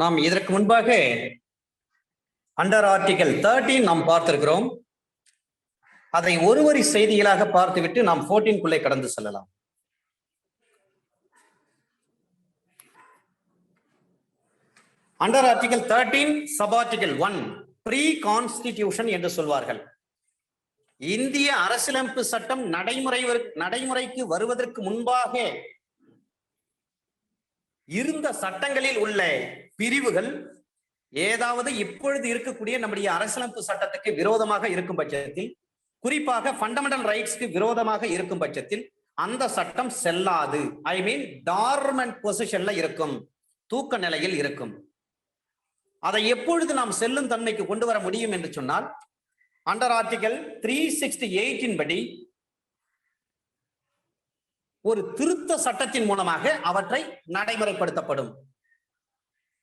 நாம் இதற்கு முன்பாக அண்டர் ஆர்டிகல் 13 நாம் பார்த்திருக்கிறோம். அதை ஒரு வரி செய்திகளாக பார்த்துவிட்டு நாம் 14 கடந்து செல்லலாம். Under article 13 sub article 1 pre constitution என்று சொல்வார்கள். இந்திய அரசியலமைப்பு சட்டம் நடைமுறைக்கு வருவதற்கு முன்பாக இருந்த சட்டங்களில் உள்ள பிரிவுகள் ஏதாவது இப்பொழுது இருக்கக்கூடிய நம்முடைய அரசியலமைப்பு சட்டத்துக்கு விரோதமாக இருக்கும் பட்சத்தில், குறிப்பாக ஃபண்டமெண்டல் ரைட்ஸ்க்கு விரோதமாக இருக்கும் பட்சத்தில் அந்த சட்டம் செல்லாது. ஐ மீன் டார்மெண்ட் பொசிஷன்ல இருக்கும், தூக்க நிலையில் இருக்கும். அதை எப்பொழுது நாம் செல்லும் தன்மைக்கு கொண்டு வர முடியும் என்று சொன்னால், அண்டர் ஆர்டிகல் 368 படி ஒரு திருத்த சட்டத்தின் மூலமாக அவற்றை நடைமுறைப்படுத்தப்படும்.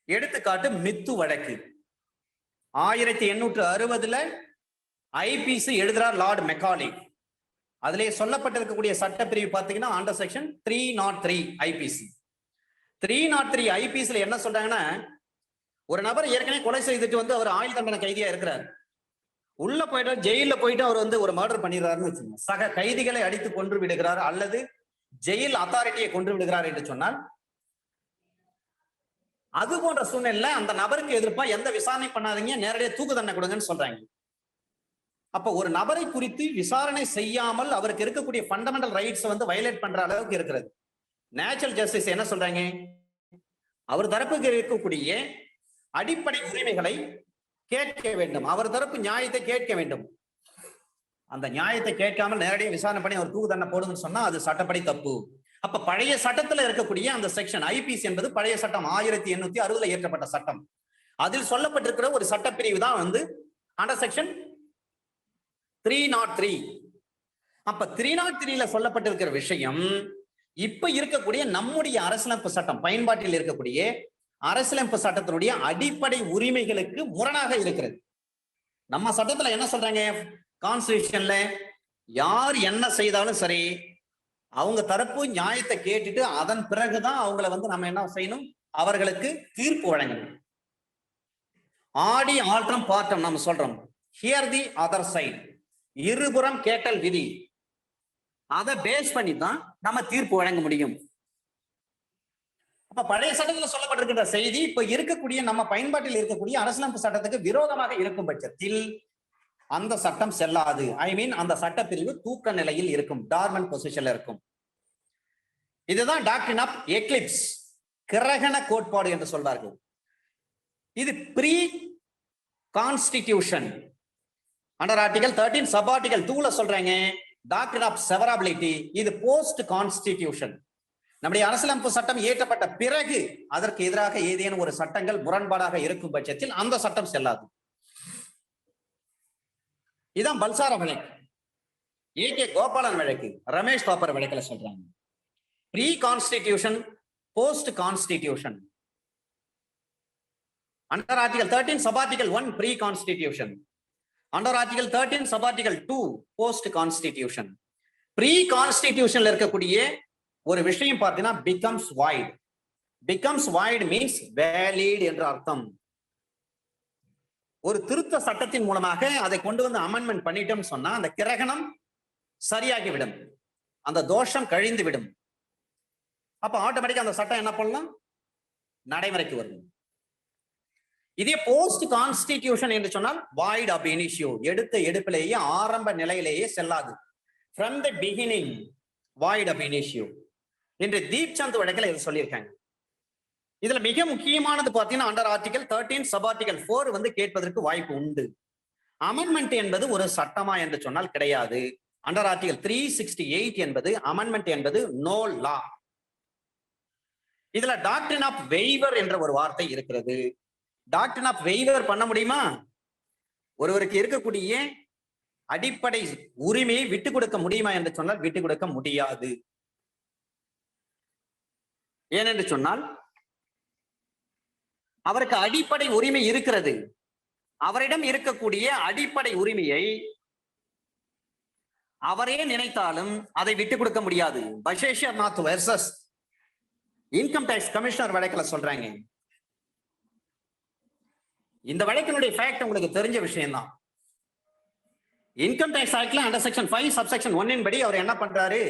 எடுத்துக்காட்டு மித்து வழக்கு 1860 ஐபிசி எழுதுறார் லார்ட் மெக்காலே. அதிலே சொல்லப்பட்டிருக்கக்கூடிய சட்டப்பிரிவு பார்த்தீங்கன்னா அண்டர் செக்ஷன் 303 ஐபிசி. 303 ஐபிசில என்ன சொல்றாங்கன்னா, ஒரு நபர் ஏற்கனவே கொலை செய்துட்டு வந்து அவர் ஆயுள் தண்டனை கைதியா இருக்கிறார். உள்ள போயிட்டு ஜெயில போயிட்டு அவர் வந்து ஒரு மர்டர் பண்ணிடுறாருன்னு வச்சுக்கோங்க, சக கைதிகளை அடித்து கொன்று விடுகிறார் அல்லது ஜெயில் அத்தாரிட்டியை கொன்று விடுகிறார் என்று சொன்னால், அது போன்ற சூழ்நிலை அந்த நபருக்கு எதிர்ப்பா எந்த விசாரணை பண்ணாதீங்க, நேரடியாக தூக்கு தண்டனை கொடுங்கன்னு சொல்றாங்க. அப்ப ஒரு நபரை குறித்து விசாரணை செய்யாமல் அவருக்கு இருக்கக்கூடிய ஃபண்டமெண்டல் ரைட்ஸ் வந்து வயலேட் பண்ற அளவுக்கு இருக்கிறது. நேச்சுரல் ஜஸ்டிஸ் என்ன சொல்றாங்க, அவர் தரப்புக்கு இருக்கக்கூடிய அடிப்படை உரிமைகளை கேட்க வேண்டும், அவர் தரப்பு நியாயத்தை கேட்க வேண்டும். அந்த நியாயத்தை கேட்காமல் நேரடியாக விசாரணை பண்ணி அவர் தூக்கு தண்டனை போடுங்கன்னு சொன்னா அது சட்டப்படி தப்பு. அப்ப பழைய சட்டத்துல இருக்கக்கூடிய அந்த செக்ஷன் ஐபிசி என்பது பழைய சட்டம் 1860 இயற்றப்பட்ட சட்டம். அதில் சொல்லப்பட்டிருக்கிற ஒரு சட்டப்பிரிவு தான் வந்து அண்டர் செக்ஷன் 303. அப்ப 303 சொல்லப்பட்டிருக்கிற விஷயம் இப்ப இருக்கக்கூடிய நம்முடைய அரசியலமைப்பு சட்டம், பயன்பாட்டில் இருக்கக்கூடிய அரசியலமைப்பு சட்டத்தினுடைய அடிப்படை உரிமைகளுக்கு முரணாக இருக்கிறது. நம்ம சட்டத்துல என்ன சொல்றாங்க, கான்ஸ்டிடியூஷன்ல யார் என்ன செய்தாலும் சரி அவங்க தரப்பு நியாயத்தை கேட்டுட்டு அதன் பிறகுதான் அவங்கள வந்து நம்ம என்ன செய்யணும், அவர்களுக்கு தீர்ப்பு வழங்கணும். ஆடி ஆல்ட்ரம் பார்ட்டம் நம்ம சொல்றோம், ஹியர் தி அதர் சைடு, இருபுறம் கேட்டல் விதி. அதை பேஸ் பண்ணி தான் நம்ம தீர்ப்பு வழங்க முடியும். அப்ப பழைய சட்டத்துல சொல்லப்பட்டிருக்கிற செய்தி இப்ப இருக்கக்கூடிய நம்ம பயன்பாட்டில் இருக்கக்கூடிய அரசியலமைப்பு சட்டத்துக்கு விரோதமாக இருக்கும் பட்சத்தில் அந்த சட்டம் செல்லாது. ஐ மீன் அந்த சட்டப்பிரிவு தூக்க நிலையில் இருக்கும், டார்மெண்ட் பொசிஷன்ல இருக்கும். இதுதான் டாக்ட்ரின் ஆஃப் எக்லிப்ஸ், கிரகண கோட்பாடு என்று சொல்வார்கள். இது pre constitution. Under article 13 sub article 2 சொல்றாங்க டாக்ட்ரின் ஆஃப் செவரபிலிட்டி. இது போஸ்ட் கான்ஸ்டிடியூஷன். நம்முடைய அரசியலமைப்பு சட்டம் இயற்றப்பட்ட பிறகு அதற்கு எதிராக ஏதேனும் ஒரு சட்டங்கள் முரண்பாடாக இருக்கும் பட்சத்தில் அந்த சட்டம் செல்லாது. இதான் பல்சார வழக்கு, ஏகே கோபாலன் வழக்கு, ரமேஷ் பாப்பர் வழக்குல சொல்றாங்க pre constitution, post constitution. Under article 13 sub article 1 pre constitution, under article 13 sub article 2 post constitution. Pre கான்ஸ்டிடியூஷன்ல இருக்கக்கூடிய ஒரு விஷயம் பார்த்தீங்கன்னா becomes void. becomes void means valid என்ற அர்த்தம். ஒரு திருத்த சட்டத்தின் மூலமாக அதை கொண்டு வந்து அமெண்ட்மெண்ட் பண்ணிட்டோம்னு சொன்னா அந்த கிரகணம் சரியாகிவிடும், அந்த தோஷம் கழிந்து விடும். அப்ப ஆட்டோமேட்டிக்கா அந்த சட்டம் என்ன பண்ணலாம், நடைமுறைக்கு வரும். இதே போஸ்ட் கான்ஸ்டிடியூஷன் என்று சொன்னால் void ab initio, எடுத்த எடுப்பிலேயே ஆரம்ப நிலையிலேயே செல்லாது. from the beginning void ab initio என்று தீப்சந்த் வழக்கில் இது சொல்லியிருக்காங்க. இதுல மிக முக்கியமானது பார்த்தீங்கன்னா அண்டர் ஆர்டிகல் 13 சப் ஆர்டிகல் 4 வந்து கேட்பதற்கு வாய்ப்பு உண்டு. அமெண்ட்மெண்ட் என்பது ஒரு சட்டமா என்று சொன்னால் கிடையாது. அண்டர் ஆர்டிகல் 368 என்பது அமெண்ட்மெண்ட் என்பது நோ லா. இதுல டாக்ட்ரின் ஆஃப் வெய்வர் என்ற ஒரு வார்த்தை இருக்கிறது. டாக்ட்ரின் ஆஃப் வெய்வர் பண்ண முடியுமா, ஒருவருக்கு இருக்கக்கூடிய அடிப்படை உரிமையை விட்டு கொடுக்க முடியுமா என்று சொன்னால் விட்டு கொடுக்க முடியாது. ஏனென்று சொன்னால் அவருக்கு அடிப்படை உரிமை இருக்கிறது. அவரிடம் இருக்கக்கூடிய அடிப்படை உரிமையை அவரே நினைத்தாலும் அதை விட்டுக் கொடுக்க முடியாது. Basheshar Nath versus income tax commissioner வழக்கில் சொல்றாங்க, இந்த வழக்கினுடைய ஃபேக்ட் உங்களுக்கு தெரிஞ்ச விஷயம் தான். இன்கம் டேக்ஸ் ஆக்ட்ல அண்டர் செக்ஷன் 5 சப்செக்ஷன் 1 படி அவர் என்ன பண்றாரு,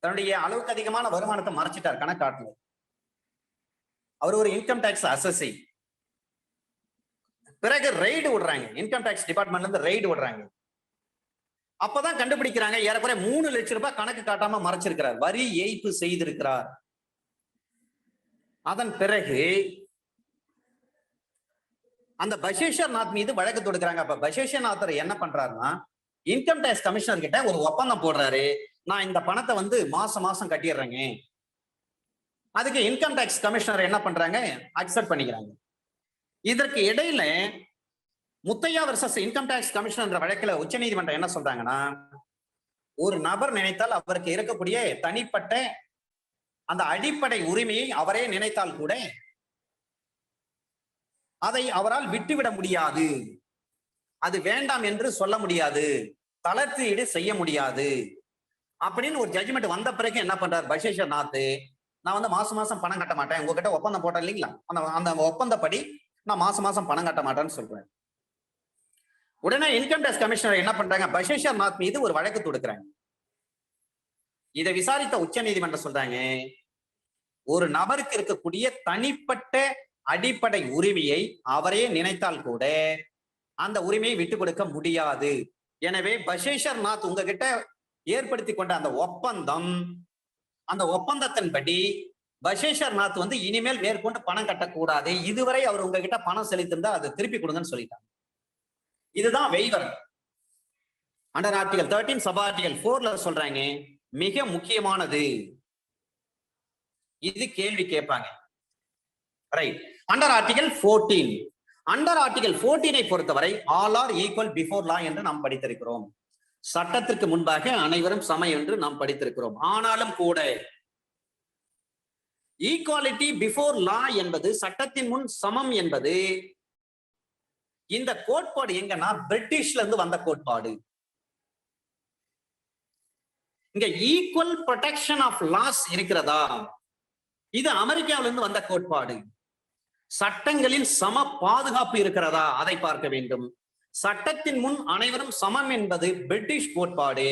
தன்னுடைய அளவுக்கு அதிகமான வருமானத்தை மறைச்சிட்டார் கணக்காட்டுல. அவர் ஒரு இன்கம் டேக்ஸ் அசஸி. பிறகு ரெய்டு விடுறாங்க, இன்கம் டேக்ஸ் டிபார்ட்மெண்ட்ல இருந்து ரெய்டு விடுறாங்க. அப்பதான் கண்டுபிடிக்கிறாங்க ஏறக்குறைய 3 லட்சம் ரூபாய் கணக்கு காட்டாம மறைச்சிருக்கிறார், வரி ஏய்ப்பு செய்திருக்கிறார். அதன் பிறகு அந்த பஷேஷர் நாத் மீது வழக்கு தொடுக்கிறாங்க. அப்ப பஷேஷர் நாத் என்ன பண்றாருன்னா, இன்கம் டேக்ஸ் கமிஷனர் கிட்ட ஒரு ஒப்பந்தம் போடுறாரு, நான் இந்த பணத்தை வந்து மாசம் மாசம் கட்டிடுறேங்க. அதுக்கு இன்கம் டேக்ஸ் கமிஷனர் என்ன பண்றாங்க, அக்செப்ட் பண்ணிக்கிறாங்க. இதற்கு இடையில Muthiah versus income tax commissioner என்ற வழக்கில் உச்சநீதிமன்றம் என்ன சொல்றாங்கன்னா, ஒரு நபர் நினைத்தால் அவருக்கு இருக்கக்கூடிய தனிப்பட்ட அந்த அடிப்படை உரிமையை அவரே நினைத்தால் கூட அதை அவரால் விட்டுவிட முடியாது, அது வேண்டாம் என்று சொல்ல முடியாது, தளர்த்தீடு செய்ய முடியாது அப்படின்னு ஒரு ஜட்ஜ்மெண்ட் வந்த பிறகு என்ன பண்றாரு பஷேஷர் நாத், நான் வந்து மாசம் மாசம் பணம் கட்ட மாட்டேன், உங்ககிட்ட ஒப்பந்தம் போட்டேன் இல்லைங்களா, அந்த ஒப்பந்தப்படி நான் மாசம் மாசம் பணம் கட்ட மாட்டேன்னு சொல்றேன். உடனே இன்கம் டேக்ஸ் கமிஷனர் என்ன பண்றாங்க, பஷேஷர் நாத் மீது ஒரு வழக்கு தொடுக்கிறாங்க. இதை விசாரித்த உச்ச நீதிமன்றம் சொல்றாங்க, ஒரு நபருக்கு இருக்கக்கூடிய தனிப்பட்ட அடிப்படை உரிமையை அவரே நினைத்தால் கூட அந்த உரிமையை விட்டுக் கொடுக்க முடியாது. எனவே பஷேஷர் நாத் உங்ககிட்ட ஏற்படுத்தி கொண்ட அந்த ஒப்பந்தம், அந்த ஒப்பந்தத்தின்படி பஷேஷர் நாத் வந்து இனிமேல் மேற்கொண்டு பணம் கட்டக்கூடாது, இதுவரை அவர் உங்ககிட்ட பணம் செலுத்திருந்தா அதை திருப்பி கொடுங்கன்னு சொல்லிட்டாங்க. இதுதான் waiver. Under article 13 sub article 4ல சொல்றாங்க, மிக முக்கியமானது. இது கேள்வி கேட்பாங்க. Right. Under article 14, under article 14 பொறுத்தவரை all are equal before law என்று நாம் படித்திருக்கிறோம். சட்டத்திற்கு முன்பாக அனைவரும் சமம் என்று நாம் படித்திருக்கிறோம். ஆனாலும் கூட ஈக்குவாலிட்டி பிஃபோர் லா என்பது, சட்டத்தின் முன் சமம் என்பது இந்த கோட்பாடு எங்கன்னா பிரிட்டிஷ்ல இருந்து வந்த கோட்பாடு. இங்க ஈக்குவல் ப்ரொடெக்ஷன் ஆஃப் லாஸ் இருக்கிறதா, இது அமெரிக்காவில இருந்து வந்த கோட்பாடு. சட்டங்களில் சம பாதுகாப்பு இருக்கிறதா, அதை பார்க்க வேண்டும். சட்டத்தின் முன் அனைவரும் சமம் என்பது பிரிட்டிஷ் கோட்பாடு.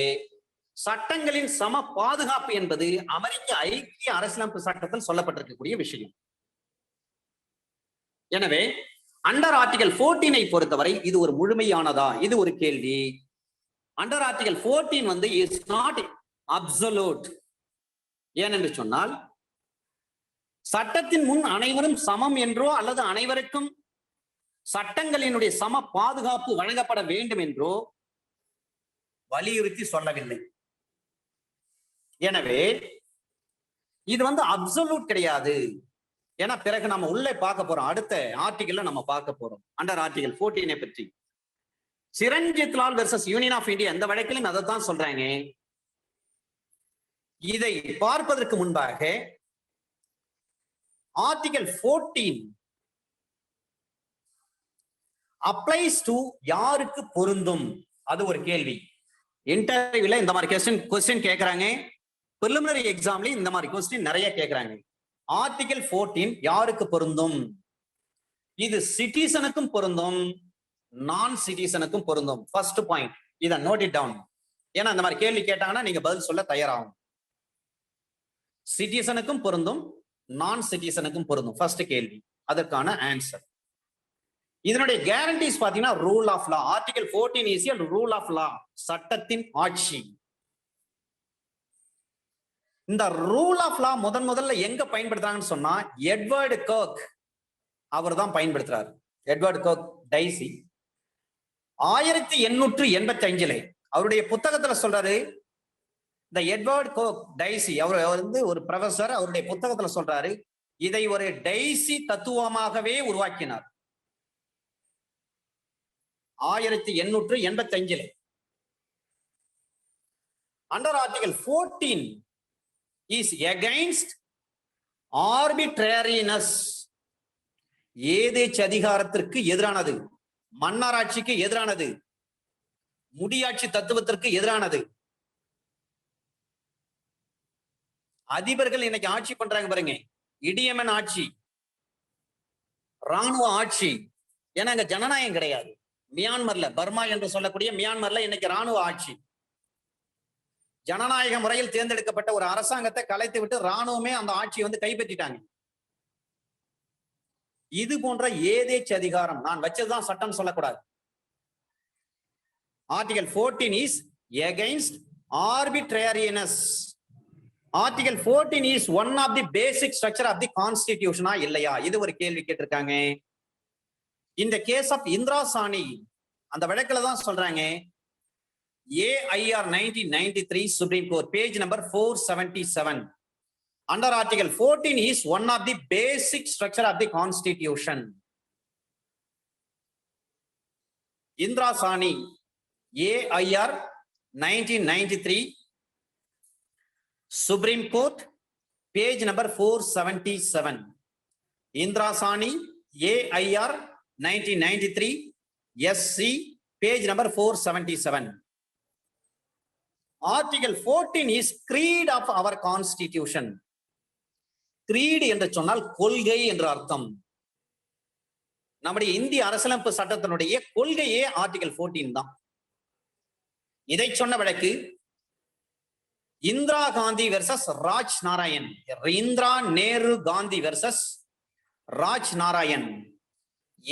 சட்டங்களின் சம பாதுகாப்பு என்பது அமெரிக்க ஐக்கிய அரசியலமைப்பு சட்டத்தில் சொல்லப்பட்டிருக்கக்கூடிய விஷயம். எனவே அண்டர் ஆர்டிகல் 14 பொறுத்தவரை இது ஒரு முழுமையானதா, இது ஒரு கேள்வி. அண்டர் ஆர்டிகல் 14 வந்து இஸ் நாட் அப்சல்யூட். ஏனென்று சொன்னால், சட்டத்தின் முன் அனைவரும் சமம் என்றோ அல்லது அனைவருக்கும் சட்டங்களினுடைய சம பாதுகாப்பு வழங்கப்பட வேண்டும் என்றோ வலியுறுத்தி சொல்லவில்லை. எனவே இது வந்து அப்சல்யூட் கிடையாது. ஏன்னா பிறகு நம்ம உள்ளே பார்க்க போறோம், அடுத்த ஆர்டிகல்ல நம்ம பார்க்க போறோம் அண்டர் ஆர்டிகல் 14 பற்றி. Chiranjit Lal versus union of India இந்த வழக்கிலும் அதை தான் சொல்றாங்க. இதை பார்ப்பதற்கு முன்பாக ஆர்டிகல் 14 அப்ளைஸ் டு யாருக்கு பொருந்தும், அது ஒரு கேள்வி. இன்டர்வியூல இந்த மாதிரி கொஸ்டின் கேட்கறாங்க, பிரிலிமினரி எக்ஸாம்ல இந்த மாதிரி கொஸ்டின் நிறைய கேட்கறாங்க. ஆர்டிகல் 14 யாருக்கு பொருந்தும்? இது சிட்டிசனுக்கும் பொருந்தும், நான் சிட்டிசனுக்கும் பொருந்தும். ஃபர்ஸ்ட் பாயிண்ட், இதை நோட் இட் டவுன். ஏன்னா இந்த மாதிரி கேள்வி கேட்டாங்கன்னா நீங்க பதில் சொல்ல தயாராகும். சிட்டிசனுக்கும் பொருந்தும், நான் சிட்டிசனுக்கும் பொருந்தும். ஃபர்ஸ்ட் கேள்வி, அதற்கான ஆன்சர். இதனுடைய கேரண்டிஸ் பாத்தீங்கன்னா rule of law. Article 14 is a rule of law, சட்டத்தின் ஆட்சி. இந்த ரூல் ஆஃப் லா முதல்ல எங்க பயன்படுத்துறாங்கன்னு சொன்னா, எட்வர்டு கர்க் அவர் தான் பயன்படுத்துறாரு. எட்வர்டு கர்க் டைசி 1885 அவருடைய புத்தகத்துல சொல்றாரு. இந்த எட்வர்ட் கர்க் டைசி அவர் வந்து ஒரு ப்ரொஃபசர், அவருடைய புத்தகத்துல சொல்றாரு, இதை ஒரு டைசி தத்துவமாகவே உருவாக்கினார் 1885. Under article 14 is against arbitrariness. ஏதேச்ச அதிகாரத்திற்கு எதிரானது, மன்னராட்சிக்கு எதிரானது, முடியாட்சி தத்துவத்திற்கு எதிரானது. அதிபர்கள் இன்னைக்கு ஆட்சி பண்றாங்க பாருங்க, இடியமன் ஆட்சி, ராணுவ ஆட்சி, ஏன்னா அங்க ஜனநாயகம் கிடையாது. மியான்மர்ல, பர்மா என்று சொல்லக்கூடிய மியான்மர்ல இன்னைக்கு ராணுவ ஆட்சி. ஜனநாயக முறையில் தேர்ந்தெடுக்கப்பட்ட ஒரு அரசாங்கத்தை கலைத்து விட்டு ராணுவமே அந்த ஆட்சியை கைப்பற்றிட்டாங்க. இது போன்ற ஏதேச்ச அதிகாரம் நான் வச்சதுதான் சட்டம் சொல்லக்கூடாது. Article 14 is against arbitrariness. Article 14 is one of the basic structure of the constitution இல்லையா? இது ஒரு கேள்வி கேட்டிருக்காங்க. இந்த கேஸ் ஆஃப் இந்திரா சாணி அந்த வழக்குல தான் சொல்றாங்க, AIR 1993 Supreme Court page number 477 under article 14 is one of the basic structure of the constitution. Indra Sani AIR 1993 Supreme Court page number 477. Indra Sani AIR 1993 SC page number 477. Article 14 is creed of our constitution. Creed என்று சொன்னால் கொள்கை என்ற அர்த்தம். நம்முடைய இந்திய அரசியலமைப்பு சட்டத்தினுடைய கொள்கையே ஆர்டிகல் 14 தான். இதை சொன்ன வழக்கு Indira Gandhi versus Raj Narayan. Indira Nehru Gandhi versus Raj Narayan.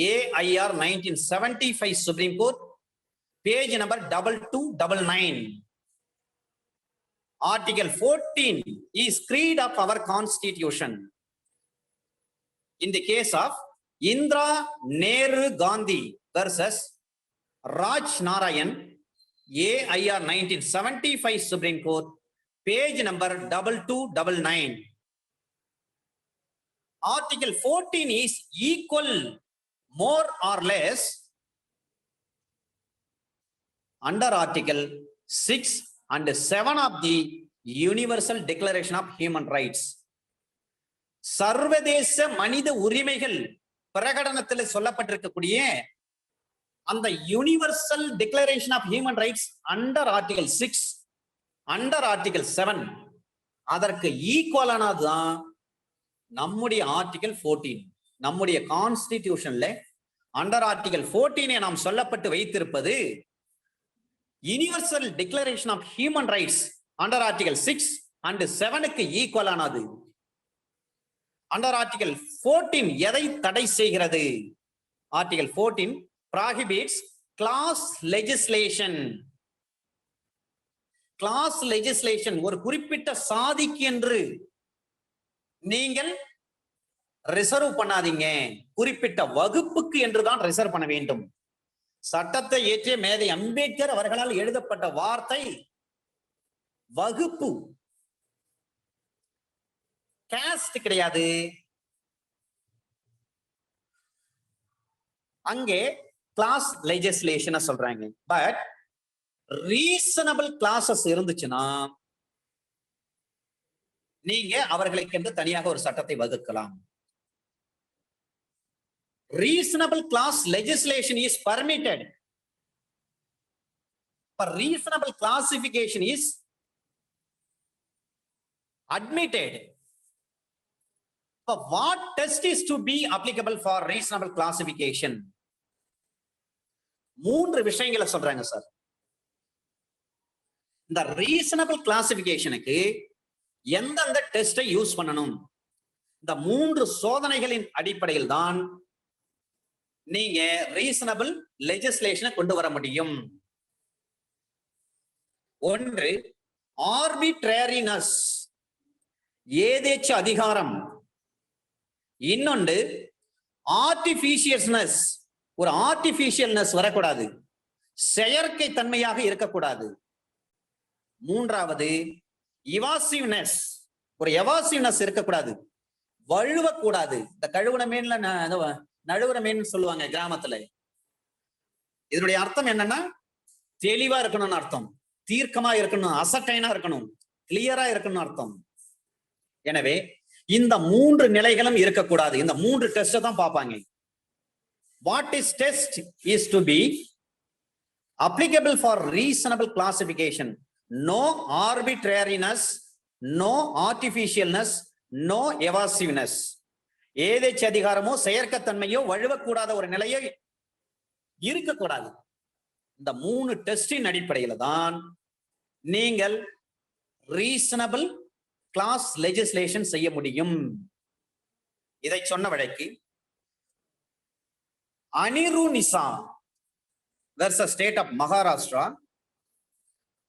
AIR 1975 Supreme Court page number 2299. Article 14 is creed of our constitution. In the case of Indira Nehru Gandhi versus Raj Narayan, AIR 1975 Supreme Court, page number 2299. Article 14 is equal, more or less, under Article 6 and 7 of the Universal Declaration of Human Rights. சர்வதேச மனித உரிமைகள் பிரகடனத்தில் சொல்லப்பட்டிருக்கக்கூடிய அந்த universal declaration of human rights under article 6 under article 7 அதற்கு ஈக்குவலானதுதான் நம்முடைய article 14. நம்முடைய கான்ஸ்டிடியூஷன்ல under article 14 நாம் சொல்லப்பட்டு வைத்திருப்பது universal declaration of human rights under article 6 and 7க்கு ஈக்குவலானது. அண்டர் ஆர்டிகல் 14 எதை தடை செய்கிறது? Article 14 prohibits class legislation. Class legislation, ஒரு குறிப்பிட்ட சாதிக்கு என்று நீங்கள் ரிசர்வ் பண்ணாதீங்க, குறிப்பிட்ட வகுப்புக்கு என்றுதான் ரிசர்வ் பண்ண வேண்டும். சட்டத்தை இயற்றிய மேதை அம்பேத்கர் அவர்களால் எழுதப்பட்ட வார்த்தை வகுப்பு, காஸ்ட் கிடையாது. அங்கே கிளாஸ் லெஜிஸ்லேஷன் சொல்றாங்க. பட் ரீசனபிள் கிளாஸஸ் இருந்துச்சுன்னா நீங்க அவர்களுக்கு என்று தனியாக ஒரு சட்டத்தை வகுக்கலாம். Reasonable class legislation is permitted. But reasonable classification is admitted. But what test is to be applicable for reasonable classification? 3 விஷயங்களை சொல்றாங்க சார். இந்த ரீசனபிள் கிளாசிபிகேஷனுக்கு எந்தெந்த டெஸ்டை யூஸ் பண்ணணும்? இந்த 3 சோதனைகளின் அடிப்படையில் தான் நீங்க ரீசனபிள் லெஜிஸ்லேஷனை கொண்டு வர முடியும். ஒன்று ஆர்பிட்ரரினஸ், ஏதேச்ச அதிகாரம். இன்னொன்று ஆர்டிபிஷியல்னஸ், ஒரு ஆர்டிபிஷியல்னஸ் வரக்கூடாது, செயற்கை தன்மையாக இருக்கக்கூடாது. மூன்றாவது இவாசிவ்னஸ், ஒரு எவாசிவ்னஸ் இருக்கக்கூடாது, வழுவக்கூடாது. இந்த கழுவுன மீன்ல நழுவுற மீன் சொல்லுவாங்க கிராமத்துல. இதனுடைய அர்த்தம் என்னன்னா தெளிவா இருக்கணும்னு அர்த்தம், தீர்க்கமா இருக்கணும், அசட்டைனா இருக்கணும், கிளியரா இருக்கணும்னு அர்த்தம். எனவே இந்த 3 நிலைகளும் இருக்கக்கூடாது. இந்த 3 டெஸ்ட் தான் பார்ப்பாங்க. What is test is to be applicable for reasonable classification. No arbitrariness, no artificialness, no evasiveness. ஏதேச்ச அதிகாரமோ செயற்கத்தன்மையோ வழுவக்கூடாத ஒரு நிலையை இருக்கக்கூடாது. இந்த 3 டெஸ்டின் அடிப்படையில தான் நீங்கள் ரீசனபிள் கிளாஸ் லெஜிஸ்லேஷன் செய்ய முடியும். இதை சொன்ன வழக்கு Aneeroonisa versus state of Maharashtra.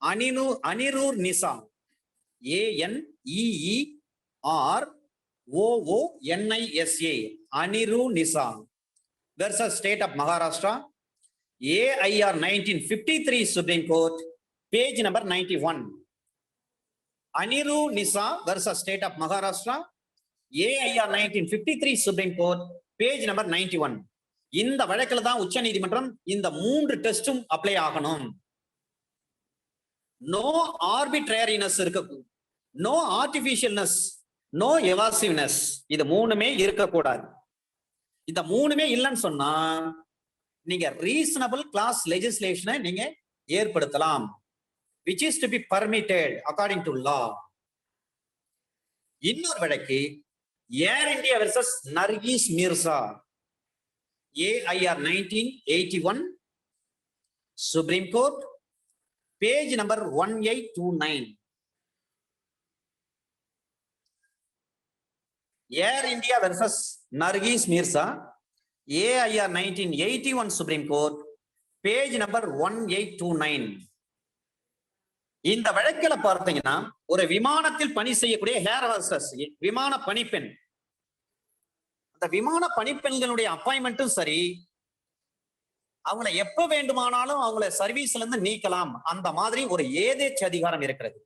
Aneeroonisa, ANEEROONISA, Aneeroonisa versus state of Maharashtra, AIR 1953 Supreme Court, page number 91. Aneeroonisa versus state of Maharashtra, AIR 1953 Supreme Court, page number 91. இந்த வழக்கில் தான் உச்ச நீதிமன்றம் இந்த 3 டெஸ்டும் அப்ளை ஆகணும். நோ ஆர்பிட்ரரினஸ் இருக்கு, நோ ஆர்டிபிஷியல்னஸ், நோ எவாசிவ்னஸ், இது 3மே இருக்கக்கூடாது. இந்த 3மே இல்லைன்னு சொன்னா நீங்க ரீசனபிள் கிளாஸ் லெஜிஸ்லேஷனை நீங்க ஏற்படுத்தலாம், which is to be permitted according to law. இன்னொரு வழக்கு air India versus Nargis Mirza, AIR 1981 Supreme Court, page number 1829. Air India versus Nargis Mirza, AIR 1981 Supreme Court, page number 1829. இந்த வழக்கில் பார்த்தீங்கன்னா ஒரு விமானத்தில் பணி செய்யக்கூடிய ஏர் ஹோஸ்டஸ், விமான பணிப்பெண், அந்த விமான பணிப்பெண்களுடைய அப்பாயின்மெண்ட்டும் சரி, அவங்கள எப்ப வேண்டுமானாலும் அவங்கள சர்வீஸ்ல இருந்து நீக்கலாம், அந்த மாதிரி ஒரு ஏதேச்ச அதிகாரம் இருக்கிறது.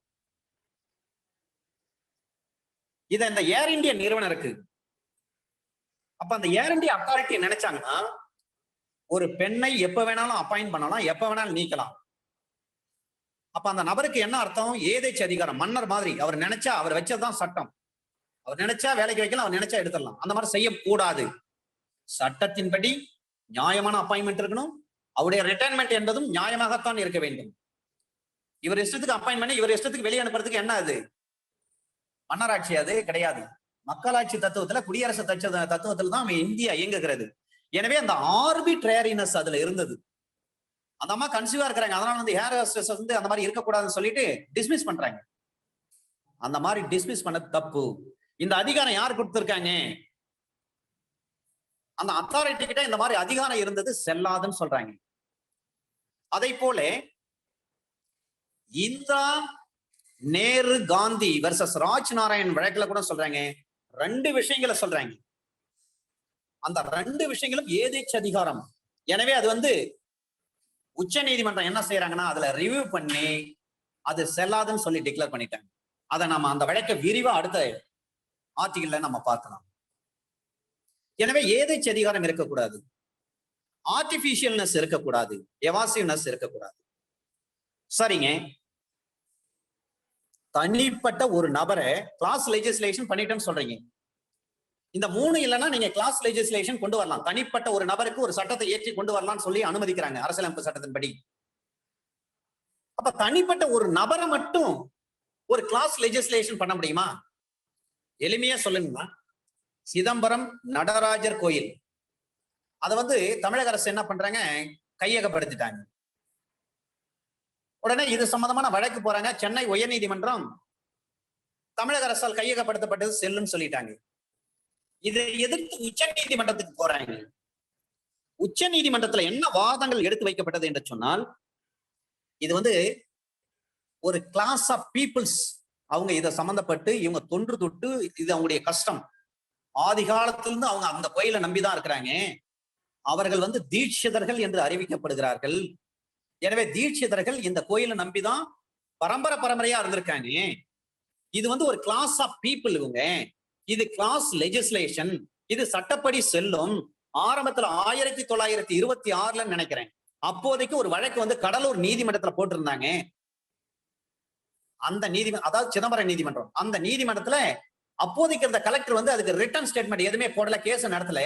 இத இந்த ஏர் இந்தியா நிறுவனம் இருக்கு. அப்ப அந்த ஏர் இந்தியா அத்தாரிட்டி நினைச்சாங்கன்னா ஒரு பெண்ணை எப்ப வேணாலும் அப்பாயிண்ட் பண்ணலாம், எப்ப வேணாலும் நீக்கலாம். அப்ப அந்த நபருக்கு என்ன அர்த்தம்? ஏதேச்ச அதிகாரம், மன்னர் மாதிரி. அவர் நினைச்சா, அவர் வச்சதுதான் சட்டம், அவர் நினைச்சா வேலைக்கு வைக்கலாம், அவர் நினைச்சா எடுத்துடலாம். அந்த மாதிரி செய்யக்கூடாது. சட்டத்தின்படி நியாயமான அப்பாயின்மெண்ட் இருக்கணும். அவருடைய ரிட்டைர்மெண்ட் என்பதும் நியாயமாகத்தான் இருக்க வேண்டும். இவர் இஷ்டத்துக்கு அப்பாயின்ட் பண்ணி இவர் இஷ்டத்துக்கு வெளியே அனுப்புறதுக்கு என்ன அது மன்னராட்சி? அது கிடையாது. மக்களாட்சி தத்துவத்துல, குடியரசு தத்துவத்துல தான் இந்தியா இயங்குகிறது. எனவே அந்த ஆர்பிட்ரரினஸ் அதுல இருந்தது. அந்த அம்மா கன்சீவா இருக்கிறாங்க, அதனால வந்து ஹேர் ஹோஸ்டஸ் வந்து அந்த மாதிரி இருக்கக்கூடாதுன்னு சொல்லிட்டு டிஸ்மிஸ் பண்றாங்க. அந்த மாதிரி டிஸ்மிஸ் பண்ண தப்பு. இந்த அதிகாரம் யார் கொடுத்திருக்காங்க? அந்த அத்தாரிட்டி கிட்ட இந்த மாதிரி அதிகாரம் இருந்தது, செல்லாதுன்னு சொல்றாங்க. அதை போல இந்திரா நேரு காந்தி வெர்சஸ் ராஜ் நாராயண் வழக்குல கூட சொல்றாங்க, 2 விஷயங்களை சொல்றாங்க. அந்த 2 விஷயங்களும் ஏதேச்ச அதிகாரம். எனவே அது வந்து உச்ச நீதிமன்றம் என்ன செய்யறாங்கன்னா அதுல ரிவ்யூ பண்ணி அது செல்லாதுன்னு சொல்லி டிக்ளேர் பண்ணிட்டாங்க. அதை நம்ம அந்த வழக்கை விரிவா அடுத்த ஆர்டிகல்ல நம்ம பார்க்கலாம். எனவே ஏதேச்ச அதிகாரம் இருக்கக்கூடாது, ஆர்டிபிஷியல்னஸ் இருக்கக்கூடாது, எவாசிவ்னஸ் இருக்கக்கூடாது. சரிங்க, தனிப்பட்ட ஒரு நபரை கிளாஸ் லெஜிஸ்லேஷன் பண்ணிட்டேன்னு சொல்றீங்க. இந்த 3 இல்லைன்னா நீங்க கிளாஸ் லெஜிஸ்லேஷன் கொண்டு வரலாம். தனிப்பட்ட ஒரு நபருக்கு ஒரு சட்டத்தை ஏற்றி கொண்டு வரலாம்னு சொல்லி அனுமதிக்கிறாங்க அரசியலமைப்பு சட்டத்தின்படி. அப்ப தனிப்பட்ட ஒரு நபரை மட்டும் ஒரு கிளாஸ் லெஜிஸ்லேஷன் பண்ண முடியுமா? எளிமையா சொல்லுங்கன்னா, சிதம்பரம் நடராஜர் கோயில் அதை வந்து தமிழக அரசு என்ன பண்றாங்க, கையகப்படுத்திட்டாங்க. உடனே இது சம்பந்தமான வழக்கு போறாங்க. சென்னை உயர்நீதிமன்றம் தமிழக அரசால் கையகப்படுத்தப்பட்டது செல்லுன்னு சொல்லிட்டாங்க. இதை எதிர்த்து உச்ச நீதிமன்றத்துக்கு போறாங்க. உச்ச நீதிமன்றத்துல என்ன வாதங்கள் எடுத்து வைக்கப்பட்டது என்று சொன்னால், இது வந்து ஒரு கிளாஸ் ஆஃப் பீப்புள்ஸ், அவங்க இதை சம்பந்தப்பட்டு இவங்க தொன்று தொட்டு இது அவங்களுடைய கஷ்டம். ஆதி காலத்திலிருந்து அவங்க அந்த கோயிலை நம்பிதான் இருக்கிறாங்க. அவர்கள் வந்து தீட்சிதர்கள் என்று அறிவிக்கப்படுகிறார்கள். எனவே தீட்சிதர்கள் இந்த கோயிலை நம்பிதான் பரம்பரையா இருந்திருக்காங்க. இது வந்து ஒரு கிளாஸ் ஆஃப் பீப்புள். இவங்க இது கிளாஸ் லெஜிஸ்லேஷன், இது சட்டப்படி செல்லும். ஆரம்பத்துல 1926 நினைக்கிறேன், அப்போதைக்கு ஒரு வழக்கு வந்து கடலூர் நீதிமன்றத்துல போட்டிருந்தாங்க. அந்த நீதிமன்றம், அதாவது சிதம்பரம் நீதிமன்றம், அந்த நீதிமன்றத்துல அப்போதைக்கு இருந்த கலெக்டர் வந்து அதுக்கு ரிட்டன் ஸ்டேட்மெண்ட் எதுவுமே போடல, கேஸ் நடத்தல.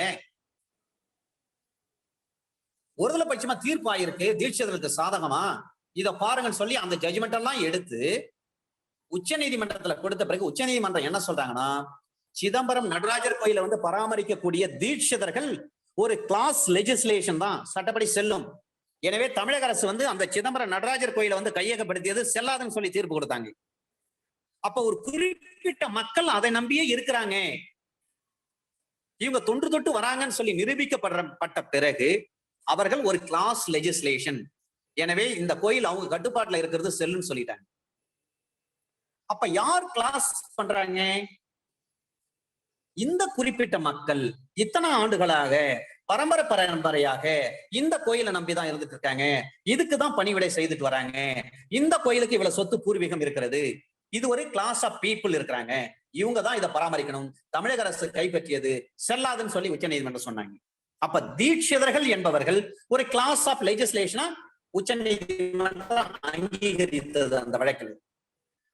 ஒருதலை பட்சமா தீர்ப்பு ஆயிருக்கு தீட்சிதர்களுக்கு சாதகமா, இத பாருங்கன்னு சொல்லி அந்த ஜட்ஜ்மெண்ட் எல்லாம் எடுத்து உச்ச நீதிமன்றத்துல கொடுத்த பிறகு உச்ச நீதிமன்றம் என்ன சொல்றாங்கன்னா, சிதம்பரம் நடராஜர் கோயிலை வந்து பராமரிக்கக்கூடிய தீட்சிதர்கள் ஒரு கிளாஸ் லெஜிஸ்லேஷன் தான் சட்டப்படி செல்லும். எனவே தமிழக அரசு வந்து அந்த சிதம்பரம் நடராஜர் கோயிலை வந்து கையகப்படுத்தியது செல்லாதுன்னு சொல்லி தீர்ப்பு கொடுத்தாங்க. அப்ப ஒரு குறிப்பிட்ட மக்கள் அதை நம்பியே இருக்கிறாங்க, இவங்க தொன்று தொட்டு வராங்கன்னு சொல்லி நிரூபிக்கப்பட்ட பிறகு அவர்கள் ஒரு கிளாஸ் லெஜிஸ்லேஷன், எனவே இந்த கோயில் அவங்க கட்டுப்பாட்டுல இருக்கிறது செல்லுன்னு சொல்லிட்டாங்க. அப்ப யார் கிளாஸ் பண்றாங்க? இந்த குறிப்பிட்ட மக்கள் இத்தனை ஆண்டுகளாக பரம்பரையாக இந்த கோயிலை நம்பிதான் இருந்துட்டு இருக்காங்க, இதுக்குதான் பணிவிடை செய்துட்டு வராங்க, இந்த கோயிலுக்கு இவ்வளவு சொத்து பூர்வீகம் இருக்கிறது, இது ஒரு கிளாஸ் ஆஃப் பீப்புள் இருக்கிறாங்க, இவங்க தான் இதை பராமரிக்கணும், தமிழக அரசு கைப்பற்றியது செல்லாதுன்னு சொல்லி உச்ச நீதிமன்றம் சொன்னாங்க. அப்ப தீட்சிதர்கள் என்பவர்கள் ஒரு கிளாஸ் ஆஃப் லெஜிஸ்லேஷனா உச்ச நீதிமன்றம் அங்கீகரித்தது அந்த வழக்கில்.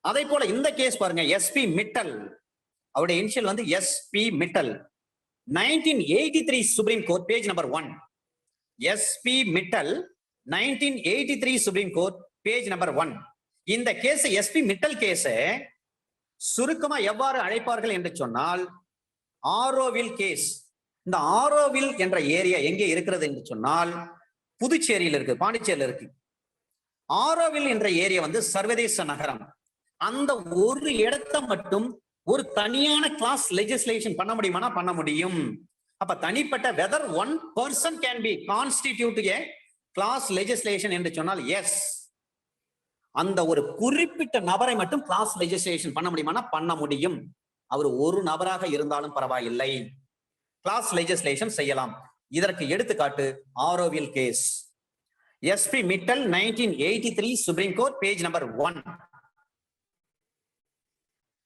அதே போல இந்த கேஸ் பாருங்க, எஸ்பி மிட்டல், அவருடைய இனிஷியல் வந்து SP Mittal, 1983 supreme court, page number 1. SP Mittal 1983 supreme court, page number 1. இந்த கேஸ் எஸ்பி மிட்டல் கேஸ சுருக்கமா எவ்வாறு அழைப்பார்கள் என்று சொன்னால் ஆரோவில் கேஸ். இந்த ஆரோவில் என்ற ஏரியா எங்கே இருக்கிறது என்று சொன்னால் புதுச்சேரியில் இருக்கு, பாண்டிச்சேரியில் இருக்கு. ஆரோவில் என்ற ஏரியா வந்து சர்வதேச நகரம். அந்த ஒரு இடத்தை மட்டும் ஒரு தனியான கிளாஸ் லெஜிஸ்லேஷன் பண்ண முடியுமானா பண்ண முடியும். அப்ப தனிப்பட்ட whether one person can be constitute a class legislation என்று சொன்னால் எஸ், அந்த ஒரு குறிப்பிட்ட நபரை மட்டும் கிளாஸ் லெஜிஸ்லேஷன் பண்ண முடியுமானா பண்ண முடியும். அவர் ஒரு நபராக இருந்தாலும் பரவாயில்லை, கிளாஸ் லெஜிஸ்லேஷன் செய்யலாம். இதற்கு எடுத்துக்காட்டு Auroville case, SP Mittal 1983 supreme court, page number 1.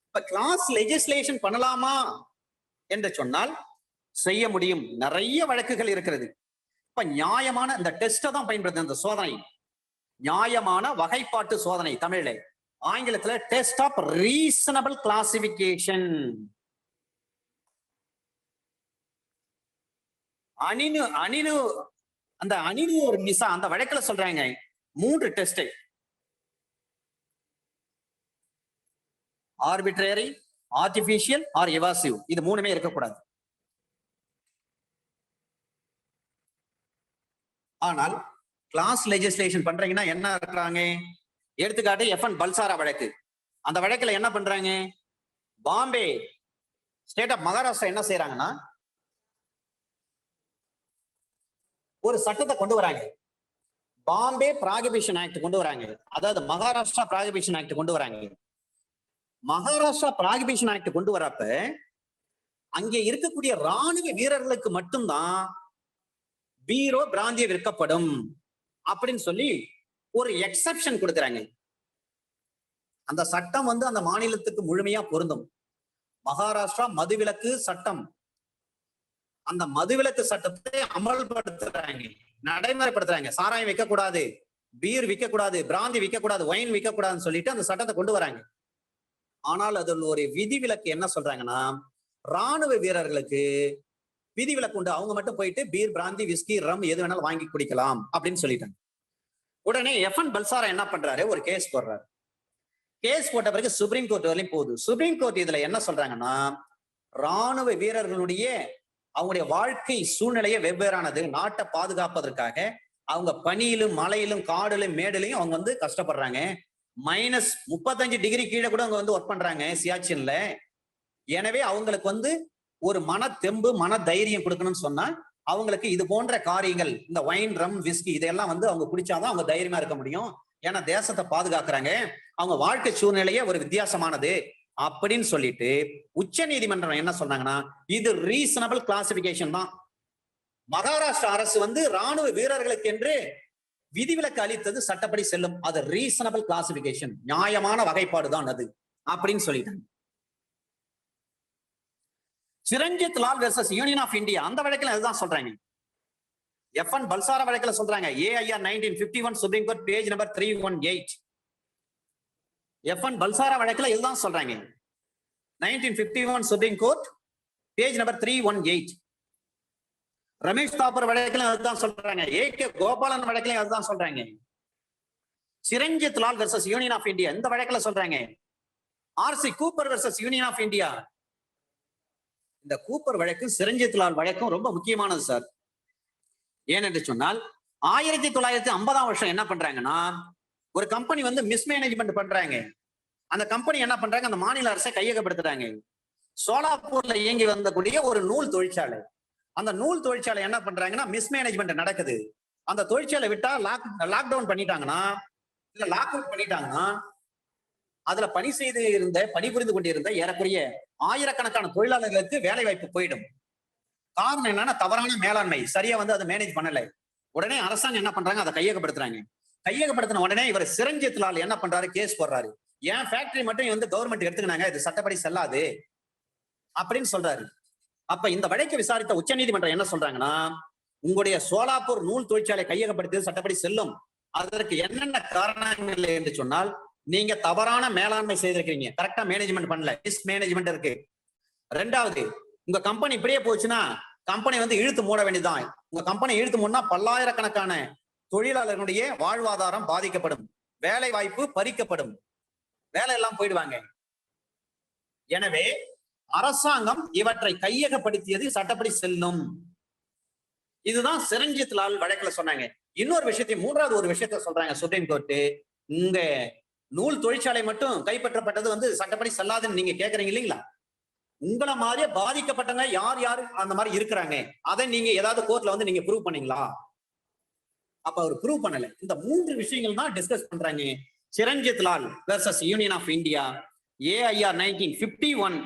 இப்ப கிளாஸ் லெஜிஸ்லேஷன் பண்ணலாமா என்று சொன்னால் செய்ய முடியும். நிறைய வழக்குகள் இருக்கிறது. இப்ப நியாயமான இந்த டெஸ்ட் தான் பயன்படுத்த, இந்த சோதனை நியாயமான வகைப்பாட்டு சோதனை, தமிழ்ல ஆங்கிலத்துல டெஸ்ட் ஆஃப் ரீசனபிள் கிளாசிபிகேஷன். அந்த அணினு ஒரு மிசா அந்த வழக்குல சொல்றாங்க 3 test, arbitrary, artificial R evasive, இது 3மே இருக்கக்கூடாது. ஆனால் கிளாஸ் லெஜிஸ்லேஷன் பண்றீங்கன்னா என்ன இருக்கிறாங்க? எடுத்துக்காட்டு எஃப்என் பல்சாரா வழக்கு. அந்த வழக்குல என்ன பண்றாங்க? பாம்பே ஸ்டேட் ஆஃப் மகாராஷ்டிரா என்ன செய்யறாங்கன்னா ஒரு சட்டத்தை கொண்டு வராங்க, பாம்பே ப்ராகிபிஷன் ஆக்ட் கொண்டு வராங்க, அதாவது மகாராஷ்டிரா ப்ராகிபிஷன் ஆக்ட் கொண்டு வராங்க. மகாராஷ்டிரா ப்ராகிபிஷன் ஆக்ட் கொண்டு வரப்ப அங்கே இருக்கக்கூடிய ராணுவ வீரர்களுக்கு மட்டும்தான் பீரோ பிராந்திய விற்கப்படும் அப்படின்னு சொல்லி ஒரு எக்ஸெப்ஷன் கொடுக்குறாங்க. அந்த சட்டம் வந்து அந்த மாநிலத்துக்கு முழுமையா பொருந்தும். மகாராஷ்டிரா மதுவிலக்கு சட்டம், அந்த மதுவிலக்கு சட்டத்தை அமல்படுத்துறாங்க, நடைமுறைப்படுத்துறாங்க. சாராயம் விற்கக்கூடாது, பீர் விற்கக்கூடாது, பிராந்தி விற்கக்கூடாது, ஒயின் விற்கக்கூடாதுன்னு சொல்லிட்டு அந்த சட்டத்தை கொண்டு வராங்க. ஆனால் அதில் ஒரு விதிவிலக்கு என்ன சொல்றாங்கன்னா, ராணுவ வீரர்களுக்கு விதிவிலக்கு உண்டு, அவங்க மட்டும் போயிட்டு பீர், பிராந்தி, விஸ்கி, ரம் எது வேணாலும் வாங்கி குடிக்கலாம் அப்படின்னு சொல்லிட்டாங்க. உடனே எஃப்என் பல்சாரா என்ன பண்றாரு, ஒரு கேஸ் போடுறாரு. கேஸ் போட்ட பிறகு சுப்ரீம் கோர்ட் வரையும் போகுது. சுப்ரீம் கோர்ட் இதுல என்ன சொல்றாங்கன்னா, ராணுவ வீரர்களுடைய அவங்களுடைய வாழ்க்கை சூழ்நிலையே வெவ்வேறானது, நாட்டை பாதுகாப்பதற்காக அவங்க பனியிலும் மலையிலும் காடுலையும் மேடுலையும் அவங்க வந்து கஷ்டப்படுறாங்க. -35 டிகிரி கீழே கூட அவங்க வந்து ஒர்க் பண்றாங்க சியாச்சின்ல. எனவே அவங்களுக்கு வந்து ஒரு மன தெம்பு, மன தைரியம் கொடுக்கணும்னு சொன்னா அவங்களுக்கு இது போன்ற காரியங்கள், இந்த வைன், ரம், விஸ்கி இதெல்லாம் வந்து அவங்க குடிச்சாதான் அவங்க தைரியமா இருக்க முடியும். ஏன்னா தேசத்தை பாதுகாக்கிறாங்க, அவங்க வாழ்க்கை சூழ்நிலையே ஒரு வித்தியாசமானது அப்படின்னு சொல்லிட்டு உச்ச நீதிமன்றம் என்ன சொன்னாங்கன்னா, இது ரீசனபிள் கிளாசிபிகேஷன் தான். மகாராஷ்டிரா அரசு வந்து ராணுவ வீரர்களுக்கு என்று விதிவிலக்கு அளித்தது சட்டப்படி செல்லும், அது ரீசனபிள் கிளாசிபிகேஷன், நியாயமான வகைப்பாடு தான் அது அப்படின்னு சொல்லிட்டாங்க. Chiranjit Lal versus union of India அந்த வழக்கில் அதுதான் சொல்றாங்க. எஃப்என் பல்சாரா வழக்கில் சொல்றாங்க, AIR 1951 supreme court, page number 318. FN Balsara வழக்கில் இதுதான் சொல்றாங்க, 1951 supreme court, page number 318. Romesh Thappar வழக்கிலும் அதுதான் சொல்றாங்க, ஏகே கோபாலன் வழக்கிலும் அதுதான் சொல்றாங்க. Chiranjit Lal versus union of India இந்த வழக்கில் சொல்றாங்க. RC Cooper versus union of India, இந்த கூப்பர் வழக்கும் சிரஞ்சித் லால் வழக்கும் ரொம்ப முக்கியமானது சார். ஏனென்று சொன்னால் 1950ஆம் வருஷம் என்ன பண்றாங்கன்னா, ஒரு கம்பெனி வந்து மிஸ்மேனேஜ்மெண்ட் பண்றாங்க. அந்த கம்பெனி என்ன பண்றாங்க, அந்த மாநில அரசை கையகப்படுத்துறாங்க. சோலாப்பூர்ல இயங்கி வந்தக்கூடிய ஒரு நூல் தொழிற்சாலை. அந்த நூல் தொழிற்சாலை என்ன பண்றாங்கன்னா, மிஸ்மேனேஜ்மெண்ட் நடக்குது. அந்த தொழிற்சாலை விட்டா லாக்டவுன் பண்ணிட்டாங்கன்னா, இல்ல லாக் அவுட் பண்ணிட்டாங்கன்னா, அதுல பணிபுரிந்து கொண்டிருந்த ஏறக்குறைய ஆயிரக்கணக்கான தொழிலாளர்களுக்கு வேலை வாய்ப்பு போயிடும். காரணம் என்னன்னா, தவறான மேலாண்மை. சரியா வந்து அதை மேனேஜ் பண்ணல. உடனே அரசாங்கம் என்ன பண்றாங்க, அதை கையகப்படுத்துறாங்க. கையகப்படுத்தின உடனே இவர் சிரஞ்சித் லால் என்ன பண்றாரு, கேஸ் போடுறாரு. ஏன் ஃபேக்டரி மட்டும் வந்து கவர்மெண்ட் எடுத்துக்கினாங்க, இது சட்டப்படி செல்லாது அப்படின்னு சொல்றாரு. அப்ப இந்த வழக்கை விசாரித்த உச்சநீதிமன்றம் என்ன சொல்றாங்கன்னா, உங்களுடைய சோலாப்பூர் நூல் தொழிற்சாலை கையகப்படுத்தியது சட்டப்படி செல்லும். அதற்கு என்னென்ன காரணங்கள் என்று சொன்னால், நீங்க தவறான மேலாண்மை செய்திருக்கீங்க, கரெக்டா மேனேஜ்மெண்ட் பண்ணல, மிஸ்மேனேஜ்மெண்ட் இருக்கு. ரெண்டாவது, உங்க கம்பெனி இப்படியே போச்சுன்னா கம்பெனி வந்து இழுத்து மூட வேண்டியதுதான். உங்க கம்பெனி இழுத்து மூடனா பல்லாயிரக்கணக்கான தொழிலாளர்களுடைய வாழ்வாதாரம் பாதிக்கப்படும், வேலை வாய்ப்பு பறிக்கப்படும், வேலை எல்லாம் போயிடுவாங்க. எனவே அரசாங்கம் இவற்றை கையகப்படுத்தியது சட்டப்படி செல்லும். இதுதான் சிரஞ்சித் லால் வழக்குல சொன்னாங்க. இன்னொரு விஷயத்தை, மூன்றாவது ஒரு விஷயத்த சொல்றாங்க சுப்ரீம் கோர்ட். உங்க நூல் தொழிற்சாலை மட்டும் கைப்பற்றப்பட்டது வந்து சட்டப்படி செல்லாதுன்னு நீங்க கேக்குறீங்க இல்லைங்களா? உங்களை மாதிரியே பாதிக்கப்பட்டவங்க யார் யாரு அந்த மாதிரி இருக்கிறாங்க, அதை நீங்க ஏதாவது கோர்ட்ல வந்து நீங்க ப்ரூவ் பண்ணீங்களா? அப்ப அவர் ப்ரூவ் பண்ணல. இந்த மூன்று விஷயங்கள் தான் டிஸ்கஸ் பண்றாங்க. Chiranjit Lal versus union of India, AIR 1951,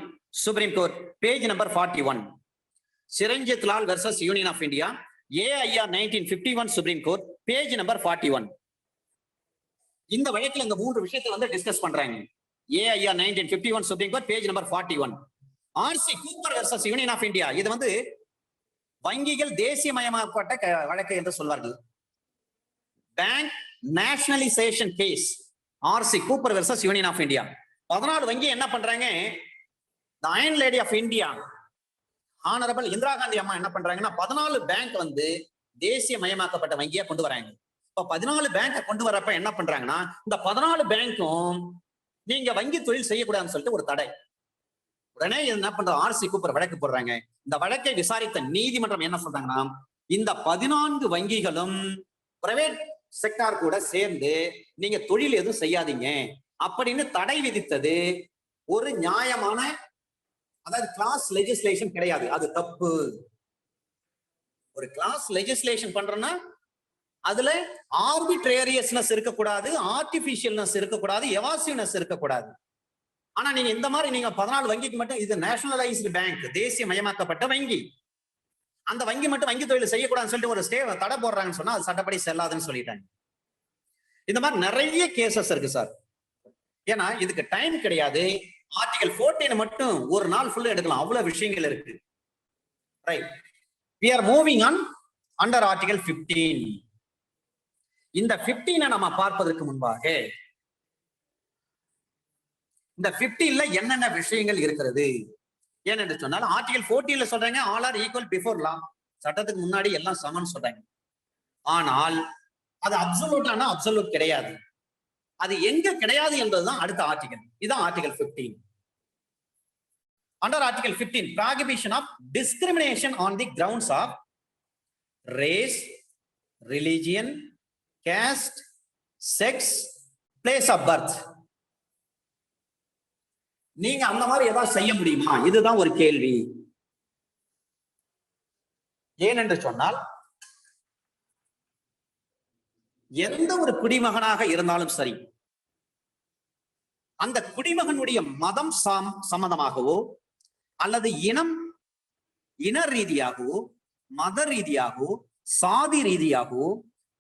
supreme court, page number 41. Chiranjit Lal versus union of India, AIR 1951, supreme court, page number 41. இந்த வழக்கில் இந்த மூன்று விஷயத்தை வந்து டிஸ்கஸ் பண்றாங்க. AIR 1951, supreme court, page number 41. RC Cooper versus union of India, இது வந்து வங்கிகள் தேசியமயமாக்கப்பட்ட வழக்கு என்று சொல்வார்கள். Bank nationalisation case, RC Cooper versus union of India. 14 வங்கி என்ன பண்றாங்க, the iron lady of India honourable Indira Gandhi அம்மா என்ன பண்றாங்கன்னா, 14 பேங்க் வந்து தேசியமயமாக்கப்பட்ட வங்கியா கொண்டு வராங்க. இப்ப 14 பேங்க கொண்டு வரப்ப என்ன பண்றாங்கன்னா, இந்த 14 பேங்க்கும் நீங்க வங்கி தொழில் செய்யக்கூடாதுன்னு சொல்லிட்டு ஒரு தடை. உடனே என்ன பண்ற, RC கூப்பர் வழக்கு போடுறாங்க. இந்த வழக்கை விசாரித்த நீதிமன்றம் என்ன சொல்றாங்கன்னா, இந்த 14 வங்கிகளும் பிரைவேட் செக்டார் கூட சேர்ந்து நீங்க தொழில் எதுவும் செய்யாதீங்க அப்படின்னு தடை விதித்தது ஒரு நியாயமான, அதாவது கிளாஸ் லெஜிஸ்லேஷன் கிடையாது, அது தப்பு. ஒரு கிளாஸ் லெஜிஸ்லேஷன் பண்றோம்னா அதுல ஆர்பிட்ரேரியஸ்னஸ் இருக்கக்கூடாது, ஆர்டிபிஷியல்னஸ் இருக்கக்கூடாது, எவாசிவ்னஸ் இருக்கக்கூடாது. ஆனா நீங்க இந்த மாதிரி நீங்க 14 வங்கிக்கு மட்டும், இது நேஷனலைஸ்டு பேங்க், தேசியமயமாக்கப்பட்ட வங்கி, அந்த வங்கி மட்டும் வங்கி தொழில் செய்யக்கூடாதுன்னு சொல்லிட்டு ஒரு ஸ்டே தடை போடுறாங்கன்னு சொன்னா அது சட்டப்படி செல்லாதுன்னு சொல்லிட்டாங்க. இந்த மாதிரி நிறைய கேசஸ் இருக்கு சார். ஏன்னா இதுக்கு டைம் கிடையாது. ஆர்டிகல் 14 மட்டும் ஒரு நாள் ஃபுல்லா எடுக்கலாம், அவ்வளவு விஷயங்கள் இருக்கு. Right, we are moving on under article 15. இந்த 15 நம்ம பார்ப்பதற்கு முன்பாக இந்த 15ல என்னென்ன விஷயங்கள் இருக்கிறது ஏனென்று சொன்னால், ஆர்டிகல் 14ல சொல்றாங்க all are equal before law, சட்டத்துக்கு முன்னாடி எல்லாம் சமன் சொல்றாங்க. ஆனால் அது அப்சல்யூட்டான அப்சல்யூட் கிடையாது. அது எங்க கிடையாது என்பதுதான் அடுத்த ஆர்டிகல். இதுதான் article 15. Under Article 15, prohibition of discrimination on the grounds of race, religion, caste, sex, place of birth. நீங்க அந்த மாதிரி ஏதாவது செய்ய முடியுமா? இதுதான் ஒரு கேள்வி. ஏனென்று சொன்னால், எந்த ஒரு குடிமகனாக இருந்தாலும் சரி, அந்த குடிமகனுடைய மதம் சம்பந்தமாகவோ அல்லது இன ரீதியாகவோ, மத ரீதியாகவோ, சாதி ரீதியாகவோ,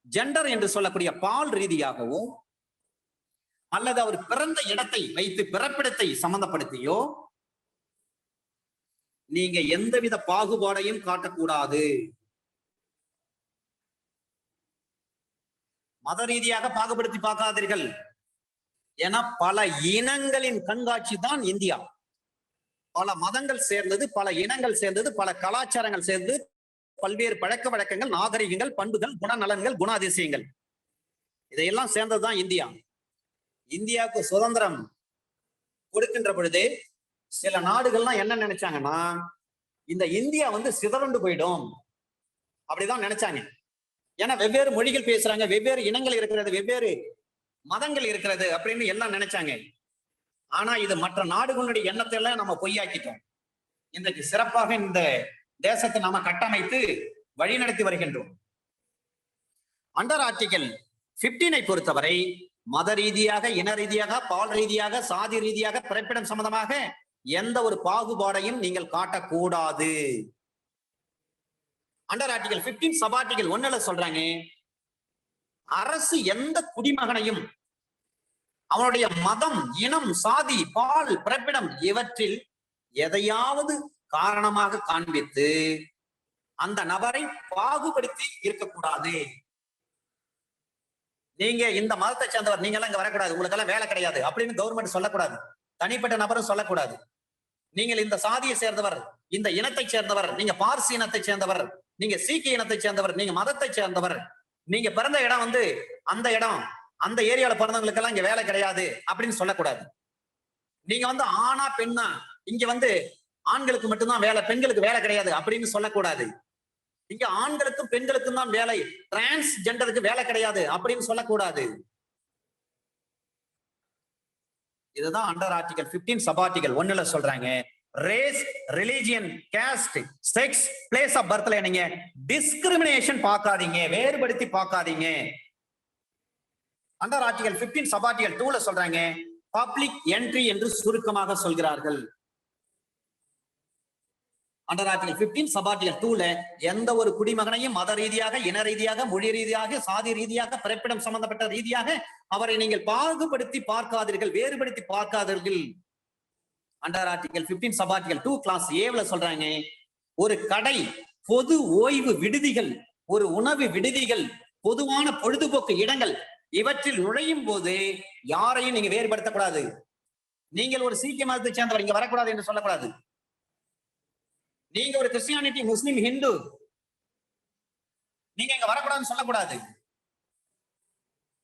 ஜெண்டர் என்று சொல்லக்கூடிய பால் ரீதியாகவோ, அல்லது அவர் பிறந்த இடத்தை வைத்து பிறப்பிடத்தை சம்பந்தப்படுத்தியோ நீங்க எந்தவித பாகுபாடையும் காட்டக்கூடாது. மத ரீதியாக பாகுபடுத்தி பார்க்காதீர்கள். ஏன்னா பல இனங்களின் கண்காட்சி தான் இந்தியா. பல மதங்கள் சேர்ந்தது, பல இனங்கள் சேர்ந்தது, பல கலாச்சாரங்கள் சேர்ந்து, பல்வேறு பழக்க வழக்கங்கள், நாகரிகங்கள், பண்புகள், குணநலன்கள், குணாதிசயங்கள், இதையெல்லாம் சேர்ந்ததுதான் இந்தியா. இந்தியாவுக்கு சுதந்திரம் கொடுக்கின்ற பொழுது சில நாடுகள்லாம் என்ன நினைச்சாங்கன்னா, இந்த இந்தியா வந்து சிதறண்டு போயிடும் அப்படிதான் நினைச்சாங்க. ஏன்னா வெவ்வேறு மொழிகள் பேசுறாங்க, வெவ்வேறு இனங்கள் இருக்கிறது, வெவ்வேறு மதங்கள் இருக்கிறது அப்படின்னு எல்லாம் நினைச்சாங்க. ஆனா இது மற்ற நாடுகளுடைய எண்ணத்தை எல்லாம் நம்ம பொய்யாக்கிட்டோம். இன்றைக்கு சிறப்பாக இந்த தேசத்தை நாம கட்டமைத்து வழிநடத்தி வருகின்றோம். அண்டர் ஆர்டிகல் 15 பொறுத்தவரை மத ரீதியாக, இன ரீதியாக, பால் ரீதியாக, சாதி ரீதியாக, பிறப்பிடம் சம்பந்தமாக எந்த ஒரு பாகுபாடையும் நீங்கள் காட்டக்கூடாது. அண்டர் ஆர்டிகல் 15 சப் ஆர்டிகல் 1 சொல்றாங்க, அரசு எந்த குடிமகனையும் அவனுடைய மதம், இனம், சாதி, பால், பிறப்பிடம் இவற்றில் எதையாவது காரணமாக காண்பித்து அந்த நபரை பாகுபடுத்தி இருக்கக்கூடாது. நீங்க இந்த மதத்தை சேர்ந்தவர், நீங்க எல்லாம் இங்க வரக்கூடாது, உங்களுக்கு எல்லாம் வேலை கிடையாது அப்படின்னு கவர்மெண்ட் சொல்லக்கூடாது. தனிப்பட்ட நபரும் சொல்லக்கூடாது. நீங்கள் இந்த சாதியை சேர்ந்தவர், இந்த இனத்தை சேர்ந்தவர், நீங்க பார்சி இனத்தை சேர்ந்தவர், நீங்க சீக்கிய இனத்தை சேர்ந்தவர், நீங்க மதத்தை சேர்ந்தவர், நீங்க பிறந்த இடம் வந்து அந்த இடம், அந்த ஏரியால பிறந்தவங்களுக்கு எல்லாம் இங்க வேலை கிடையாது அப்படின்னு சொல்லக்கூடாது. நீங்க வந்து ஆணா பெண்ணா, இங்க வந்து ஆண்களுக்கு மட்டும்தான் வேலை, பெண்களுக்கு வேலை கிடையாது அப்படின்னு சொல்லக்கூடாது. இங்க ஆண்களுக்கும் பெண்களுக்கும் தான் வேலை, டிரான்ஸ்ஜெண்டருக்கு வேலை கிடையாது அப்படின்னு சொல்லக்கூடாது. இதுதான் அண்டர் ஆர்டிகல் 15 சப் ஆர்டிகல் 1 சொல்றாங்க. Race, religion, caste, sex, place of பர்த்ல நீங்க டிஸ்கிரிமினேஷன் பார்க்காதீங்க, வேறுபடுத்தி பார்க்காதீங்க. அண்டர் ஆர்டிகல் 15 சப் ஆர்டிகல் 2 சொல்றாங்க, பப்ளிக் என்ட்ரி என்று சுருக்கமாக சொல்கிறார்கள். அண்டர் ஆர்டிகல் 15 சப் ஆர்டிகல் 2 எந்த ஒரு குடிமகனையும் மத ரீதியாக, இன ரீதியாக, மொழி ரீதியாக, சாதி ரீதியாக, பிறப்பிடம் சம்பந்தப்பட்ட ரீதியாக அவரை நீங்கள் பாகுபடுத்தி பார்க்காதீர்கள், வேறுபடுத்தி பார்க்காதீர்கள். Under article 15 sub article 2 class ஏல சொல்றாங்க, ஒரு கடை, பொது ஓய்வு விடுதிகள், ஒரு உணவு விடுதிகள், பொதுவான பொழுதுபோக்கு இடங்கள் இவற்றில் நுழையும் போது யாரையும் நீங்க வேறுபடுத்தக்கூடாது. நீங்கள் ஒரு சீக்கிய மதத்தை சேர்ந்தவர் இங்க வரக்கூடாது என்று சொல்லக்கூடாது. நீங்க ஒரு கிறிஸ்டியானிட்டி, முஸ்லிம், ஹிந்து, நீங்க இங்க வரக்கூடாதுன்னு சொல்லக்கூடாது.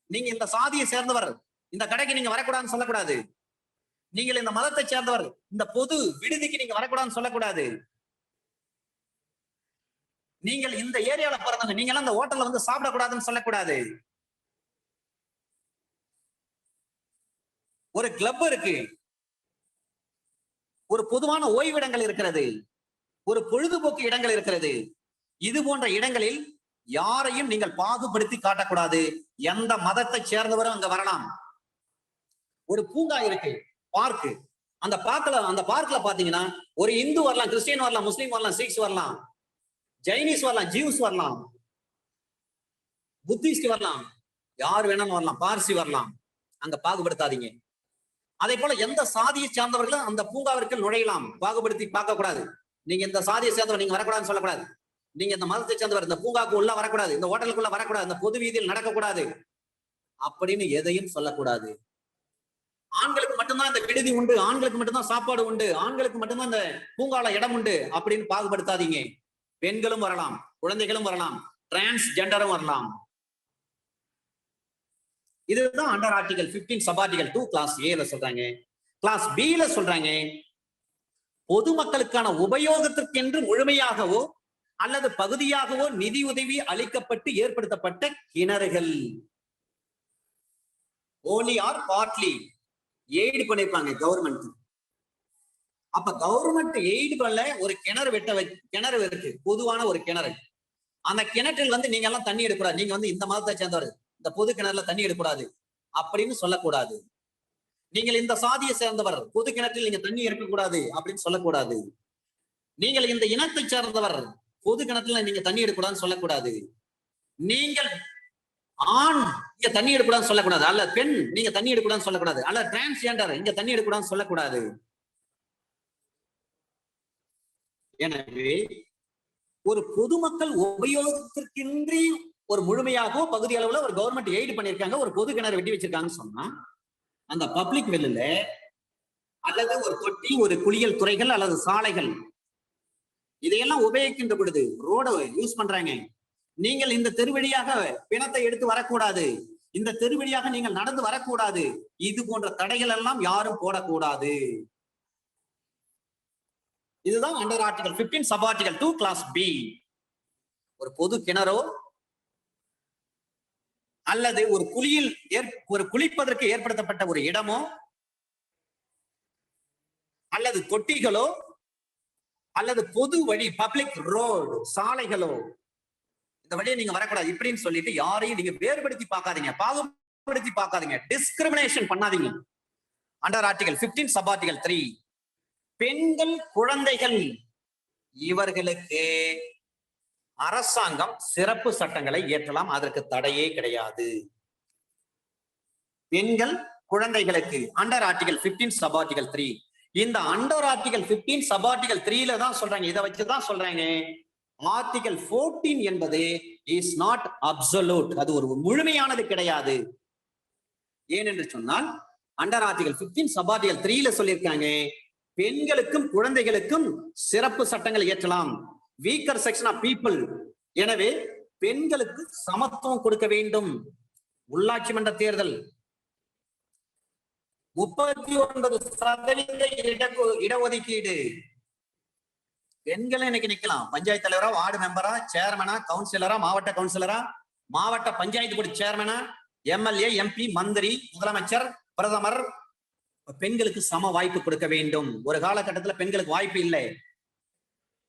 நீங்க இந்த சாதியை சேர்ந்தவர், இந்த கடைக்கு நீங்க வரக்கூடாதுன்னு சொல்லக்கூடாது. நீங்கள் இந்த மதத்தை சேர்ந்தவர், இந்த பொது விடுதிக்கு நீங்க வரக்கூடாதுன்னு சொல்லக்கூடாது. நீங்கள் இந்த ஏரியால பிறந்தவங்க, நீங்க எல்லாம் இந்த ஹோட்டல்ல வந்து சாப்பிடக்கூடாதுன்னு சொல்லக்கூடாது. ஒரு கிளப் இருக்கு, ஒரு பொதுவான ஓய்விடங்கள் இருக்கிறது, ஒரு பொழுதுபோக்கு இடங்கள் இருக்கிறது. இது போன்ற இடங்களில் யாரையும் நீங்கள் பாகுபடுத்தி காட்டக்கூடாது. எந்த மதத்தை சேர்ந்தவரும் அங்க வரலாம். ஒரு பூங்கா இருக்கு, பார்க், அந்த பார்க்ல பாத்தீங்கன்னா ஒரு இந்து வரலாம், கிறிஸ்டியன் வரலாம், முஸ்லீம் வரலாம், சீக்ஸ் வரலாம், ஜைனீஸ் வரலாம், ஜூஸ் வரலாம், புத்திஸ்ட் வரலாம், யார் வேணாலும் வரலாம், பார்சி வரலாம். அங்க பாகுபடுத்தாதீங்க. அதே போல எந்த சாதியை சார்ந்தவர்களும் அந்த பூங்காவிற்கு நுழையலாம், பாகுபடுத்தி பார்க்க கூடாது. நீங்க இந்த சாதியை சேர்ந்தவர் நீங்க வரக்கூடாதுன்னு சொல்லக்கூடாது. நீங்க இந்த மதத்தை சேர்ந்தவர் இந்த பூங்காவுக்கு உள்ள வரக்கூடாது, இந்த ஹோட்டலுக்குள்ள வரக்கூடாது, இந்த பொது வீதியில் நடக்கக்கூடாது அப்படின்னு எதையும் சொல்லக்கூடாது. ஆண்களுக்கு மட்டும்தான் இந்த விடுதி உண்டு, ஆண்களுக்கு மட்டும்தான் சாப்பாடு உண்டு, ஆண்களுக்கு மட்டும்தான் இந்த பூங்கால இடம் உண்டு அப்படின்னு பாகுபடுத்தாதீங்க. பெண்களும் வரலாம், குழந்தைகளும் வரலாம், டிரான்ஸ்ஜெண்டரும் வரலாம். இதுதான் under article 15 sub article 2 class ஏல சொல்றாங்க. கிளாஸ் பில சொல்றாங்க, பொதுமக்களுக்கான உபயோகத்திற்கென்று முழுமையாகவோ அல்லது பகுதியாகவோ நிதி உதவி அளிக்கப்பட்டு ஏற்படுத்தப்பட்ட கிணறுகள், ஓன்லி ஆர் பார்ட்லி எய்டு பண்ணிருப்பாங்க கவர்மெண்ட். அப்ப கவர்மெண்ட் எய்டு பண்ணல ஒரு கிணறு இருக்கு, பொதுவான ஒரு கிணறு. அந்த கிணற்றில் வந்து நீங்க எல்லாம் தண்ணி எடுக்கூடாது, நீங்க வந்து இந்த மதத்தை சேர்ந்தவர் இந்த பொது கிணறுல தண்ணி எடுக்கூடாது அப்படின்னு சொல்லக்கூடாது. நீங்கள் இந்த சாதியை சேர்ந்தவர் பொது கிணற்றில் நீங்க தண்ணி எடுக்கக்கூடாது அப்படின்னு சொல்லக்கூடாது. நீங்கள் இந்த இனத்தை சேர்ந்தவர் பொது கிணத்துல நீங்க தண்ணி எடுக்கூடாதுன்னு சொல்லக்கூடாது. நீங்கள் ஆண் இங்க தண்ணி எடுக்கூடாதுன்னு சொல்லக்கூடாது, அல்ல பெண் நீங்க தண்ணி எடுக்கூடாதுன்னு சொல்லக்கூடாது, அல்ல டிரான்ஸ்ஜெண்டர் இங்க தண்ணி எடுக்கூடாதுன்னு சொல்லக்கூடாது. எனவே ஒரு பொதுமக்கள் உபயோகத்திற்கின்றி ஒரு முழுமையாகவோ பகுதி அளவுல ஒரு கவர்மெண்ட் எய்டு பண்ணிருக்காங்க, ஒரு பொது கிணறு வெட்டி வச்சிருக்காங்கன்னு சொன்னா அந்த பப்ளிக் வெல்ல அல்லது ஒரு தொட்டி, ஒரு குளியல் துறைகள் அல்லது சாலைகள் இதையெல்லாம் உபயோகிக்கின்ற பொழுது ரோட யூஸ் பண்றாங்க, நீங்கள் இந்த தெருவழியாக பிணத்தை எடுத்து வரக்கூடாது, இந்த தெருவழியாக நீங்கள் நடந்து வரக்கூடாது, இது போன்ற தடைகள் எல்லாம் யாரும் போடக்கூடாது. இதுதான் under article 15 sub article 2 class B. ஒரு பொது கிணறோ அல்லது ஒரு ஒரு குளிப்பதற்கு ஏற்படுத்தப்பட்ட ஒரு இடமோ அல்லது தொட்டிகளோ அல்லது பொது வழி பப்ளிக் ரோடு சாலைகளோ இந்த வழியை நீங்க வரக்கூடாது இப்படின்னு சொல்லிட்டு யாரையும் நீங்க வேறுபடுத்தி பார்க்காதீங்க, பாகுபடுத்தி பார்க்காதீங்க, டிஸ்கிரிமினேஷன் பண்ணாதீங்க. அண்டர் ஆர்டிகல் 15 சப் ஆர்டிகல் 3 பெண்கள் குழந்தைகள் இவர்களுக்கு அரசாங்கம் சிறப்பு சட்டங்களை இயற்றலாம், அதற்கு தடையே கிடையாது. பெண்கள் குழந்தைகளுக்கு அண்டர் ஆர்டிகல் 15 சப் ஆர்டிகல் 3. இந்த அண்டர் ஆர்டிகல் 15 சப் ஆர்டிகல் 3ல தான் சொல்றாங்க, இதை வச்சுதான் சொல்றாங்க ஆர்டிகல் 14 என்பது இஸ் நாட் அப்சல்யூட், அது ஒரு முழுமையானது கிடையாது. ஏனென்று சொன்னால் அண்டர் ஆர்டிகல் 15 சப் ஆர்டிகல் 3ல சொல்லியிருக்காங்க பெண்களுக்கும் குழந்தைகளுக்கும் சிறப்பு சட்டங்கள் இயற்றலாம், வீக்கர் செக்ஷன் ஆஃப் பீப்புள். எனவே பெண்களுக்கு சமத்துவம் கொடுக்க வேண்டும். உள்ளாட்சி மன்ற தேர்தல் 39% இடஒதுக்கீடு, பெண்கள் இன்னைக்கு நிக்கலாம். பஞ்சாயத்து தலைவரா, வார்டு மெம்பரா, சேர்மனா, கவுன்சிலரா, மாவட்ட கவுன்சிலரா, மாவட்ட பஞ்சாயத்து போர்டு சேர்மனா, எம்எல்ஏ, எம்பி, மந்திரி, முதலமைச்சர், பிரதமர். பெண்களுக்கு சம வாய்ப்பு கொடுக்க வேண்டும். ஒரு காலகட்டத்தில் பெண்களுக்கு வாய்ப்பு இல்லை.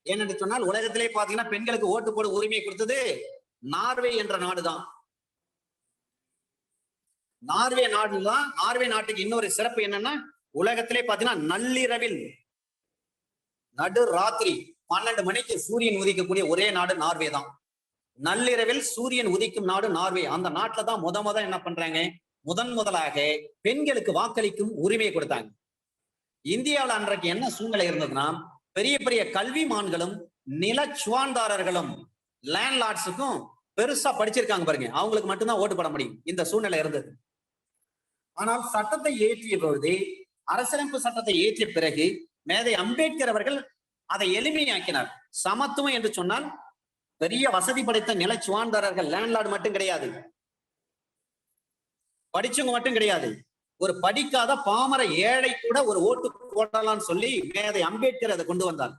ஏனென்று சொன்னால் உலகத்திலே பாத்தீங்கன்னா பெண்களுக்கு ஓட்டு போட உரிமையை கொடுத்தது நார்வே என்ற நாடுதான். நார்வே நாடுதான். நார்வே நாட்டுக்கு இன்னொரு சிறப்பு என்னன்னா உலகத்திலே பாத்தீங்கன்னா நள்ளிரவில் நடு ராத்திரி 12 மணிக்கு சூரியன் உதிக்கக்கூடிய ஒரே நாடு நார்வே தான். நள்ளிரவில் சூரியன் உதிக்கும் நாடு நார்வே. அந்த நாட்டுல தான் முத என்ன பண்றாங்க, முதலாக பெண்களுக்கு வாக்களிக்கும் உரிமையை கொடுத்தாங்க. இந்தியாவில் அன்றைக்கு என்ன சூழ்நிலை இருந்ததுன்னா பெரிய பெரிய கல்விமான்களும் நிலச்சுவான்தாரர்களும் லேண்ட்லார்ட்ஸுக்கும் பெருசா படிச்சிருக்காங்க பாருங்க, அவங்களுக்கு மட்டும்தான் ஓட்டு போட முடியும். இந்த சூழ்நிலை இருந்தது. ஆனால் சட்டத்தை இயற்றிய பொழுது, அரசியலமைப்பு சட்டத்தை இயற்றிய பிறகு மேதை அம்பேத்கர் அவர்கள் அதை எளிமையாக்கினார். சமத்துவம் என்று சொன்னால் பெரிய வசதி படைத்த நிலச்சுவான்தாரர்கள் லேண்ட்லார்டு மட்டும் கிடையாது, படிச்சவங்க மட்டும் கிடையாது, ஒரு படிக்காத பாமர ஏழை கூட ஒரு ஓட்டு போடலாம்னு சொல்லி மேதை அம்பேத்கர் அதை கொண்டு வந்தார்.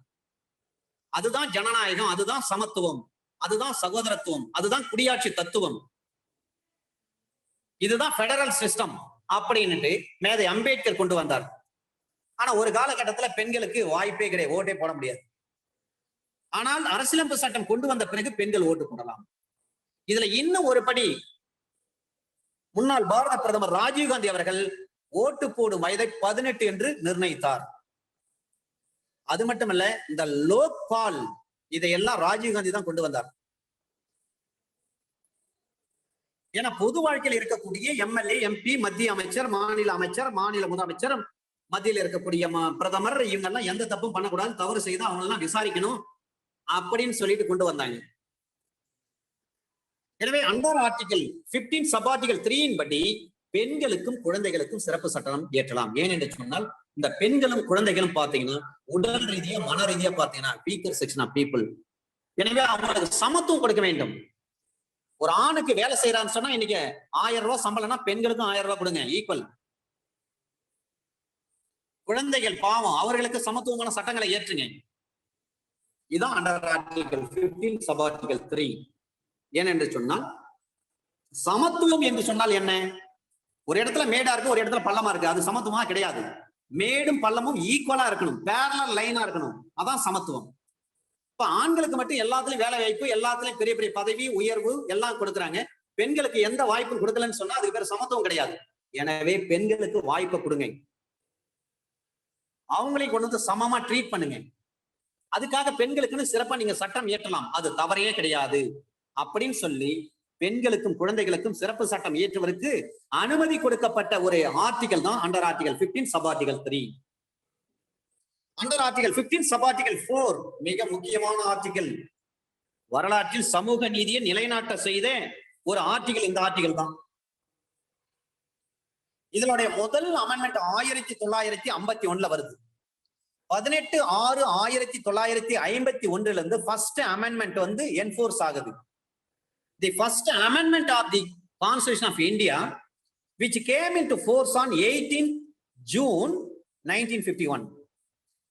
அதுதான் ஜனநாயகம், அதுதான் சமத்துவம், அதுதான் சகோதரத்துவம், அதுதான் குடியாட்சி தத்துவம், இதுதான் பெடரல் சிஸ்டம் அப்படின்னுட்டு மேதை அம்பேத்கர் கொண்டு வந்தார். ஆனா ஒரு காலகட்டத்துல பெண்களுக்கு வாய்ப்பே கிடையாது, ஓட்டே போட முடியாது. ஆனால் அரசியலமைப்பு சட்டம் கொண்டு வந்த பிறகு பெண்கள் ஓட்டு போடலாம். இதுல இன்னும் ஒரு படி, முன்னாள் பாரத பிரதமர் ராஜீவ்காந்தி அவர்கள் ஓட்டு போடும் வயதை 18 என்று நிர்ணயித்தார். அது மட்டுமல்ல, இந்த லோக்பால் இதையெல்லாம் ராஜீவ்காந்தி தான் கொண்டு வந்தார். ஏன்னா பொது வாழ்க்கையில் இருக்கக்கூடிய எம்எல்ஏ, எம்பி, மத்திய அமைச்சர், மாநில முதலமைச்சர், மத்தியில் இருக்கக்கூடிய பிரதமர், இவங்க எல்லாம் எந்த தப்பும் பண்ணக்கூடாது, தவறு செய்தா அவங்க எல்லாம் விசாரிக்கணும் அப்படின்னு சொல்லிட்டு கொண்டு வந்தாங்க. எனவே அண்டர் ஆர்டிகல் 15 சப் ஆர்டிகல் 3 படி பெண்களுக்கும் குழந்தைகளுக்கும் சிறப்பு சட்டம் ஏற்றலாம். ஏனென்று சொன்னால் இந்த பெண்களும் குழந்தைகளும் பாத்தீங்கன்னா உடல் ரீதியா மன ரீதியா பாத்தீங்கன்னா வீக்கர் செக்ஷன் ஆஃப் பீப்புள். எனவே அவங்களுக்கு சமத்துவம் கொடுக்க வேண்டும். ஒரு ஆணுக்கு வேலை செய்யறான்னு சொன்னா இன்னைக்கு 1000 ரூபாய் சம்பளம்னா பெண்களுக்கும் 1000 ரூபாய் கொடுங்க, ஈக்குவல். குழந்தைகள் பாவம், அவர்களுக்கு சமத்துவமான சட்டங்களை ஏற்றுங்க. இதுதான் அண்டர் ஆர்டிகல் 15 சப் ஆர்டிகல் 3. ஏனென்று சொன்னால் சமத்துவம் என்று சொன்னால் என்ன, ஒரு இடத்துல மேடா இருக்கு, ஒரு இடத்துல பள்ளமா இருக்கு, அது சமத்துவமா கிடையாது. மேடும் பள்ளமும் ஈக்குவலா இருக்கணும், பேரலல் லைனா இருக்கணும், அதான் சமத்துவம். இப்ப ஆண்களுக்கு மட்டும் எல்லாத்துலயும் வேலை வாய்ப்பு, எல்லாத்துலயும் பெரிய பெரிய பதவி உயர்வு எல்லாம் கொடுக்குறாங்க, பெண்களுக்கு எந்த வாய்ப்பும் கொடுக்கலன்னு சொன்னா அதுக்கு பேர் சமத்துவம் கிடையாது. எனவே பெண்களுக்கு வாய்ப்பை கொடுங்க, அவங்களையும் கொண்டு வந்து சமமா ட்ரீட் பண்ணுங்க. அதுக்காக பெண்களுக்குன்னு சிறப்பா நீங்க சட்டம் இயற்றலாம், அது தவறே கிடையாது அப்படின்னு சொல்லி பெண்களுக்கும் குழந்தைகளுக்கும் சிறப்பு சட்டம் இயற்றுவதற்கு அனுமதி கொடுக்கப்பட்ட ஒரு ஆர்டிகல் தான் under article 15 sub article 3. Under article 15 sub article 4 மிக முக்கியமான ஆர்டிகல். வரலாற்றில் சமூக நீதியை நிலைநாட்ட செய்த ஒரு ஆர்டிகல் இந்த ஆர்டிகல் தான். இதனுடைய முதல் அமெண்ட்மெண்ட் 1951 வருது. 18/6/1951 இருந்து ஃபர்ஸ்ட் அமெண்ட்மெண்ட் வந்து என்ஃபோர்ஸ் ஆகுது. The first amendment of the Constitution of India, which came into force on 18th June 1951.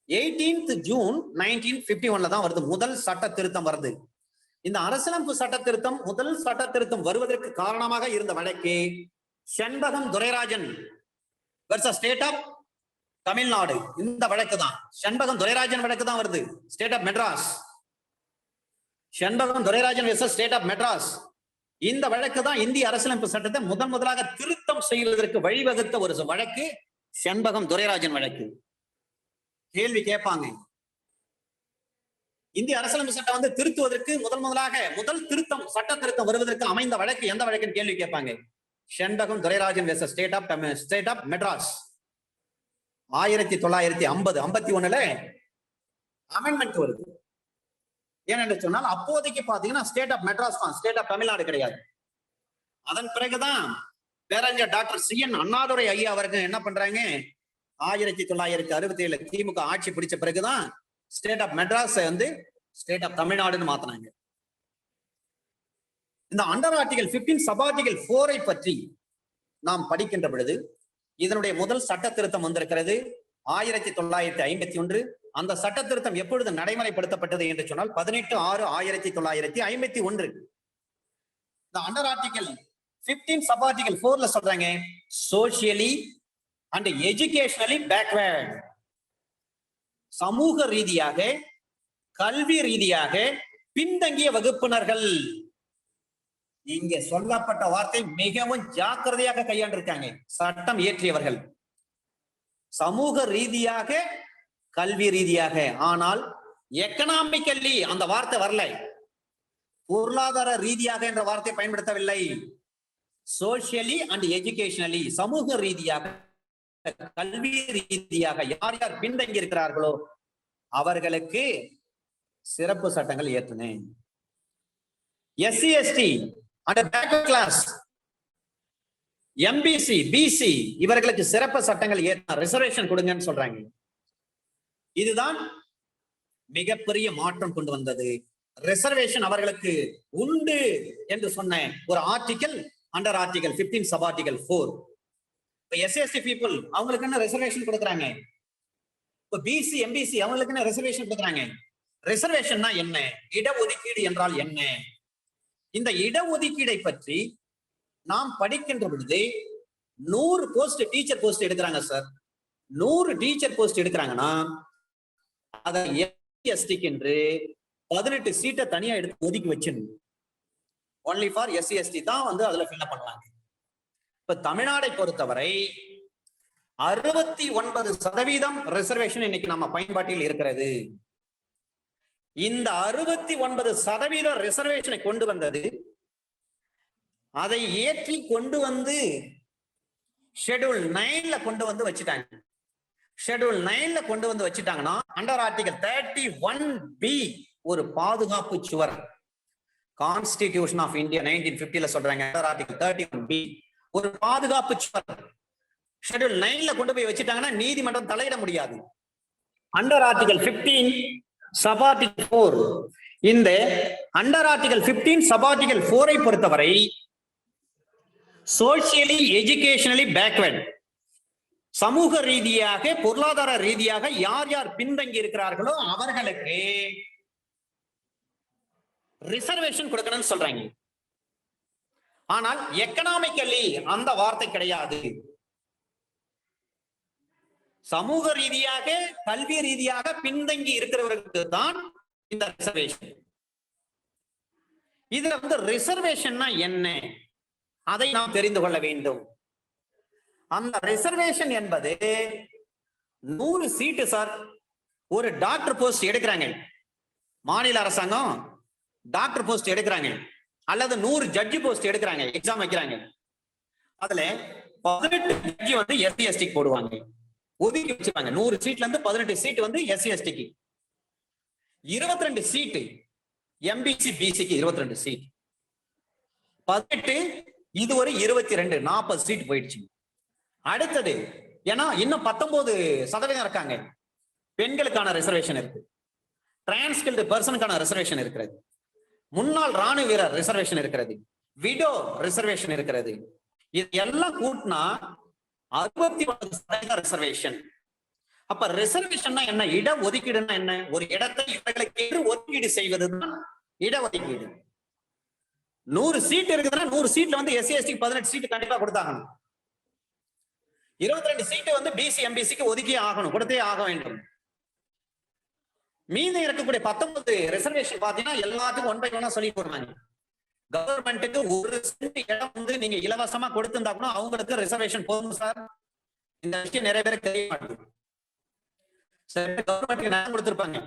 18th June 1951 தான் வருது முதல் சட்ட திருத்தம் வருது. இந்த அரசியலமைப்பு சட்ட திருத்தம் முதல் சட்ட திருத்தம் வருவதற்கு காரணமாக இருந்த வழக்கு Champakam Dorairajan versus state of Tamil Nadu. இந்த வழக்கு தான், செண்பகம் துரைராஜன் வழக்கு தான் வருது. State of Madras, Champakam Dorairajan versus state of Madras. இந்த வழக்கு தான் இந்திய அரசியலமைப்பு சட்டத்தை முதலாக திருத்தம் செய்வதற்கு வழிவகுத்த ஒரு வழக்கு செண்பகம் துரைராஜன் வழக்கு. கேள்வி கேட்பாங்க, இந்திய அரசியலமைப்பு சட்டம் வந்து திருத்துவதற்கு முதல் திருத்தம் சட்ட திருத்தம் வருவதற்கு அமைந்த வழக்கு எந்த வழக்குன்னு கேள்வி கேட்பாங்க. Champakam Dorairajan versus state of Madras. 1951 amendment வருது. ஏனென்று சொன்னால் அப்போதைக்கு பாத்தீங்கன்னா ஸ்டேட் ஆஃப் மெட்ராஸ் தான், ஸ்டேட் ஆஃப் தமிழ்நாடு கிடையாது. அதன் பிறகுதான் பேரறிஞர் டாக்டர் CN அண்ணாதுரை ஐயா அவர்கள் என்ன பண்றாங்க, 1967 திமுக ஆட்சி பிடிச்ச பிறகுதான் ஸ்டேட் ஆஃப் மெட்ராஸ் வந்து ஸ்டேட் ஆஃப் தமிழ்நாடுன்னு மாத்தினாங்க. இந்த அண்டர் ஆர்டிகல் 15 சப் ஆர்டிகல் 4 பற்றி நாம் படிக்கின்ற பொழுது இதனுடைய முதல் சட்ட திருத்தம் வந்திருக்கிறது 1951. அந்த சட்ட திருத்தம் எப்பொழுது நடைமுறைப்படுத்தப்பட்டது என்று சொன்னால் 18/6/1951. இந்த அண்டர் ஆர்டிகல் 15 சப் ஆர்டிகல் 4ல சொல்றாங்க, சோசியலி அண்ட் எஜுகேஷனலி பேக்வேர்ட், சமூக ரீதியாக கல்வி ரீதியாக பின்தங்கிய வகுப்பினர்கள். இங்க சொல்லப்பட்ட வார்த்தை மிகவும் ஜாக்கிரதையாக கையாண்டிருக்காங்க சட்டம் இயற்றியவர்கள். சமூக ரீதியாக கல்வி ரீதியாக, ஆனால் எக்கனாமிக்கல்லி அந்த வார்த்தை வரல, பொருளாதார ரீதியாக என்ற வார்த்தை பயன்படுத்தவில்லை. சோசியலி அண்ட் எஜுகேஷனலி, சமூக ரீதியாக கல்வி ரீதியாக யார் யார் பின்தங்கி இருக்கிறார்களோ அவர்களுக்கு சிறப்பு சட்டங்கள் ஏற்றினேன். SC ST and backward class, MBC BC இவர்களுக்கு சிறப்பு சட்டங்கள் ஏற்றின, ரிசர்வேஷன் கொடுங்கன்னு சொல்றாங்க. இதுதான் மிகப்பெரிய மாற்றம் கொண்டு வந்தது. ரிசர்வேஷன் அவர்களுக்கு உண்டு என்று சொன்ன ஒரு article under article 15 sub article 4. இப்ப SC பீப்புள் அவங்களுக்கு என்ன ரிசர்வேஷன் கொடுக்குறாங்க, இப்ப BC MBC அவங்களுக்கு என்ன ரிசர்வேஷன் கொடுக்குறாங்க. ரிசர்வேஷன்னா என்ன, இடஒதுக்கீடு என்றால் என்ன? இந்த இடஒதுக்கீடை பற்றி நாம் படிக்கின்ற பொழுது 100 போஸ்ட் டீச்சர் போஸ்ட் எடுக்கிறாங்க சார். 100 டீச்சர் போஸ்ட் எடுக்கிறாங்கன்னா அதை SC/STக்கு என்று 18 சீட்டை தனியா எடுத்து ஒதுக்கி வச்சிடணும். ஒன்லி ஃபார் SC/ST தான் வந்து அதுல ஃபில் பண்ணுவாங்க. இப்ப தமிழ்நாடை பொறுத்தவரை 69% ரிசர்வேஷன் இன்னைக்கு நம்ம பயன்பாட்டில் இருக்கிறது. இந்த 69% ரிசர்வேஷனை கொண்டு வந்தது, அதை ஏற்றி கொண்டு வந்து ஷெட்யூல் 9ல கொண்டு வந்து வச்சுட்டாங்க. ஷெட்யூல் 9ல கொண்டு வந்து வச்சுட்டாங்கன்னா அண்டர் ஆர்டிகல் 31B ஒரு பாதுகாப்பு சுவர். கான்ஸ்டிடியூஷன் ஆஃப் இந்தியா 1950ல சொல்றாங்க, அண்டர் ஆர்டிகல் 31B ஒரு பாதுகாப்பு சுவர். ஷெட்யூல் 9ல கொண்டு போய் வச்சுட்டாங்கன்னா நீதிமன்றம் தலையிட முடியாது. அண்டர் ஆர்டிகல் 15 சப் ஆர்டிகல் 4, இந்த அண்டர் ஆர்டிகல் 15 சப் ஆர்டிகல் 4 பொறுத்தவரை சோசியலி எஜுகேஷனலி பேக்வர்ட், சமூக ரீதியாக பொருளாதார ரீதியாக யார் யார் பின்தங்கி இருக்கிறார்களோ அவர்களுக்கு ரிசர்வேஷன் கொடுக்கணும்னு சொல்றாங்க. ஆனால் எக்கனாமிக்கலி அந்த வார்த்தை கிடையாது. சமூக ரீதியாக கல்வி ரீதியாக பின்தங்கி இருக்கிறவர்களுக்கு தான் இந்த ரிசர்வேஷன். இதுல வந்து ரிசர்வேஷன்னா என்ன, அதை நாம் தெரிந்து கொள்ள வேண்டும். அந்த ரிசர்வேஷன் என்பது 100 சீட்டு சார். ஒரு டாக்டர் போஸ்ட் எடுக்கிறாங்க, மாநில அரசாங்கம் டாக்டர் போஸ்ட் எடுக்கிறாங்க, அல்லது 100 ஜட்ஜி போஸ்ட் எடுக்கிறாங்க, எக்ஸாம் வைக்கிறாங்க. அதுல 18 ஜட்ஜி வந்து SC/ST போடுவாங்க, ஒதுக்கி வச்சிருப்பாங்க. 100 சீட்ல இருந்து 18 சீட் வந்து SC/STக்கு, 22 சீட்டு MBC BCக்கு, 22 சீட் 18, இது ஒரு 22, 40 சீட் போயிடுச்சு. அடுத்தது ஏன்னா இன்னும் 19% இருக்காங்க, பெண்களுக்கான ரிசர்வேஷன் இருக்கு, டிரான்ஸ்கில்டு பர்சனுக்கான ரிசர்வேஷன் இருக்கிறது, முன்னாள் ராணுவ வீரர் ரிசர்வேஷன் இருக்கிறது, விடோ ரிசர்வேஷன் இருக்கிறது. இது எல்லாம் கூட்டினா 69% ரிசர்வேஷன். அப்ப ரிசர்வேஷன்னா என்ன, இட ஒதுக்கீடுன்னா என்ன, ஒரு இடத்தை இவர்களுக்கு ஒதுக்கீடு செய்வதுதான் இடஒதுக்கீடு. 100 சீட் இருக்குதுன்னா 100 சீட்ல வந்து எஸ்சி எஸ்டி 18 சீட் கண்டிப்பா கொடுத்தாங்க. 22 சீட்டு வந்து பிசி எம்பிசிக்கு ஒதுக்கி ஆகணும், கொடுத்தே ஆக வேண்டும். மீதி இருக்கக்கூடிய 19 ரிசர்வேஷன் பாத்தீங்கன்னா எல்லாத்துக்கும் 1 by 1 சொல்லி போடுறாங்க. கவர்மெண்ட்டுக்கு 1 சென்ட் இடம் வந்து நீங்க இலவசமா கொடுத்திருந்தா கூட அவங்களுக்கு ரிசர்வேஷன் போதும் சார். இந்த விஷயம் நிறைய பேருக்கு தெரிய மாட்டேங்குது. கவர்மெண்ட்டுக்கு நேரம் கொடுத்திருப்பாங்க,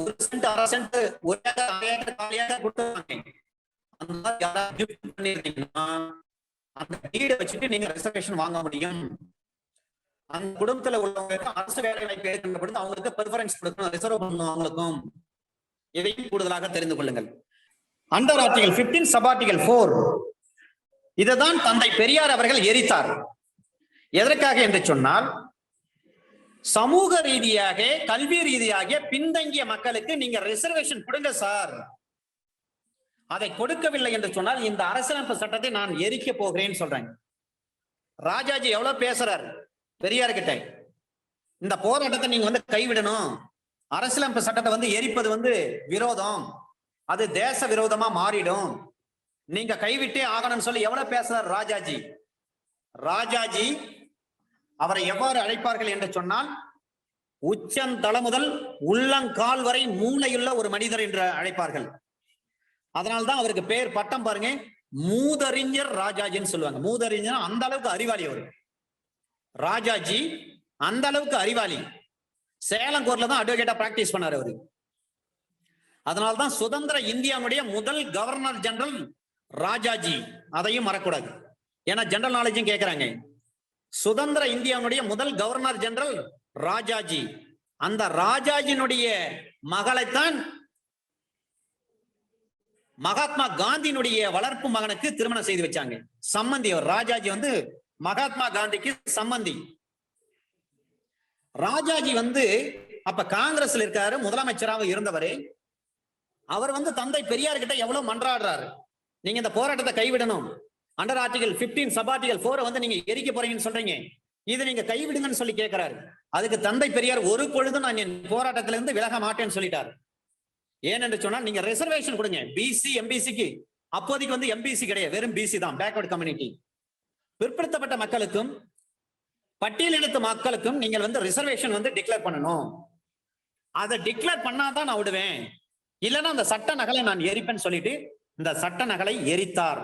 1 cent 1/2 cent 1 acre 1/2 acre 4 acre கொடுத்துருப்பாங்க. அந்த மாதிரி யாராவது கிஃப்ட் பண்ணிருக்கீங்கன்னா அந்த டீடை வச்சுட்டு நீங்க ரிசர்வேஷன் வாங்க முடியும். அந்த குடும்பத்துல உள்ளவங்களுக்கு அரசு வேலை வாய்ப்பு ஏற்கின்ற பொழுது அவங்களுக்கு பெர்ஃபரன்ஸ் கொடுக்கணும், ரிசர்வ் பண்ணணும் அவங்களுக்கும். இதையும் கூடுதலாக தெரிந்து கொள்ளுங்கள். அண்டர் ஆர்டிகல் 15 சப் ஆர்டிகல் 4 இதுதான் தந்தை பெரியார் அவர்கள் எரித்தார். எதற்காக என்று சொன்னால், சமூக ரீதியாக கல்வி ரீதியாக பின்தங்கிய மக்களுக்கு நீங்க ரிசர்வேஷன் கொடுங்க சார். அதை கொடுக்கவில்லை என்று சொன்னால் இந்த அரசியலமைப்பு சட்டத்தை நான் எரிக்க போகிறேன்னு சொல்றேன். ராஜாஜி எவ்வளவு பேசுறாரு பெரியார் கிட்ட, இந்த போராட்டத்தை நீங்க வந்து கைவிடணும், அரசியலமைப்பு சட்டத்தை வந்து எரிப்பது வந்து விரோதம், அது தேச விரோதமா மாறிடும், நீங்க கைவிட்டே ஆகணும்னு சொல்லி எவ்வளவு பேசுறார் ராஜாஜி. ராஜாஜி அவரை எவ்வாறு அழைப்பார்கள் என்று சொன்னால், உச்சந்தலை முதல் உள்ளங்கால் வரை மூளையுள்ள ஒரு மனிதர் என்று அழைப்பார்கள். அதனால்தான் அவருக்கு பேர் பட்டம் பாருங்க, மூதறிஞர் ராஜாஜின்னு சொல்லுவாங்க. மூதறிஞர் அந்த அளவுக்கு அறிவாளி அவர். ராஜாஜி அந்த அளவுக்கு அறிவாளி. சேலம் கோர்ட்ல தான் அட்வொகேட்டா பிராக்டிஸ் பண்ணார் அவரு. அதனால்தான் சுதந்திர இந்தியாவுடைய முதல் கவர்னர் ஜெனரல் ராஜாஜி. அதையும் மறக்கூடாது, ஏன்னா ஜெனரல் நாலேஜும் கேட்கிறாங்க. சுதந்திர இந்தியாவுடைய முதல் கவர்னர் ஜெனரல் ராஜாஜி. அந்த ராஜாஜினுடைய மகளைத்தான் மகாத்மா காந்தியினுடைய வளர்ப்பு மகனுக்கு திருமணம் செய்து வச்சாங்க. சம்பந்தி அவர். ராஜாஜி வந்து மகாத்மா காந்திக்கு சம்பந்தி. ராஜாஜி வந்து அப்ப காங்கிரஸ்ல இருக்காரு, முதலமைச்சராக இருந்தவரே. அவர் வந்து தந்தை பெரியார் கிட்ட எவ்வளவு மன்றாடுறாரு, நீங்க இந்த போராட்டத்தை கைவிடணும், அண்டர் ஆர்டிகல் 15 சப் ஆர்டிகல் 4 வந்து நீங்க எரிக்க போறீங்கன்னு சொல்றீங்க, இதை நீங்க கைவிடுங்கன்னு சொல்லி கேட்கிறாரு. அதுக்கு தந்தை பெரியார் ஒரு பொழுதும் நான் என் போராட்டத்திலிருந்து விலக மாட்டேன்னு சொல்லிட்டாரு. ஏனென்று சொன்னா, நீங்க ரிசர்வேஷன் கொடுங்க பிசி எம்பிசிக்கு. அப்போதைக்கு வந்து எம்பிசி கிடையாது, வெறும் பிசி தான், பேக்வர்ட் கம்யூனிட்டி. பிற்படுத்தப்பட்ட மக்களுக்கும் பட்டியலினத்து மக்களுக்கும் நீங்கள் வந்து ரிசர்வேஷன் வந்து டிக்ளேர் பண்ணணும். அதை டிக்ளேர் பண்ணாதான் நான் விடுவேன், இல்லைன்னா அந்த சட்ட நகலை நான் எரிப்பேன்னு சொல்லிட்டு இந்த சட்ட நகலை எரித்தார்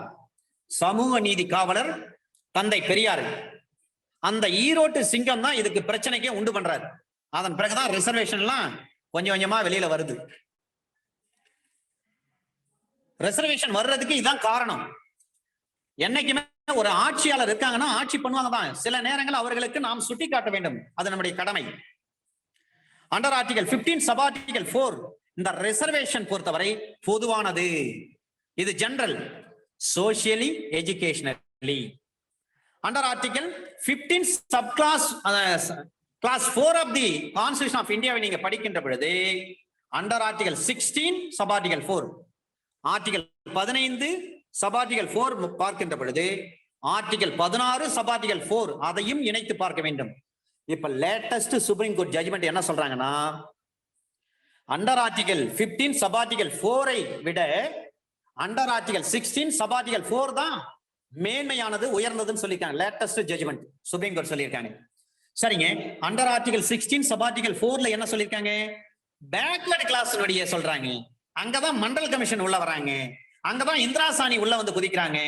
சமூக நீதி காவலர் தந்தை பெரியார். அந்த ஈரோட்டு சிங்கம் தான் இதுக்கு பிரச்சனைக்கே உண்டு பண்றாரு. அதன் பிறகுதான் ரிசர்வேஷன் எல்லாம் கொஞ்சம் கொஞ்சமா வெளியில வருது. ரிசர்வேஷன் வர்றதுக்கு இதான் காரணம். என்னைக்குமே ஒரு ஆட்சியாளர் இருக்காங்கன்னா ஆட்சி பண்ணுவாங்க தான், சில நேரங்கள் அவர்களுக்கு நாம் சுட்டி காட்ட வேண்டும், அது நம்முடைய கடமை. அண்டர் ஆர்டிகல் 15 சப் ஆர்டிகல் 4 இந்த ரிசர்வேஷன் பொறுத்தவரை பொதுவானது. இது general, socially, educationally. Under article 15 sub class 4 of the constitution of இந்தியாவை நீங்க படிக்கின்ற பொழுது under article 16 sub article 4, article 15 sub article 4 பார்க்கின்ற பொழுது ஆர்டிகல் 16 சப் ஆர்டிகல் 4 அதையும் இணைத்து பார்க்க வேண்டும். இப்ப லேட்டஸ்ட் சுப்ரீம் கோர்ட் ஜட்ஜ்மெண்ட் என்ன சொல்றாங்கன்னா, அண்டர் ஆர்டிகல் 15 சப் ஆர்டிகல் 4 விட அண்டர் ஆர்டிகல் 16 சப் ஆர்டிகல் 4 தான் மேன்மையானது, உயர்ந்ததுன்னு சொல்லியிருக்காங்க. லேட்டஸ்ட் ஜட்ஜ்மெண்ட் சுப்ரீம் கோர்ட் சொல்லியிருக்காங்க. சரிங்க, அண்டர் ஆர்டிகல் 16 சப் ஆர்டிகல் 4ல என்ன சொல்லியிருக்காங்க, பேக்வர்ட் கிளாஸ் சொல்றாங்க. அங்கதான் மண்டல் கமிஷன் உள்ள வராங்க, அங்கதான் இந்திராசாணி உள்ள வந்து குதிக்கிறாங்க.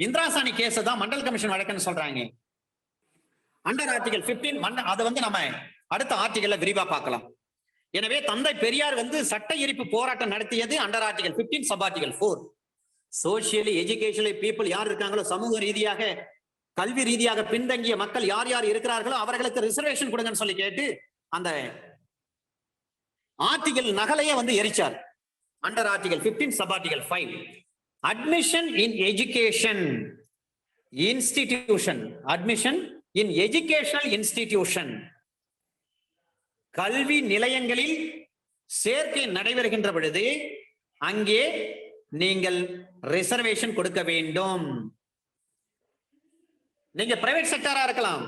இந்திராசாணி கேஸ் தான் மண்டல் கமிஷன் வழக்குன்னு சொல்றாங்க. அண்டர் ஆர்டிகல் 15 அதை வந்து நம்ம அடுத்த ஆர்டிகல்ல விரிவா பார்க்கலாம். எனவே தந்தை பெரியார் வந்து சட்ட எரிப்பு போராட்டம் நடத்தியது under article 15 sub article 4. Socially educationally people யார் இருக்காங்களோ, சமூக ரீதியாக கல்வி ரீதியாக பின்தங்கிய மக்கள் யார் யார் இருக்கிறார்களோ அவர்களுக்கு ரிசர்வேஷன் கொடுங்கன்னு சொல்லி கேட்டு அந்த ஆர்டிகல் நகலையே வந்து எரிச்சார். Under article 15 sub article 5 admission in education institution, admission in educational institution, கல்வி நிலையங்களில் சேர்க்கை நடைபெறுகின்ற பொழுது அங்கே நீங்கள் ரிசர்வேஷன் கொடுக்க வேண்டும். நீங்க பிரைவேட் செக்டரா இருக்கலாம்,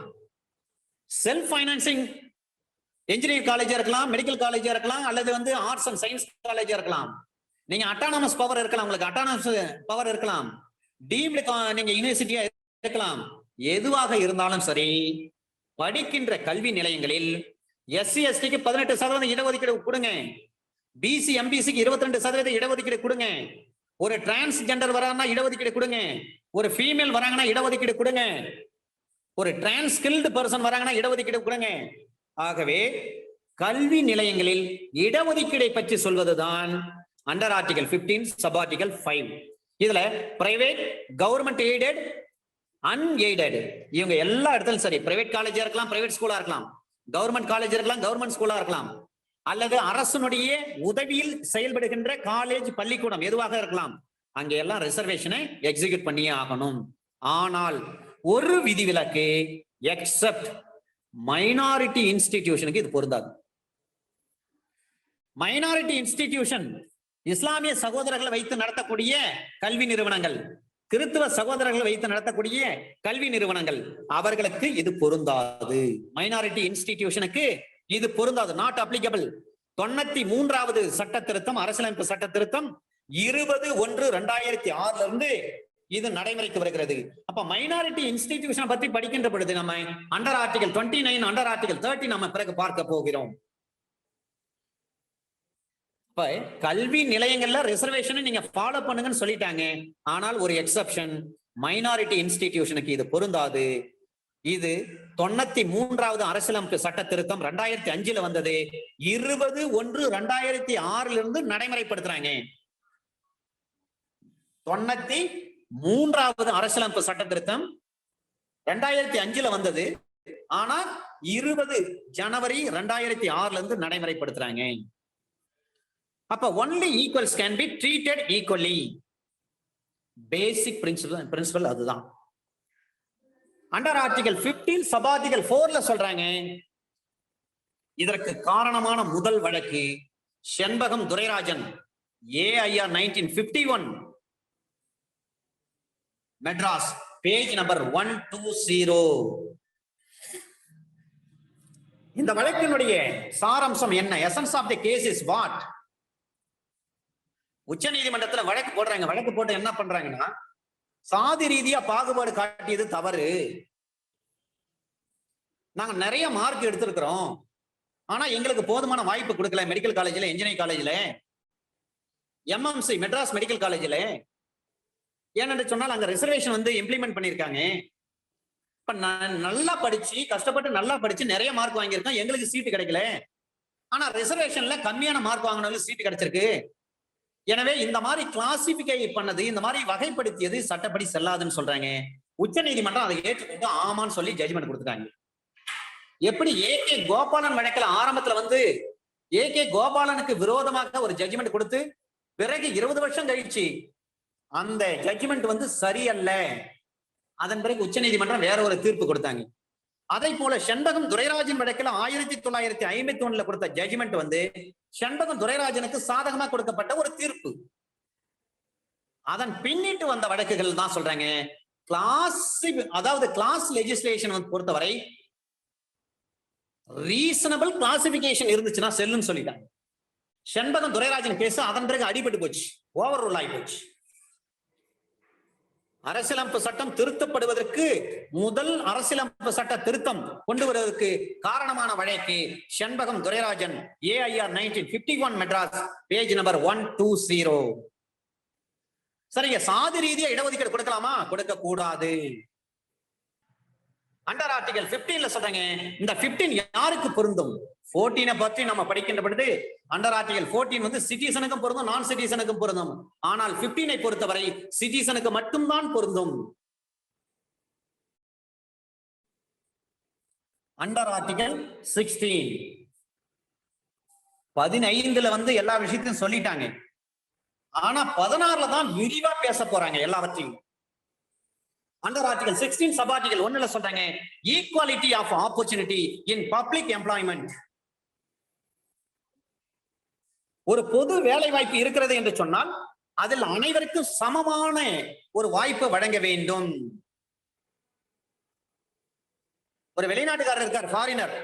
செல்ஃப் பைனான்சிங் இன்ஜினியரிங் காலேஜா இருக்கலாம், மெடிக்கல் காலேஜா இருக்கலாம், அல்லது வந்து ஆர்ட்ஸ் அண்ட் சயின்ஸ் காலேஜா இருக்கலாம். நீங்க அட்டானமஸ் பவர் இருக்கலாம், உங்களுக்கு அட்டானமஸ் பவர் இருக்கலாம், டீம்டு நீங்க யூனிவர்சிட்டியா இருக்கலாம். எதுவாக இருந்தாலும் சரி, படிக்கின்ற கல்வி நிலையங்களில் எஸ்சி எஸ்டிக்கு 18% இடஒதுக்கீடு கொடுங்க, பிசி எம்பிசிக்கு 22% இடஒதுக்கீடு கொடுங்க, ஒரு டிரான்ஸ்ஜெண்டர் வராங்கன்னா இடஒதுக்கீடு கொடுங்க, ஒரு ஃபீமேல் வராங்கன்னா இடஒதுக்கீடு கொடுங்க, ஒரு டிரான்ஸ்கில்டு பர்சன் வராங்கன்னா இடஒதுக்கீடு கொடுங்க. ஆகவே கல்வி நிலையங்களில் இடஒதுக்கீடை பற்றி சொல்வதுதான் அண்டர் ஆர்டிகல் 15 சப் ஆர்டிகல் 5. இதுல பிரைவேட், கவர்மெண்ட் எய்டட், அன்எய்டட் இவங்க எல்லா இடத்துலயும் சரி, பிரைவேட் காலேஜா இருக்கலாம், பிரைவேட் ஸ்கூலா இருக்கலாம், கவர்மெண்ட் காலேஜ் இருக்கலாம், கவர்மெண்ட் ஸ்கூலா இருக்கலாம், அல்லது அரசனுடைய உதவியில் செயல்படுகின்ற காலேஜ், பள்ளிக்கூடம் எதுவாக இருக்கலாம், அங்க எல்லாம் ரிசர்வேஷனை எக்ஸிக்யூட் பண்ணியே ஆகணும். ஆனால் ஒரு விதிவிலக்கு, எக்ஸப்ட் மைனாரிட்டி இன்ஸ்டிடியூஷனுக்கு இது பொருந்தாது. மைனாரிட்டி இன்ஸ்டிடியூஷன் இஸ்லாமிய சகோதரர்களை வைத்து நடத்தக்கூடிய கல்வி நிறுவனங்கள், கிறிஸ்துவ சகோதரர்களை வைத்து நடத்தக்கூடிய கல்வி நிறுவனங்கள், அவர்களுக்கு இது பொருந்தாது. மைனாரிட்டி இன்ஸ்டிடியூஷனுக்கு இது பொருந்தாது, நாட் அப்ளிகபிள். 93வது சட்ட திருத்தம், அரசியலமைப்பு சட்ட திருத்தம் 20/1/2006 இருந்து இது நடைமுறைக்கு வருகிறது. அப்ப மைனாரிட்டி இன்ஸ்டிடியூஷன் பத்தி படிக்கின்ற பொழுது நம்ம அண்டர் ஆர்டிகல் 29, அண்டர் ஆர்டிகல் 30 நம்ம பிறகு பார்க்க போகிறோம். இப்ப கல்வி நிலையங்கள்ல ரிசர்வேஷனை நீங்க ஃபாலோ பண்ணுங்கன்னு சொல்லிட்டாங்க. ஆனால் ஒரு எக்ஸப்ஷன், மைனாரிட்டி இன்ஸ்டிடியூஷனுக்கு இது பொருந்தாது. இது 93வது அரசியலமைப்பு சட்ட திருத்தம் 2005 வந்தது, 20/1/2006 இருந்து நடைமுறைப்படுத்துறாங்க. 93வது அரசியலமைப்பு சட்ட திருத்தம் 2005 வந்தது, ஆனா 20 ஜனவரி 2006 இருந்து நடைமுறைப்படுத்துறாங்க. அப்ப only equals can be treated equally. Basic principle அதுதான். அண்டர் ஆர்டிகல் 15 சப் ஆர்டிகல் 4ல சொல்றாங்க, இதற்கு காரணமான முதல் வழக்கு Champakam Dorairajan, AIR 1951, Madras, page number 120. இந்த வழக்கினுடைய சாராம்சம் என்ன? Essence of the case is what? உச்ச நீதிமன்றத்துல வழக்கு போடுறாங்க. வழக்கு போட்டு என்ன பண்றாங்கன்னா, சாதி ரீதியா பாகுபாடு காட்டியது தவறு, நாங்க நிறைய மார்க் எடுத்திருக்கிறோம், ஆனா எங்களுக்கு போதுமான வாய்ப்பு கொடுக்கல மெடிக்கல் காலேஜ்ல, இன்ஜினியரிங் காலேஜ்ல, MMC மெட்ராஸ் மெடிக்கல் காலேஜ்ல. ஏன்னு சொன்னால் அங்க ரிசர்வேஷன் வந்து இம்ப்ளிமெண்ட் பண்ணிருக்காங்க. இப்ப நல்லா படிச்சு, கஷ்டப்பட்டு நல்லா படிச்சு நிறைய மார்க் வாங்கியிருக்கோம், எங்களுக்கு சீட்டு கிடைக்கல, ஆனா ரிசர்வேஷன்ல கம்மியான மார்க் வாங்கினாலும் சீட்டு கிடைச்சிருக்கு. எனவே இந்த மாதிரி கிளாசிபிகை பண்ணது, இந்த மாதிரி வகைப்படுத்தியது சட்டப்படி செல்லாதுன்னு சொல்றாங்க. உச்ச நீதிமன்றம் அதை ஏற்றுக்கொண்டு ஆமான்னு சொல்லி ஜட்ஜ்மெண்ட் கொடுத்துட்டாங்க. எப்படி AK கோபாலன் வழக்கில் ஆரம்பத்துல வந்து AK கோபாலனுக்கு விரோதமாக ஒரு ஜட்ஜ்மெண்ட் கொடுத்து பிறகு 20 வருஷம் கழிச்சு அந்த ஜட்ஜ்மெண்ட் வந்து சரியல்ல, அதன் பிறகு உச்ச நீதிமன்றம் வேற ஒரு தீர்ப்பு கொடுத்தாங்க. அதை போல செண்பகம் துரைராஜன் வழக்கில் 1951 கொடுத்த ஜட்ஜ்மெண்ட் வந்து செண்பகம் துரைராஜனுக்கு சாதகமா கொடுக்கப்பட்ட ஒரு தீர்ப்பு. அதன் பின்னிட்டு வந்த வழக்குகள் தான் சொல்றாங்க அதாவது கிளாஸ் லெஜிஸ்லேஷன் பொறுத்தவரை ரீசனபிள் கிளாசிபிகேஷன் இருந்துச்சுன்னா செல்லுன்னு சொல்லிட்டாங்க. செண்பகம் துரைராஜன் கேஸ் அதன் பிறகு அடிபட்டு போச்சு, ஓவர் ரூல் ஆகி போச்சு. அரசியலமைப்பு சட்டம் திருத்தப்படுவதற்கு முதல் அரசியலமைப்பு சட்ட திருத்தம் கொண்டு வருவதற்கு காரணமான வழக்கு Champakam Dorairajan, AIR 1951, Madras, page number 120. சரிங்க, சாதி ரீதியா இடஒதுக்கீடு கொடுக்கலாமா? கொடுக்க கூடாது. அண்டர் ஆர்டிகல் 15ல சொல்றாங்க, இந்த 15 யாருக்கு பொருந்தும்? 14 பற்றி நம்ம படிக்கின்ற பொழுது அண்டர் ஆர்டிகல் 14 வந்து சிட்டிசனுக்கும் பொருந்தும், நான் சிட்டிசனுக்கும் பொருந்தும். ஆனால் 15ஐ பொறுத்தவரை சிட்டிசனுக்கு மட்டும்தான் பொருந்தும். அண்டர் ஆர்டிகல் 16 15ல வந்து எல்லா விஷயத்தையும் சொல்லிட்டாங்க. ஆனா 16ல தான் விரிவா பேச போறாங்க எல்லாவற்றையும். அண்டர் ஆர்டிகல் 16 சப் ஆர்டிகல் 1ல சொல்றாங்க, equality of opportunity in public employment. ஒரு பொது வேலை வாய்ப்பு இருக்கிறது என்று சொன்னால் அதில் அனைவருக்கும் சமமான ஒரு வாய்ப்பு வழங்க வேண்டும். ஒரு வெளிநாட்டுக்காரர் இருக்கார், ஃபாரினர்,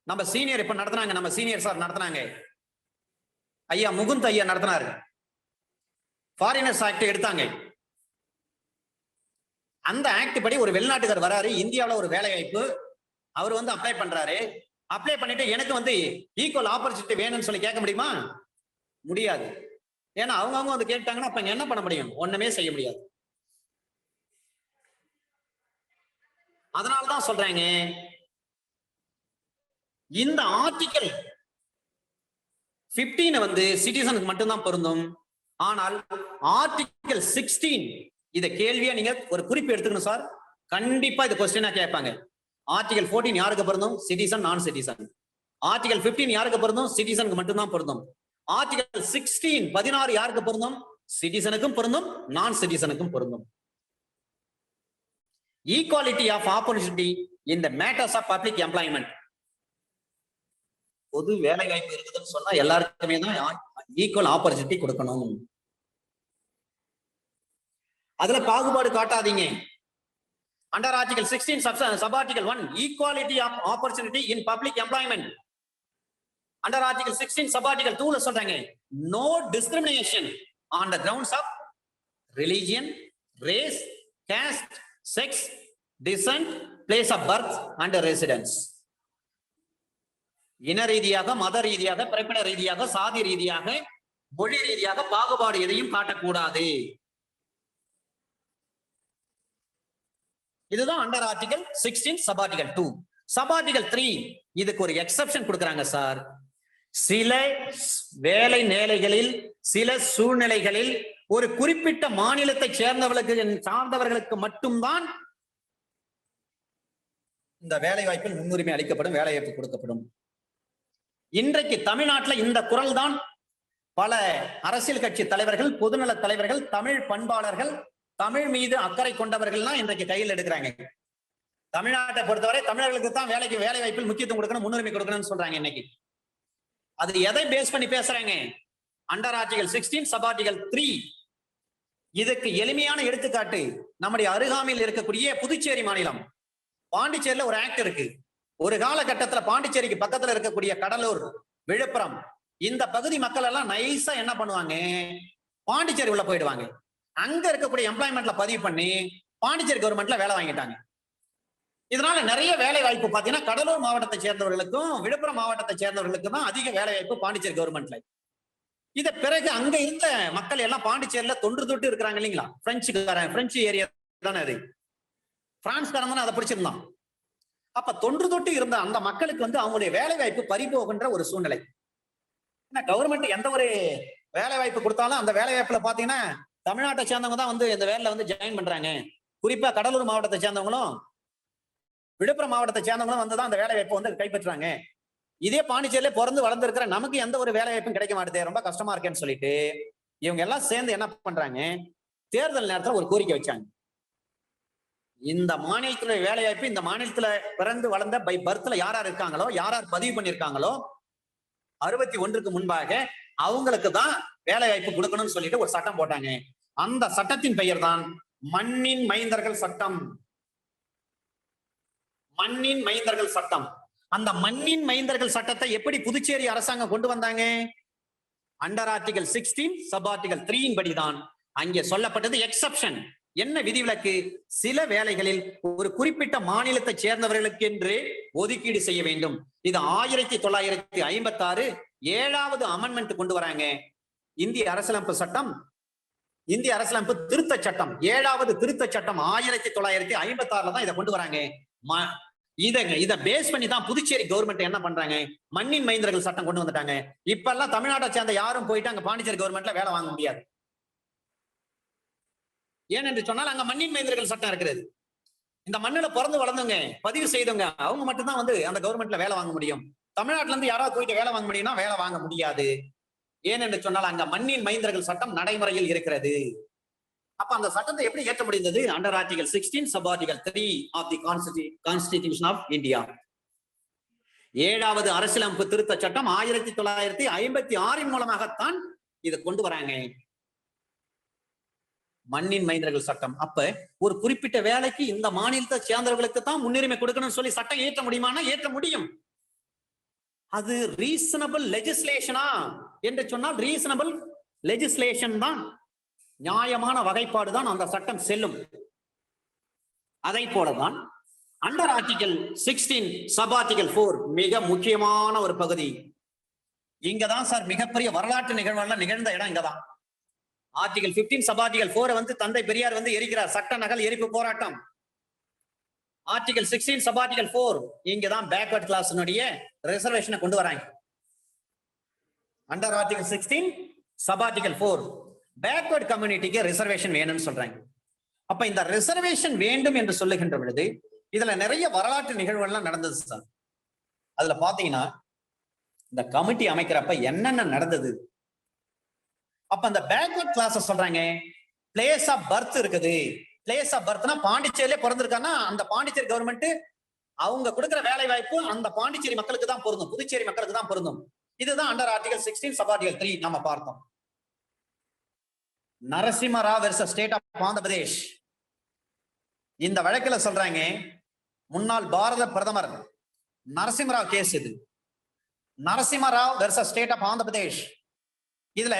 நம்ம சீனியர் இப்ப நடத்துனாங்க, நம்ம சீனியர் சார் நடத்துனாங்க. ஐயா முகுந்த் ஐயா நடத்தினாரு. ஃபாரினர்ஸ் ஆக்ட் எடுத்தாங்க. அந்த ஆக்ட் படி ஒரு வெளிநாட்டுக்கார் வராரு, இந்தியாவில் ஒரு வேலை வாய்ப்பு, அவர் வந்து அப்ளை பண்றாரு. அப்ளை பண்ணிட்டு எனக்கு வந்து ஈக்குவல் ஆப்பர்ச்சுனிட்டி வேணும்னு சொல்லி கேட்க முடியுமா? முடியாது. ஏன்னா அவங்க வந்து கேட்டாங்கன்னா அப்ப என்ன பண்ண முடியும்? ஒண்ணுமே செய்ய முடியாது. அதனாலதான் சொல்றேங்க, இந்த ஆர்டிகல் 15 வந்து சிட்டிசனுக்கு மட்டும்தான் பொருந்தும். ஆனால் ஆர்டிகல் 16 இத கேள்வியா நீங்க ஒரு குறிப்பு எடுத்துக்கணும் சார். கண்டிப்பா இது கொஸ்டினா கேட்பாங்க. ஆர்டிகல் 14 யாருக்கு பொருந்தும்? சிட்டிசன், நான் சிட்டிசன். ஆர்டிகல் 15 யாருக்கு பொருந்தும்? சிட்டிசனுக்கு மட்டும்தான் பொருந்தும். ஆர்டிகல் 16 யாருக்கு பொருந்தும்? சிட்டிசனுக்கும் பொருந்தும், நான் சிட்டிசனுக்கும் பொருந்தும். Equality of opportunity in the matters of public employment. பொது வேலை வாய்ப்பு இருக்குதுன்னு சொன்னா எல்லாருக்குமே தான் ஈக்குவல் ஆப்பர்ச்சுனிட்டி கொடுக்கணும். அதுல பாகுபாடு காட்டாதீங்க. Under article 16 sub article 1 equality of opportunity in public employment. Under article 16 sub article 2 ல சொல்றாங்க, no discrimination on the grounds of religion, race, caste, sex, descent, place of birth and residence. இன ரீதியாக, மத ரீதியாக, பிறப்பிட ரீதியாக, சாதி ரீதியாக, மொழி ரீதியாக பாகுபாடு எதையும் காட்டக்கூடாது. இதுதான் under article 16 sub article 2. sub article 3 இதுக்கு ஒரு எக்ஸெப்ஷன் கொடுக்கறாங்க சார். சில வேலை நிலைகளில், சில சூழ்நிலைகளில் ஒரு குறிப்பிட்ட மாநிலத்தை சார்ந்தவர்களுக்கு மட்டும்தான் இந்த வேலை வாய்ப்பில் முன்னுரிமை அளிக்கப்படும், வேலை வாய்ப்பு கொடுக்கப்படும். இன்றைக்கு தமிழ்நாட்டில் இந்த குரல் தான் பல அரசியல் கட்சி தலைவர்கள், பொதுநல தலைவர்கள், தமிழ் பண்பாளர்கள், தமிழ் மீது அக்கறை கொண்டவர்கள்லாம் இன்றைக்கு கையில் எடுக்கிறாங்க. தமிழ்நாட்டை பொறுத்தவரை தமிழர்களுக்கு தான் வேலை வாய்ப்பில் முக்கியத்துவம் கொடுக்கணும், முன்னுரிமை கொடுக்கணும்னு சொல்றாங்க. இன்னைக்கு அது எதை பேஸ் பண்ணி பேசுறாங்க? Under article 16 sub article 3. இதுக்கு எளிமையான எடுத்துக்காட்டு நம்முடைய அருகாமையில் இருக்கக்கூடிய புதுச்சேரி மாநிலம். பாண்டிச்சேரியில ஒரு ஆக்ட் இருக்கு. ஒரு காலகட்டத்துல பாண்டிச்சேரிக்கு பக்கத்துல இருக்கக்கூடிய கடலூர், விழுப்புரம் இந்த பகுதி மக்கள் எல்லாம் நைஸா என்ன பண்ணுவாங்க, பாண்டிச்சேரி உள்ள போயிடுவாங்க. அங்க இருக்கக்கூடிய எம்ப்ளாய்மெண்ட்ல பதிவு பண்ணி பாண்டிச்சேரி கவர்மெண்ட்ல வேலை வாங்கிட்டாங்க. இதனால நிறைய வேலை வாய்ப்பு பாத்தீங்கன்னா கடலூர் மாவட்டத்தை சேர்ந்தவர்களுக்கும் விழுப்புரம் மாவட்டத்தை சேர்ந்தவர்களுக்கும் தான் அதிக வேலை வாய்ப்பு பாண்டிச்சேரி கவர்மெண்ட்ல. இத பிறகு அங்க இருந்த மக்கள் எல்லாம் பாண்டிச்சேரியில தொன்று தொட்டு இருக்கிறாங்க இல்லைங்களா? பிரெஞ்சு ஏரியா தானே அது, பிரான்ஸ்காரன் தானே அதை பிடிச்சிருந்தான். அப்ப தொன்று தொட்டு இருந்த அந்த மக்களுக்கு வந்து அவங்களுடைய வேலை வாய்ப்பு பறிபோகின்ற ஒரு சூழ்நிலை. ஏன்னா கவர்மெண்ட் எந்த ஒரு வேலை வாய்ப்பு கொடுத்தாலும் அந்த வேலை வாய்ப்புல பாத்தீங்கன்னா தமிழ்நாட்டை சேர்ந்தவங்க தான் வந்து இந்த வேலையில வந்து ஜாயின் பண்றாங்க. குறிப்பா கடலூர் மாவட்டத்தை சேர்ந்தவங்களும் விழுப்புரம் மாவட்டத்தை சேர்ந்தவங்களும் வந்து தான் அந்த வேலை வாய்ப்பை வந்து கைப்பற்றாங்க. இதே பாண்டிச்சேரியில பிறந்து வளர்ந்துருக்கிற நமக்கு எந்த ஒரு வேலை வாய்ப்பும் கிடைக்க மாட்டேது, ரொம்ப கஷ்டமா இருக்கேன்னு சொல்லிட்டு இவங்க எல்லாம் சேர்ந்து என்ன பண்றாங்க, தேர்தல் நேரத்துல ஒரு கோரிக்கை வச்சாங்க. இந்த மாநிலத்துல வேலை வாய்ப்பு, இந்த மாநிலத்துல பிறந்து வளர்ந்த பை பர்த்ல யார் யார் இருக்காங்களோ, யார் யார் பதிவு பண்ணிருக்காங்களோ 61க்கு முன்பாக அவங்களுக்கு தான் வேலை வாய்ப்பு கொடுக்கணும்னு சொல்லிட்டு ஒரு சட்டம் போட்டாங்க. அந்த சட்டத்தின் பெயர் தான் மண்ணின் மைந்தர்கள் சட்டம். மண்ணின் மைந்தர்கள் சட்டம். அந்த மண்ணின் மைந்தர்கள் சட்டத்தை எப்படி புதுச்சேரி அரசாங்கம் கொண்டு வந்தாங்க? அண்டர் ஆர்டிகல் 16 sub article 3 படிதான் அங்கே சொல்லப்பட்டது எக்ஸெப்ஷன். என்ன விதிவிலக்கு? சில வேலைகளில் ஒரு குறிப்பிட்ட மாநிலத்தை சேர்ந்தவர்களுக்கு என்று ஒதுக்கீடு செய்ய வேண்டும். இது 1956 7வது அமெண்ட்மெண்ட் கொண்டு வராங்க. இந்திய அரசியலமைப்பு சட்டம், இந்திய அரசியலமைப்பு திருத்த சட்டம், 7வது திருத்த சட்டம் 1956 தான் இதை கொண்டு வராங்க. இத பேஸ் பண்ணி தான் புதுச்சேரி கவர்மெண்ட் என்ன பண்றாங்க, மண்ணின் மைந்தர்கள் சட்டம் கொண்டு வந்துட்டாங்க. இப்ப எல்லாம் தமிழ்நாட்டை சேர்ந்த யாரும் போயிட்டு அங்க பாண்டிச்சேரி கவர்மெண்ட்ல வேலை வாங்க முடியாது. ஏனென்று சொன்னால் அங்க மண்ணின் மைந்தர்கள் சட்டம் இருக்கிறது. இந்த மண்ணில பிறந்து வளர்ந்தவங்க, பதிவு செய்தவங்க, அவங்க மட்டும்தான் வந்து அந்த கவர்மெண்ட்ல வேலை வாங்க முடியும். தமிழ்நாட்டுல இருந்து யாராவது போயிட்டு வேலை வாங்க முடியும்னா வேலை வாங்க முடியாது. ஏனென்று சொன்னால் அங்க மண்ணின் மைந்தர்கள் சட்டம் நடைமுறையில் இருக்கிறது. அப்ப அந்த சட்டத்தை எப்படி ஏற்ற முடிந்தது? Under article 16 sub article 3 of the Constitution of India. 7வது அரசியலமைப்பு திருத்த சட்டம் 1956 மூலமாகத்தான் இதை கொண்டு வராங்க, மண்ணின் மைந்தர்கள் சட்டம். அப்ப ஒரு குறிப்பிட்ட வேலைக்கு இந்த மாநிலத்தை சேர்ந்தவர்களுக்கு தான் முன்னுரிமை கொடுக்கணும்னு சொல்லி சட்டம் ஏற்ற முடியுமானா ஏற்ற முடியும். அது ரீசனபிள் லெஜிஸ்லேஷனா என்று சொன்னால் ரீசனபிள் லெஜிஸ்லேஷன் தான், நியாயமான வகைப்பாடு தான் அந்த சட்டம் செல்லும். அதை போலதான் அண்டர் ஆர்டிகல் 16 சப் ஆர்டிகல் 4 மிக முக்கியமான ஒரு பகுதி. இங்கதான் சார் மிகப்பெரிய வரலாற்று நிகழ்வுகள் நிகழ்ந்த இடம் இங்கதான். ஆர்டிகல் 15 சப் ஆர்டிகல் 4 வந்து தந்தை பெரியார் வந்து எரிக்கிறார், சட்ட நகல் எரிப்பு போராட்டம். ஆர்டிகல் 16 சப் ஆர்டிகல் 4 இங்கதான் பேக்வர்ட் கிளாஸ்னுடைய ரிசர்வேஷனை கொண்டு வராங்க. Under article 16 sub article 4 backward கம்யூனிட்டிக்கு ரிசர்வேஷன் வேணும்னு சொல்றாங்க. அப்ப இந்த ரிசர்வேஷன் வேண்டும் என்று சொல்லுகின்ற பொழுது இதுல நிறைய வரலாற்று நிகழ்வுகள்லாம் நடந்தது சார். அதுல பாத்தீங்கன்னா இந்த கமிட்டி அமைக்கிறப்ப என்னென்ன நடந்தது. அப்ப அந்த பேக்வர்ட் கிளாஸ் சொல்றாங்க பிளேஸ் ஆஃப் பர்த் இருக்குது. பிளேஸ் ஆஃப் பர்த்னா பாண்டிச்சேரியிலே பிறந்திருக்காங்கன்னா அந்த பாண்டிச்சேரி கவர்மெண்ட் அவங்க கொடுக்கிற வேலை வாய்ப்பு அந்த பாண்டிச்சேரி மக்களுக்கு தான் பொருந்தும், புதுச்சேரி மக்களுக்கு தான் பொருந்தும். இதுதான் அண்டர் ஆர்டிகல் 16 சப் ஆர்டிகல் 3 நம்ம பார்த்தோம். Narasimha Rao versus state of Andhra Pradesh, இந்த வழக்கில் சொல்றாங்க முன்னாள் பாரத பிரதமர் நரசிம்ம ராவ் கேஸ் இது. Narasimha Rao versus state of Andhra Pradesh. இதுல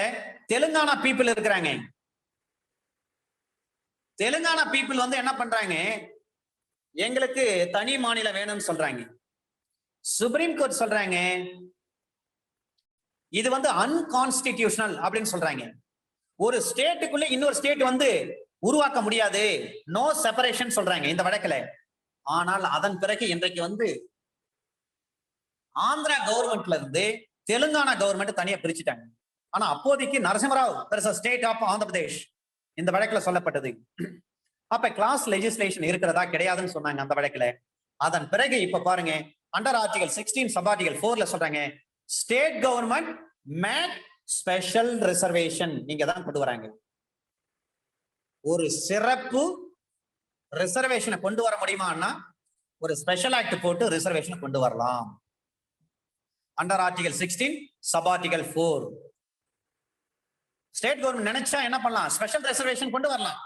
தெலுங்கானா பீப்புள் இருக்கிறாங்க. தெலுங்கானா பீப்புள் வந்து என்ன பண்றாங்க, எங்களுக்கு தனி மாநிலம் வேணும்னு சொல்றாங்க. சுப்ரீம் கோர்ட் சொல்றாங்க இது வந்து அன்கான்ஸ்டிடியூஷனல் அப்படின்னு சொல்றாங்க. ஒரு ஸ்டேட்டுக்குள்ள இன்னொரு ஸ்டேட் வந்து உருவாக்க முடியாது, நோ செப்பரேஷன் சொல்றாங்க இந்த வழக்குல. ஆனால் அதன் பிறகு இன்றைக்கு வந்து ஆந்திரா கவர்மெண்ட்ல இருந்து தெலுங்கானா கவர்மெண்ட் தனியா பிரிச்சுட்டாங்க. ஆனா அப்போதைக்கு Narasimha Rao versus state of Andhra Pradesh இந்த வழக்குல சொல்லப்பட்டது. அப்ப கிளாஸ் லெஜிஸ்லேஷன் இருக்கிறதா கிடையாதுன்னு சொன்னாங்க அந்த வழக்குல. அதன் பிறகு இப்ப பாருங்க அண்டர் ஆர்டிகல் 16 சப் ஆர்டிகல் 4 சொல்றாங்க state government made special reservation நீங்க தான் கொண்டு வராங்க. ஒரு சிறப்பு ரிசர்வேஷனை கொண்டு வர முடியுமான்னா ஒரு ஸ்பெஷல் ஆக்ட் போட்டு ரிசர்வேஷன் கொண்டு வரலாம். Under article 16 sub article 4 state government நினைச்சா என்ன பண்ணலாம், ஸ்பெஷல் ரிசர்வேஷன் கொண்டு வரலாம்.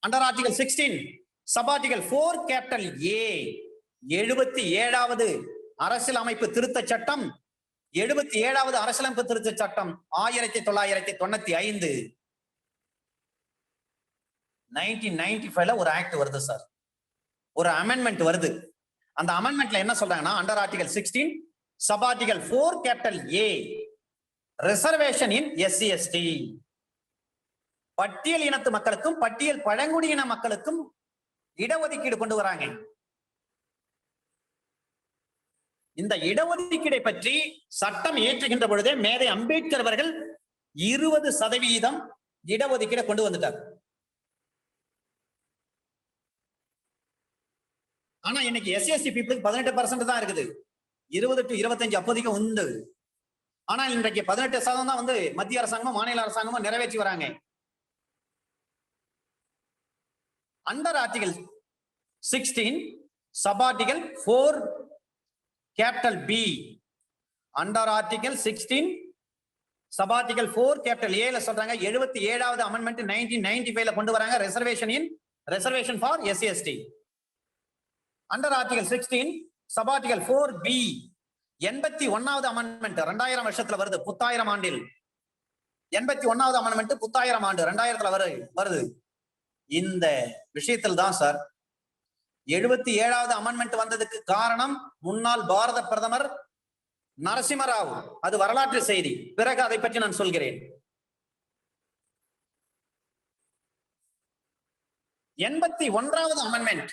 Under article 16 sub article 4 capital A 77வது அரசியலமைப்பு திருத்த சட்டம் 77வது அரசியலமைப்பு திருத்த சட்டம் 1995 1995 ஒரு ஆக்ட் வருது சார், ஒரு அமெண்ட்மெண்ட் வருது. அந்த அமெண்ட்மெண்ட்ல என்ன சொல்றாங்கன்னா under article 16 sub article 4 capital A reservation in SC ST, பட்டியல் இனத்து மக்களுக்கும் பட்டியல் பழங்குடியின மக்களுக்கும் இடஒதுக்கீடு கொண்டு வராங்க. இந்த இடஒதுக்கீடை பற்றி சட்டம் இயற்றுகின்ற பொழுதே மேதை அம்பேத்கர் அவர்கள் 20% இடஒதுக்கீடை கொண்டு வந்துட்டார். ஆனா இன்னைக்கு எஸ்சி பீப்புளுக்கு 18% தான் இருக்குது, 20 to 25 அப்போதைக்கு உண்டு. ஆனா இன்றைக்கு 18% தான் வந்து மத்திய அரசாங்கமும் மாநில அரசாங்கமும் நிறைவேற்றி வராங்க. Under article 16 sub article 4 capital B, under article 16 sub article 4 capital ஏல சொல்றாங்க 77வது அமெண்ட்மெண்ட் 1995 கொண்டு வராங்க reservation for SC ST. Under article 16 sub article 4 B 81வது அமெண்ட்மெண்ட் 2000 வருஷத்துல வருது, புத்தாயிரம் ஆண்டில் 81வது அமெண்ட்மெண்ட் புத்தாயிரம் ஆண்டு 2000 வருது. இந்த விஷயத்தில் தான் சார் 77வது அமெண்ட்மெண்ட் வந்ததுக்கு காரணம் முன்னாள் பாரத பிரதமர் நரசிம்ம ராவ். அது வரலாற்று செய்தி, பிறகு அதை பற்றி நான் சொல்கிறேன். 81வது அமெண்ட்மெண்ட்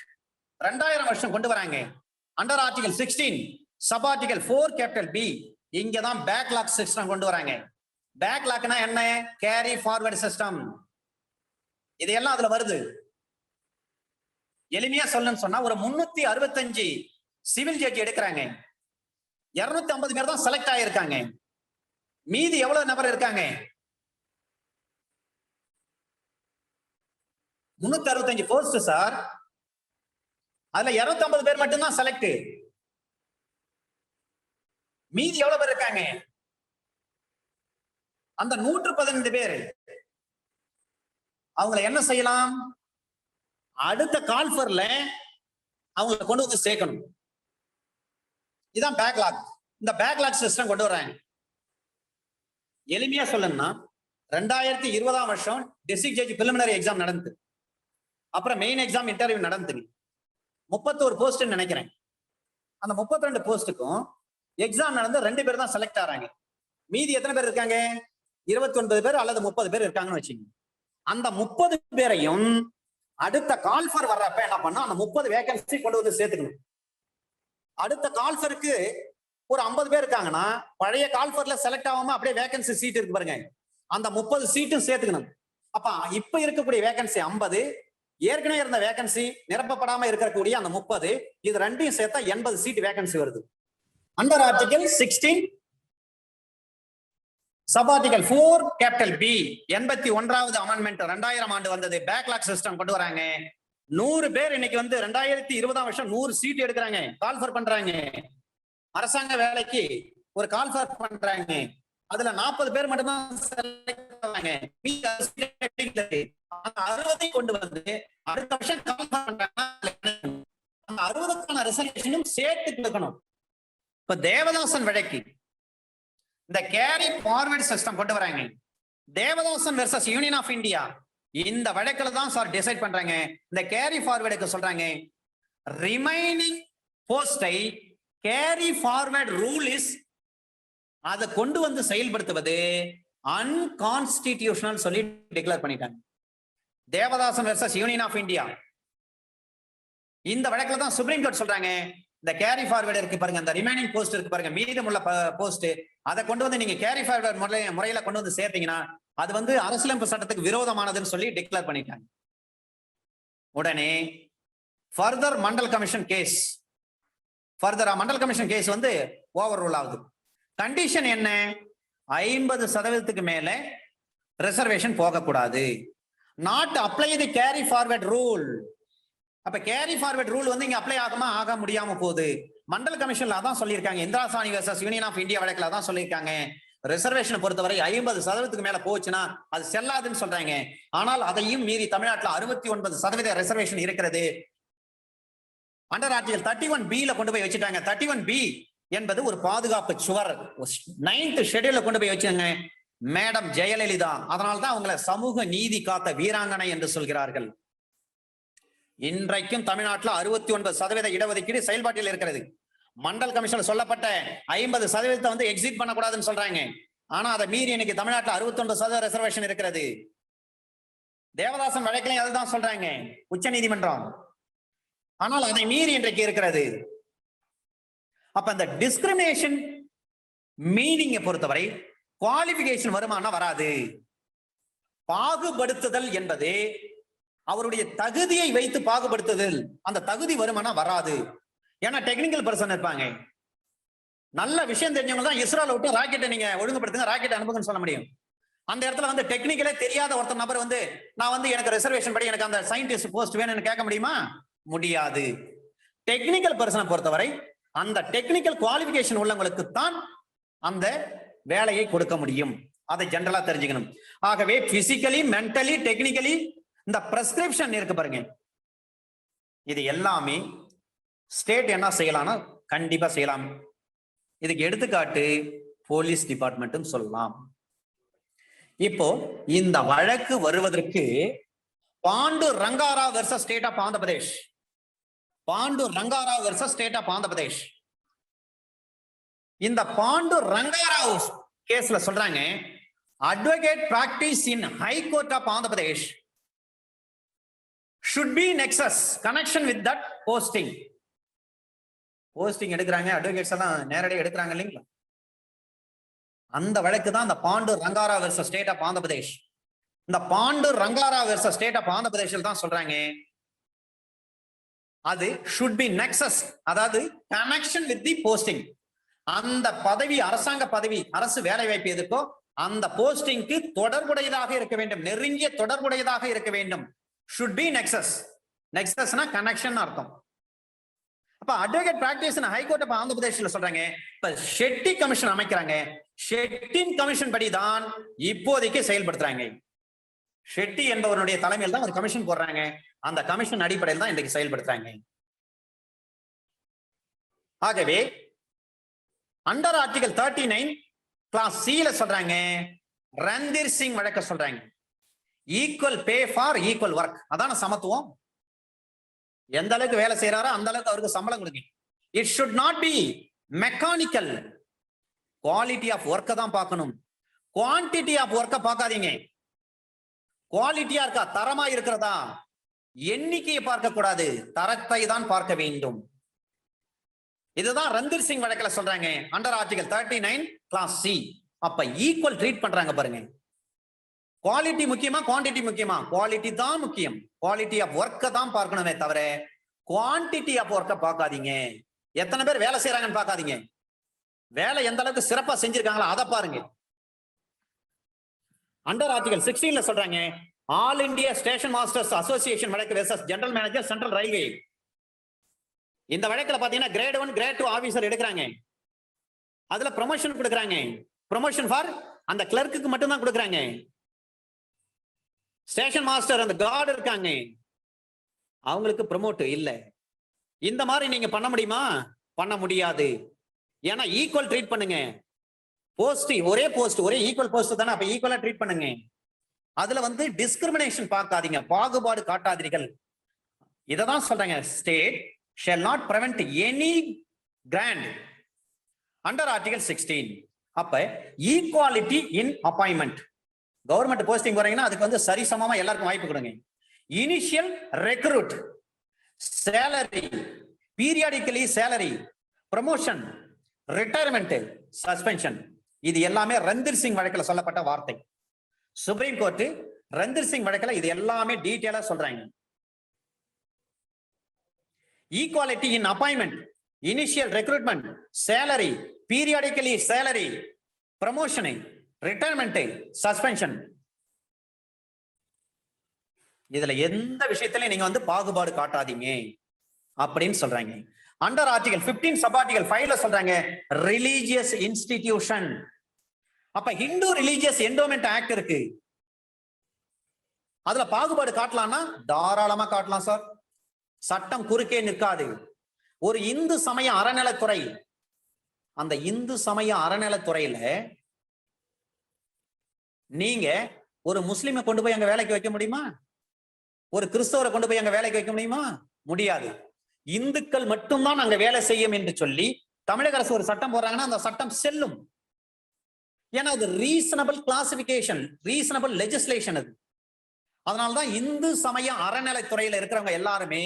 2000 வருஷம் கொண்டு வராங்க. Under article 16 sub article 4 capital B இங்கதான் பேக்லாக் சிஸ்டம் கொண்டு வராங்க. பேக்லாக்னா என்ன, கேரி ஃபார்வர்ட் சிஸ்டம். இதெல்லாம் அதுல வருது. எளிமையா சொல்லணும்னு சொன்னா ஒரு 365 சிவில் ஜட்ஜ் எடுக்கிறாங்க, 250 பேர் தான் செலக்ட் ஆயிருக்காங்க. மீதி எவ்வளவு நபர் இருக்காங்க, 365 போஸ்ட் சார். அதுல 250 பேர் மட்டும்தான் செலக்ட். மீதி எவ்வளவு பேர் இருக்காங்க, அந்த 115 பேர் அவங்களை என்ன செய்யலாம், அடுத்த கால்ஃபர்ல அவங்களை கொண்டு வந்து சேர்க்கணும். இதுதான் பேக்லாக். இந்த பேக்லாக் சிஸ்டம் கொண்டு வர்றாங்க. எளிமையா சொல்லணும்னா 2020 வருஷம் டிஸ்ட்ரிக்ட் ஜட்ஜ் பிரிலிமினரி எக்ஸாம் நடந்தது. அப்புறம் மெயின் எக்ஸாம் இன்டர்வியூ நடந்தது. 31 போஸ்ட் நினைக்கிறேன். அந்த 32 போஸ்டுக்கும் எக்ஸாம் நடந்து 2 பேர் தான் செலக்ட் ஆறாங்க. மீதி எத்தனை பேர் இருக்காங்க? 29 பேர் அல்லது 30 பேர் இருக்காங்கன்னு வச்சுங்க. அந்த 30 பேரையும் அடுத்த கால்ஃபர் வர்றப்ப என்ன பண்ணா, அந்த 30 வேகன்சி கொண்டு வந்து சேர்த்துக்கணும். அடுத்த கால்ஃபருக்கு ஒரு 50 பேர் இருக்காங்கன்னா, பழைய கால்ஃபர்ல செலக்ட் ஆகாம அப்படியே வேகன்சி சீட் இருக்கு பாருங்க, அந்த 30 சீட்டும் சேர்த்துக்கணும். அப்ப இப்ப இருக்கக்கூடிய வேகன்சி 50, ஏற்கனவே இருந்த வேகன்சி நிரப்பப்படாம இருக்கக்கூடிய அந்த 30, இது ரெண்டையும் சேர்த்தா 80 சீட் வேகன்சி வருது. Under article 16 sub article 4 capital B 81வது அமெண்ட்மெண்ட் 2000 ஆண்டு வந்தது. பேக்லாக் சிஸ்டம் கொண்டு வராங்க. 100 பேர் இன்னைக்கு வந்து 2020 வருஷம் 100 சீட் எடுக்கிறாங்க, கால்ஃபர் பண்றாங்க. அரசாங்க வேலைக்கு ஒரு கால்ஃபர் பண்றாங்க. அதுல 40 பேர் மட்டும்தான் செலக்ட் ஆவாங்க. 60 கொண்டு வந்து அடுத்த வருஷம் கால்ஃபர் பண்றாங்க. 60க்கான ரிசர்வேஷனும் சேர்த்து கொடுக்கணும். இப்ப தேவதாசன் வழக்கு இந்த கேரி ஃபார்வர்ட் சிஸ்டம் கொண்டு வராங்க. Devadasan versus union of India இந்த வழக்குல தான் சார் டிசைட் பண்றாங்க. இந்த கேரி ஃபார்வர்டுக்கு சொல்றாங்க, ரிமைனிங் போஸ்டை கேரி ஃபார்வர்ட் ரூல் இஸ், அதை கொண்டு வந்து செயல்படுத்துவது அன்கான்ஸ்டிடியூஷனல் சொல்லி டிக்ளேர் பண்ணிட்டாங்க. Devadasan versus union of India இந்த வழக்குல தான் சுப்ரீம் கோர்ட் சொல்றாங்க, இந்த கேரி ஃபார்வர்ட் இருக்கு பாருங்க, இந்த ரிமைனிங் போஸ்ட் இருக்கு பாருங்க, மீதமுள்ள போஸ்ட், அதை கொண்டு வந்து நீங்க கேரி ஃபார்வர்ட் முறையில கொண்டு வந்து சேர்த்தீங்கன்னா அது வந்து அரசியலமைப்பு சட்டத்துக்கு விரோதமானதுன்னு சொல்லி டிக்ளேர் பண்ணிட்டாங்க. உடனே ஃபர்தர் மண்டல் கமிஷன் கேஸ் வந்து ஓவர் ரூல் ஆகுது. கண்டிஷன் என்ன? 50% மேல ரிசர்வேஷன் போகக்கூடாது. Not apply the carry forward rule. அப்ப கேரி ஃபார்வர்ட் ரூல் வந்து இங்க அப்ளை ஆக முடியாம போகுது. மண்டல் கமிஷன்ல அதான் சொல்லியிருக்காங்க. இந்திரா சாணி வெர்சஸ் யூனியன் ஆஃப் இந்தியா வழக்குல அதான் சொல்லியிருக்காங்க, ரிசர்வேஷன் பொறுத்தவரை 50% மேல போச்சுன்னா அது செல்லாதுன்னு சொல்றாங்க. ஆனால் அதையும் மீறி தமிழ்நாட்டில் 69% ரிசர்வேஷன் இருக்கிறது. அண்டர் ஆர்டிகல் 31B கொண்டு போய் வச்சுட்டாங்க. 31B என்பது ஒரு பாதுகாப்பு சுவர். 9th ஷெட்யூல்ல கொண்டு போய் வச்சாங்க மேடம் ஜெயலலிதா. அதனால்தான் அவங்களை சமூக நீதி காத்த வீராங்கனை என்று சொல்கிறார்கள். இன்றைக்கும் தமிழ்நாட்டில் 69% இடஒதுக்கீடு செயல்பாட்டில் இருக்கிறது. மண்டல் கமிஷன் சொல்லப்பட்ட 50% வந்து எக்ஸிட் பண்ணக்கூடாதுன்னு சொல்றாங்க. ஆனா அதை மீறி இன்னைக்கு தமிழ்நாட்டில் 61% ரிசர்வேஷன் இருக்கிறது. தேவதாசன் வழக்கிலையும் அதுதான் சொல்றாங்க உச்ச நீதிமன்றம். ஆனால் அதை மீறி இன்றைக்கு இருக்கிறது. அப்ப அந்த டிஸ்கிரிமினேஷன் மீனிங்கை பொறுத்தவரை குவாலிபிகேஷன் வருமானா வராது. பாகுபடுத்துதல் என்பது அவருடைய தகுதியை வைத்து பாகுபடுத்துதல், அந்த தகுதி வருமானா வராது. ஏன்னா டெக்னிக்கல் பர்சன் இருப்பாங்க, நல்ல விஷயம் தெரிஞ்சவங்க தான் இஸ்ரோல விட்டு ராக்கெட்டை நீங்க ஒழுங்குபடுத்துங்க, ராக்கெட் அனுப்புங்கன்னு சொல்ல முடியும். அந்த இடத்துல வந்து டெக்னிக்கலே தெரியாத ஒருத்தர் நபர் வந்து நான் வந்து எனக்கு ரிசர்வேஷன் படி எனக்கு அந்த சயின்டிஸ்ட் போஸ்ட் வேணும்னு கேட்க முடியுமா? முடியாது. டெக்னிக்கல் பர்சனை பொறுத்தவரை அந்த டெக்னிக்கல் குவாலிபிகேஷன் உள்ளவங்களுக்கு தான் அந்த வேலையை கொடுக்க முடியும். அதை ஜெனரலா தெரிஞ்சுக்கணும். ஆகவே பிசிக்கலி, மென்டலி, டெக்னிக்கலி இந்த பிரெஸ்கிரிப்ஷன் இருக்கு பாருங்க, இது எல்லாமே ஸ்டேட் என்ன செய்யலாம்னா கண்டிப்பா செய்யலாம். இதுக்கு எடுத்துக்காட்டு போலீஸ் டிபார்ட்மெண்ட்டும் சொல்லலாம். இப்போ இந்த வழக்கு வருவதற்கு bond ரங்காரா versus state of Andhra Pradesh, bond ரங்காரா versus state of Andhra Pradesh. இந்த பாண்டு ரங்காரா கேஸ்ல சொல்றாங்க, advocate practice in high court of Andhra Pradesh should be nexus connection with that posting. Posting எடுக்கிறாங்க, அட்வொகேட்ஸ் எல்லாம் நேரடியாக எடுக்கிறாங்க இல்லைங்களா? அந்த வழக்கு தான் இந்த bond ரங்காரா versus state of Andhra Pradesh. இந்த bond ரங்காரா versus state of Andhra பிரதேஷில் தான் சொல்றாங்க அது should be nexus, அதாவது கனெக்ஷன் வித் தி போஸ்டிங். அந்த பதவி அரசாங்க பதவி, அரசு வேலை வாய்ப்பு எதுக்கோ அந்த போஸ்டிங்க்கு தொடர்புடையதாக இருக்க வேண்டும், நெருங்கிய தொடர்புடையதாக இருக்க வேண்டும். should be nexus. nexusனா கனெக்ஷன் அர்த்தம். அப்ப advocate practice high court of Andhra பிரதேஷ்ல சொல்றாங்க, இப்ப ஷெட்டி கமிஷன் அமைக்கிறாங்க. ஷெட்டின் கமிஷன் படிதான் இப்போதைக்கு செயல்படுத்துறாங்க. ஷெட்டி என்பவருடைய தலைமையில் தான் ஒரு கமிஷன் போடுறாங்க. அந்த கமிஷன் அடிப்படையில் தான் இன்றைக்கு செயல்படுத்துறாங்க. ஆகவே அண்டர் ஆர்டிகல் 39 கிளாஸ் சில சொல்றாங்க ரந்தீர் சிங் வழக்க சொல்றாங்க equal pay for equal work. அதான சமத்துவம். எந்த அளவுக்கு வேலை செய்யறாரோ அந்த அளவுக்கு அவருக்கு சம்பளம் கொடுங்க. It should not be mechanical. Quality of ஒர்க்கை தான் பார்க்கணும், குவான்டிட்டி ஆஃப் ஒர்க்கை பார்க்காதீங்க. குவாலிட்டியா இருக்கா, தரமா இருக்கிறதா, எண்ணிக்கையை பார்க்க கூடாது, தரத்தை தான் பார்க்க வேண்டும். இதுதான் ரந்தீர் சிங் வழக்கில் சொல்றாங்க அண்டர் ஆர்டிகல் 39 கிளாஸ் சி. அப்ப ஈக்குவல் ட்ரீட் பண்றாங்க பாருங்க. குவாலிட்டி முக்கியமா குவான்டிட்டி முக்கியமா? குவாலிட்டி தான் முக்கியம். குவாலிட்டி ஆஃப் ஒர்க்கை தான் பார்க்கணுமே தவிர குவான்டிட்டி ஆஃப் ஒர்க்கை பார்க்காதீங்க. எத்தனை பேர் வேலை செய்யறாங்கன்னு பார்க்காதீங்க, வேலை எந்த அளவுக்கு சிறப்பா செஞ்சிருக்காங்களா அதை பாருங்க. அண்டர் ஆர்டிகல் 16 சொல்றாங்க all India station masters association வழக்கு versus general manager central railway. இந்த வழக்குல பாத்தீங்கன்னா கிரேட் 1 கிரேட் 2 ஆபீசர் எடுக்கிறாங்க. அதுல ப்ரொமோஷன் கொடுக்குறாங்க. ப்ரொமோஷன் ஃபார் அந்த கிளர்க்கு மட்டும் தான் கொடுக்குறாங்க. ஸ்டேஷன் மாஸ்டர் அந்த கார்டு இருக்காங்க, அவங்களுக்கு ப்ரொமோட் இல்ல. இந்த மாதிரி நீங்க பண்ண முடியுமா? பண்ண முடியாது. ஏன்னா ஈக்குவல் ட்ரீட் பண்ணுங்க. போஸ்ட் ஒரே போஸ்ட், ஒரே ஈக்குவல் போஸ்ட் தானே, அப்ப ஈக்குவலா ட்ரீட் பண்ணுங்க. அதுல வந்து டிஸ்கிரிமினேஷன் பார்க்காதீங்க, பாகுபாடு காட்டாதீர்கள். இததான் சொல்றாங்க state shall not prevent any grant under article 16. அப்ப ஈக்குவாலிட்டி இன் அப்பாயின்மெண்ட். கவர்மெண்ட் போஸ்டிங் போறீங்கன்னா அதுக்கு வந்து சரிசமமா எல்லாருக்கும் வாய்ப்பு கொடுங்க. Initial recruit, salary, periodically salary, promotion, retirement, suspension, இது எல்லாமே ரந்தீர் சிங் வழக்கில் சொல்லப்பட்ட வார்த்தை. சுப்ரீம் கோர்ட் ரந்தீர் சிங் வழக்கில் இது எல்லாமே டீட்டெயிலா சொல்றாங்க. ஈக்குவாலிட்டி இன் appointment, initial recruitment, salary, periodically salary, promotion, retirement, suspension, இதுல எந்த விஷயத்திலையும் நீங்க வந்து பாகுபாடு காட்டாதீங்க அப்படின்னு சொல்றாங்க. அண்டர் ஆர்டிகல் 15 சப் ஆர்டிகல் 5 சொல்றாங்க ரிலீஜியஸ் இன்ஸ்டிடியூஷன். அப்ப ஹிந்து ரிலீஜியஸ் என்டோமெண்ட் ஆக்ட் இருக்கு, அதுல பாகுபாடு காட்டலாம்னா தாராளமா காட்டலாம் சார், சட்டம் குறுக்கே நிற்காது. ஒரு இந்து சமய அறநிலைத்துறை, அந்த இந்து சமய அறநிலைத்துறையில நீங்க ஒரு முஸ்லிமை கொண்டு போய் அங்க வேலைக்கு வைக்க முடியுமா? ஒரு கிறிஸ்தவரை கொண்டு போய் அங்க வேலைக்கு வைக்க முடியுமா? முடியாது. இந்துக்கள் மட்டும்தான் அங்க வேலை செய்யும் என்று சொல்லி தமிழக அரசு ஒரு சட்டம் போடுறாங்கன்னா அந்த சட்டம் செல்லும். ஏன்னா அது ரீசனபிள் கிளாசிபிகேஷன், ரீசனபிள் லெஜிஸ்லேஷன். அது அதனால்தான் இந்து சமய அறநிலைத்துறையில இருக்கிறவங்க எல்லாருமே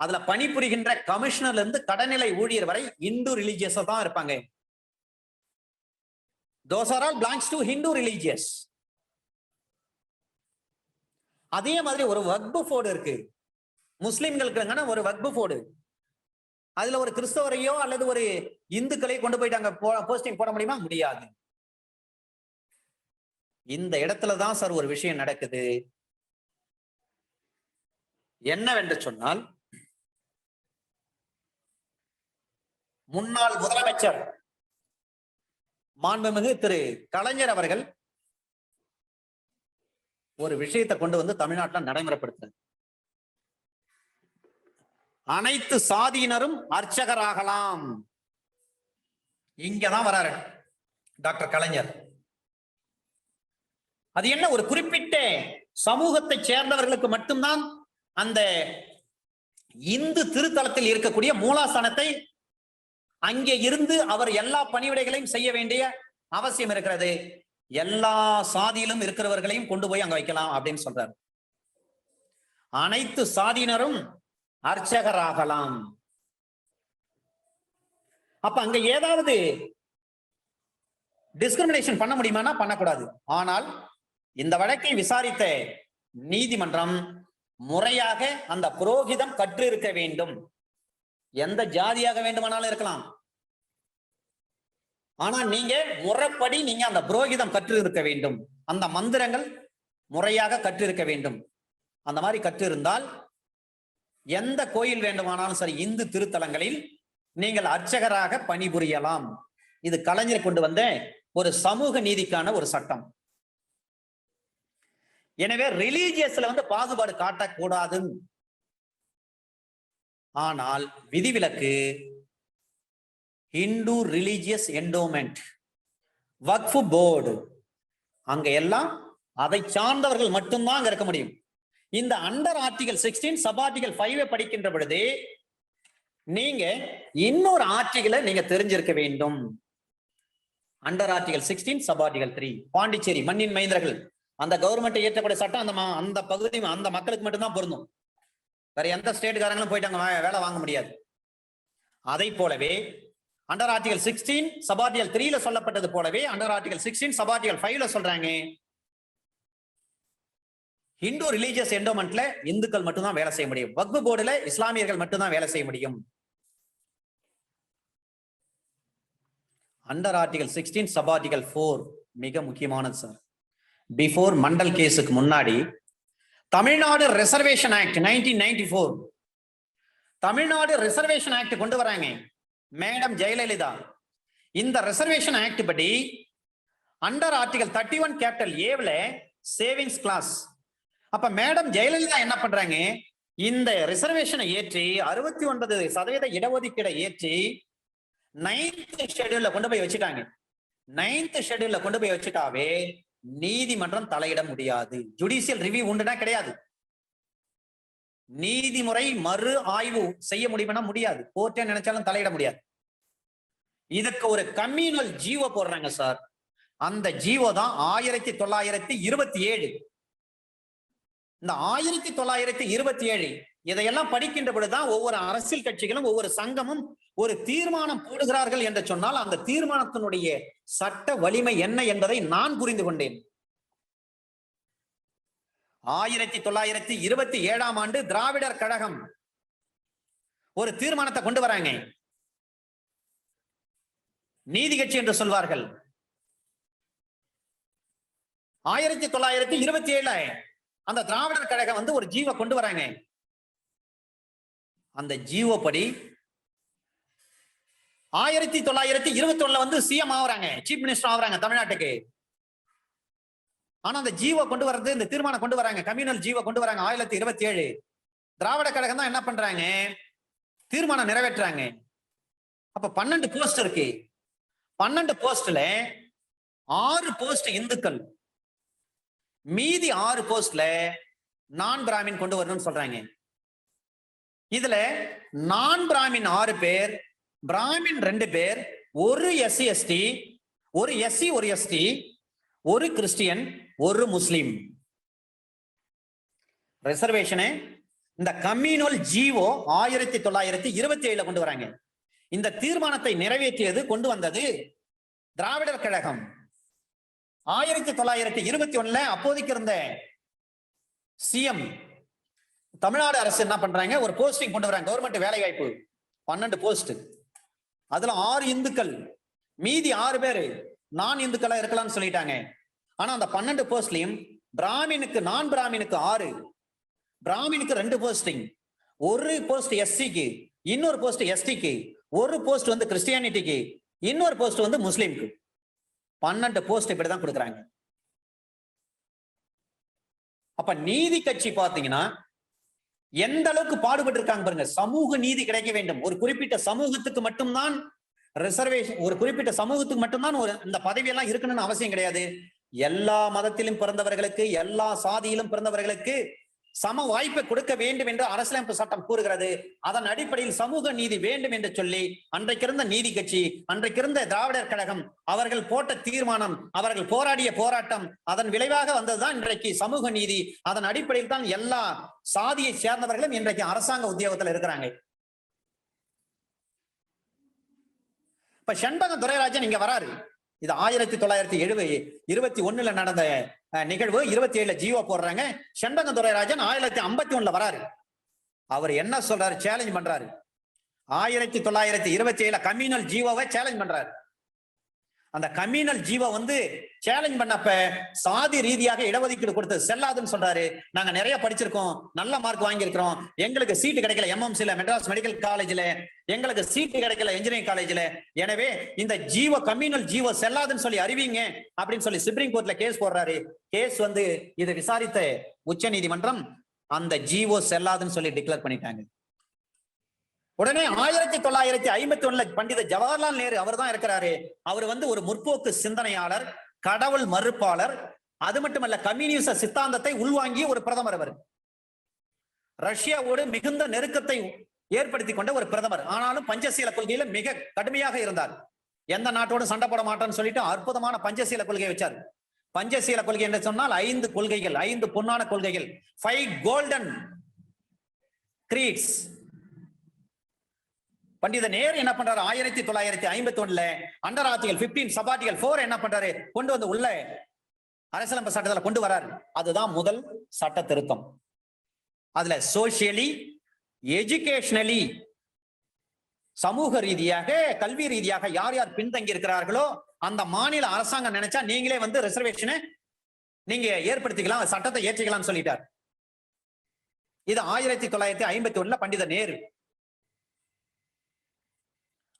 அதுல பணிபுரிகின்ற கமிஷனர்ல இருந்து கடைநிலை ஊழியர் வரை இந்து ரிலீஜியஸா தான் இருப்பாங்க. Those are all belongs to Hindu religious. அதே மாதிரி ஒரு வக்பு போர்டு இருக்கு, முஸ்லிம்களுக்கு ஒரு வக்பு போர்டு. அதுல ஒரு கிறிஸ்தவரையோ அல்லது ஒரு இந்துக்களையோ கொண்டு போயிட்டு அங்க போஸ்டிங் போட முடியுமா? முடியாது. இந்த இடத்துலதான் சார் ஒரு விஷயம் நடக்குது. என்னவென்று சொன்னால், முன்னாள் முதலமைச்சர் மாண்புமிகு திரு கலைஞர் அவர்கள் ஒரு விஷயத்தை கொண்டு வந்து தமிழ்நாட்டில் நடைமுறைப்படுத்த, அனைத்து சாதியினரும் அர்ச்சகராகலாம். இங்கதான் வராரு டாக்டர் கலைஞர். அது என்ன, ஒரு குறிப்பிட்ட சமூகத்தை சேர்ந்தவர்களுக்கு மட்டும்தான் அந்த இந்து திருத்தலத்தில் இருக்கக்கூடிய மூலாசனத்தை அங்கே இருந்து அவர் எல்லா பணிவிடைகளையும் செய்ய வேண்டிய அவசியம் இருக்கிறது. எல்லா சாதியிலும் இருக்கிறவர்களையும் கொண்டு போய் அங்க வைக்கலாம் அப்படின்னு சொல்றாரு. அனைத்து சாதியினரும் அர்ச்சகராகலாம். அப்ப அங்க ஏதாவது டிஸ்கிரிமினேஷன் பண்ண முடியுமானா பண்ணக்கூடாது. ஆனால் இந்த வழக்கை விசாரித்த நீதிமன்றம் முறையாக அந்த புரோகிதம் கற்று இருக்க வேண்டும். எந்த ஜாதியாக வேண்டுமானாலும் இருக்கலாம், ஆனா நீங்க முறைப்படி நீங்க அந்த புரோகிதம் கற்று இருக்க வேண்டும். அந்த மந்திரங்கள் முறையாக கற்று இருக்க வேண்டும். அந்த மாதிரி கற்று இருந்தால் எந்த கோயில் வேண்டுமானாலும் சரி, இந்து திருத்தலங்களில் நீங்கள் அர்ச்சகராக பணிபுரியலாம். இது கலைஞர் கொண்டு வந்த ஒரு சமூக நீதிக்கான ஒரு சட்டம். எனவே ரிலீஜியஸ்ல வந்து பாகுபாடு காட்டக்கூடாது. ஆனால் விதிவிலக்கு ஹிந்து ரிலிஜியஸ் என்டோமெண்ட், வக்ஃப் போர்டு, அங்க எல்லாம் அதை சார்ந்தவர்கள் மட்டும்தான் அங்க இருக்க முடியும். இந்த அண்டர் ஆர்டிகல் 16 சப் ஆர்டிகல் 5 படிக்கின்ற பொழுது நீங்க இன்னொரு ஆர்டிகலை நீங்க தெரிஞ்சிருக்க வேண்டும். Under article 16 sub article 3, Pondicherry மண்ணின் மைந்தர்கள் அந்த கவர்மெண்ட் இயற்றக்கூடிய சட்டம் அந்த பகுதி அந்த மக்களுக்கு மட்டும்தான் பொருந்தும். வேற எந்த ஸ்டேட்டுக்காரங்களும் போயிட்டு அங்க வேலை வாங்க முடியாது. அதை போலவே அண்டர் ஆர்டிகல் 16 சப் ஆர்டிகல் 3ல சொல்லப்பட்டது போலவே அண்டர் ஆர்டிகல் 16 சப் ஆர்டிகல் 5ல சொல்றாங்க ஹிந்து ரிலீஜியஸ் என்டோமெண்ட்ல இந்துக்கள் மட்டும்தான் வேலை செய்ய முடியும். வக்ஃப் போர்டுல இஸ்லாமியர்கள் மட்டும்தான் வேலை செய்ய முடியும். அண்டர் ஆர்டிகல் 16 சப் ஆர்டிகல் 4 மிக முக்கியமானது சார். பிஃபோர் மண்டல் கேஸுக்கு முன்னாடி Tamil Nadu reservation act 1994, Tamil Nadu reservation act கொண்டு வராங்க மேடம் ஜெயலலிதா. இந்த ரிசர்வேஷன் ஆக்ட் படி அண்டர் ஆர்டிகல் 31 கேபிட்டல் ஏவ்ல சேவிங்ஸ் கிளாஸ். அப்ப மேடம் ஜெயலலிதா என்ன பண்றாங்க, இந்த ரிசர்வேஷனை ஏற்றி 69% இடஒதுக்கீடை ஏற்றி 9th ஷெட்யூல்ல கொண்டு போய் வச்சுட்டாங்க. 9th ஷெட்யூல்ல கொண்டு போய் வச்சுட்டாவே நீதிமன்றம் தலையிட முடியாது. ஜுடிஷியல் ரிவ்யூ உண்டுனா கிடையாது. நீதிமுறை மறு ஆய்வு செய்ய முடியும்னா முடியாது. கோர்ட்டே நினைச்சாலும் தலையிட முடியாது. இதுக்கு ஒரு கம்யூனல் ஜீவோ போடுறாங்க சார். அந்த ஜீவோ தான் 1927. இந்த 1927 இதையெல்லாம் படிக்கின்ற பொழுதுதான் ஒவ்வொரு அரசியல் கட்சிகளும் ஒவ்வொரு சங்கமும் ஒரு தீர்மானம் போடுகிறார்கள் என்று சொன்னால் அந்த தீர்மானத்தினுடைய சட்ட வலிமை என்ன என்பதை நான் புரிந்து கொண்டேன். 1927ஆம் ஆண்டு திராவிடர் கழகம் ஒரு தீர்மானத்தை கொண்டு வராங்க. நீதி கட்சி என்று சொல்வார்கள். 1927 அந்த திராவிடர் கழகம் ஒரு ஜீவோ கொண்டு வராங்க. அந்த ஜீவோ படி 1921 சிஎம் ஆகுறாங்க, சீஃப் மினிஸ்டர் ஆகுறாங்க தமிழ்நாட்டுக்கு. ஆனா அந்த ஜீவோ கொண்டு வர்றது, இந்த தீர்மானம் கொண்டு வராங்க, கம்யூனல் ஜீவோ கொண்டு வராங்க 1927. திராவிட கழகம் தான் என்ன பண்றாங்க, தீர்மானம் நிறைவேற்றுறாங்க. அப்ப 12 போஸ்ட் இருக்கு. 12 போஸ்ட்ல 6 போஸ்ட் இந்துக்கள், மீதி 6 போஸ்ட்ல நான் பிராமின் கொண்டு வரணும்னு சொல்றாங்க. இதுல நான் பிராமின் 6 பேர், பிராமின் 2 பேர், ஒரு SC ST, ஒரு SC ஒரு ST, ஒரு கிறிஸ்டியன், ஒரு முஸ்லிம். ரிசர்வேஷனை இந்த கம்யூனல் ஜீவோ 1927 கொண்டு வராங்க. இந்த தீர்மானத்தை நிறைவேற்றியது, கொண்டு வந்தது திராவிடர் கழகம். 1921 அப்போதைக்கு இருந்த சிஎம் தமிழ்நாடு அரசு என்ன பண்றாங்க, ஒரு போஸ்டிங் கொண்டு வராங்க, கவர்மெண்ட் வேலை வாய்ப்பு 12 போஸ்ட். அதுல 6 இந்துக்கள், மீதி 6 பேரு நான் இந்துக்களா இருக்கலாம்னு சொல்லிட்டாங்க. ஆனா அந்த 12 போஸ்ட்லயும் பிராமினுக்கு, நான் பிராமினுக்கு 6, பிராமினுக்கு 2 போஸ்டிங், ஒரு போஸ்ட் SCக்கு, இன்னொரு போஸ்ட் STக்கு, ஒரு போஸ்ட் கிறிஸ்டியானிட்டிக்கு, இன்னொரு போஸ்ட் முஸ்லிம்க்கு. 12 போஸ்ட் இப்படிதான் கொடுக்குறாங்க. அப்ப நீதி கட்சி பாத்தீங்கன்னா எந்த அளவுக்கு பாடுபட்டு இருக்காங்க பாருங்க. சமூக நீதி கிடைக்க வேண்டும். ஒரு குறிப்பிட்ட சமூகத்துக்கு மட்டும்தான் ரிசர்வேஷன், ஒரு குறிப்பிட்ட சமூகத்துக்கு மட்டும்தான் இந்த பதவியெல்லாம் இருக்கணும்னு அவசியம் கிடையாது. எல்லா மதத்திலும் பிறந்தவர்களுக்கு, எல்லா சாதியிலும் பிறந்தவர்களுக்கு சம வாய்ப்பை கொடுக்க வேண்டும் என்று அரசியலமைப்பு சட்டம் கூறுகிறது. அதன் அடிப்படையில் சமூக நீதி வேண்டும் என்று சொல்லி அன்றைக்கிருந்த நீதி கட்சி, அன்றைக்கிருந்த திராவிடர் கழகம் அவர்கள் போட்ட தீர்மானம், அவர்கள் போராடிய போராட்டம், அதன் விளைவாக வந்ததுதான் இன்றைக்கு சமூக நீதி. அதன் அடிப்படையில் தான் எல்லா சாதியை சேர்ந்தவர்களும் இன்றைக்கு அரசாங்க உத்தியோகத்தில் இருக்கிறாங்க. இப்ப செண்பகம் துரைராஜன் இங்க வராரு. இது 1921 நடந்த நிகழ்வு. 27 ஜீவோ போடுறாங்க. செண்பகம் துரைராஜன் 1951 வராரு. அவர் என்ன சொல்றாரு, சேலஞ்ச் பண்றாரு. 1927 கம்யூனல் ஜீவோவை சேலஞ்ச் பண்றாரு. அந்த கம்யூனல் ஜீவோ சேலஞ்ச் பண்ணப்ப சாதி ரீதியாக இடஒதுக்கீடு கொடுத்தது செல்லாதுன்னு சொல்றாரு. நாங்க நிறைய படிச்சிருக்கோம், நல்ல மார்க் வாங்கியிருக்கிறோம், எங்களுக்கு சீட்டு கிடைக்கல MMCல, மெட்ராஸ் மெடிக்கல் காலேஜ்ல எங்களுக்கு சீட்டு கிடைக்கல, இன்ஜினியரிங் காலேஜ்ல. எனவே இந்த ஜீவோ, கம்யூனல் ஜீவோ செல்லாதுன்னு சொல்லி அறிவிங்க அப்படின்னு சொல்லி சுப்ரீம் கோர்ட்ல கேஸ் போடுறாரு. கேஸ் இதை விசாரித்த உச்ச நீதிமன்றம் அந்த ஜீவோ செல்லாதுன்னு சொல்லி டிக்ளேர் பண்ணிட்டாங்க. உடனே 1951 பண்டித ஜவஹர்லால் நேரு அவர் தான் இருக்கிறாரு. அவர் வந்து ஒரு முற்போக்கு சிந்தனையாளர், கடவுள் மறுப்பாளர், அது மட்டுமல்ல கம்யூனிச சித்தாந்தத்தை உள்வாங்கிய ஒரு பிரதமர். அவர் ரஷ்யாவோடு மிகுந்த நெருக்கத்தை ஏற்படுத்தி கொண்ட ஒரு பிரதமர். ஆனாலும் பஞ்சசீல கொள்கையில மிக கடுமையாக இருந்தார். எந்த நாட்டோடு சண்டை போட மாட்டோம்னு சொல்லிட்டு அற்புதமான பஞ்சசீல கொள்கையை வச்சார். பஞ்சசீல கொள்கை என்று சொன்னால் 5 கொள்கைகள், 5 பொன்னான கொள்கைகள், 5 கோல்டன் கிரீட்ஸ். பண்டித நேரு என்ன பண்றாரு, 1951 அண்டர் ஆர்டிகல் 15 சப் ஆர்டிகல் 4 என்ன பண்றாரு, கொண்டு வந்து உள்ள அரசியலமைப்பு சட்டத்தில் கொண்டு வராரு. அதுதான் முதல் சட்ட திருத்தம். அதுல சோசியலி, எஜுகேஷனலி, சமூக ரீதியாக, கல்வி ரீதியாக யார் யார் பின்தங்கி இருக்கிறார்களோ அந்த மாநில அரசாங்கம் நினைச்சா நீங்களே வந்து ரிசர்வேஷனை நீங்க ஏற்படுத்திக்கலாம், சட்டத்தை ஏற்றிக்கலாம் சொல்லிட்டார். இது 1951 Pandit Nehru.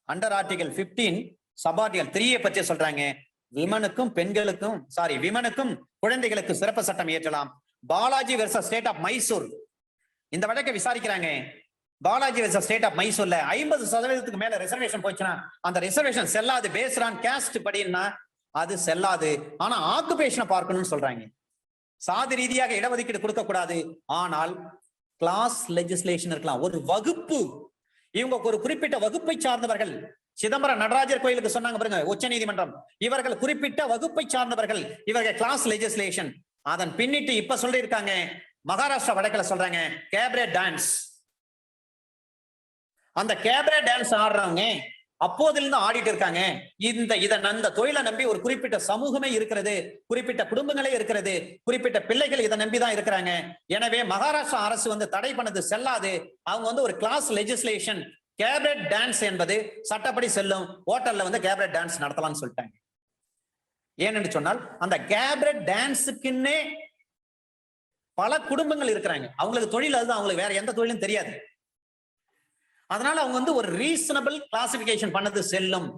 Under article 15 sub article 3 பற்றி சொல்றாங்க. விமனுக்கும் பெண்களுக்கும் விமனுக்கும் குழந்தைகளுக்கு சிறப்பு சட்டம் ஏற்றலாம். Balaji versus state of Mysore இந்த வழக்கை விசாரிக்கிறாங்க. பாலாஜி வெர்சஸ் ஸ்டேட் ஆஃப் மைசூர்ல 50% மேல ரிசர்வேஷன் போச்சுன்னா அந்த ரிசர்வேஷன் செல்லாது. பேஸ்ட் ஆன் காஸ்ட் படின்னா அது செல்லாது. ஆனா ஆக்குபேஷனை பார்க்கணும்னு சொல்றாங்க. சாதி ரீதியாக இடஒதுக்கீடு கொடுக்க கூடாது. ஆனால் கிளாஸ் லெஜிஸ்லேஷன் இருக்கலாம். ஒரு வகுப்பு, இவங்க ஒரு குறிப்பிட்ட வகுப்பை சார்ந்தவர்கள். சிதம்பரம் நடராஜர் கோயிலுக்கு சொன்னாங்க பாருங்க உச்ச நீதிமன்றம், இவர்கள் குறிப்பிட்ட வகுப்பை சார்ந்தவர்கள், இவர்கள் கிளாஸ் லெஜிஸ்லேஷன். அதன் பின்னிட்டு இப்ப சொல்லியிருக்காங்க மகாராஷ்டிரா வடக்குல சொல்றாங்க கேப்ரே டான்ஸ். அந்த கேப்ரே டான்ஸ் ஆடுறவங்க அப்போதிலிருந்து ஆடிட்டு இருக்காங்க. இந்த தொழிலை நம்பி ஒரு குறிப்பிட்ட சமூகமே இருக்கிறது, குறிப்பிட்ட குடும்பங்களே இருக்கிறது, குறிப்பிட்ட பிள்ளைகள் இதை நம்பிதான் இருக்கிறாங்க. எனவே மகாராஷ்டிரா அரசு வந்து தடை பண்ணது செல்லாது. அவங்க வந்து ஒரு கிளாஸ் லெஜிஸ்லேஷன், கேப்ரேட் டான்ஸ் என்பது சட்டப்படி செல்லும். ஹோட்டல்ல வந்து கேப்ரேட் டான்ஸ் நடத்தலாம்னு சொல்லிட்டாங்க. ஏன்னு சொன்னால் அந்த கேப்ரேட் டான்ஸுக்குன்னே பல குடும்பங்கள் இருக்கிறாங்க. அவங்களுக்கு தொழில் அதுதான், அவங்களுக்கு வேற எந்த தொழிலும் தெரியாது. அதனால அவங்க வந்து ஒரு ரீசனபிள் கிளாசிபிகேஷன் பண்ணது செல்லும்.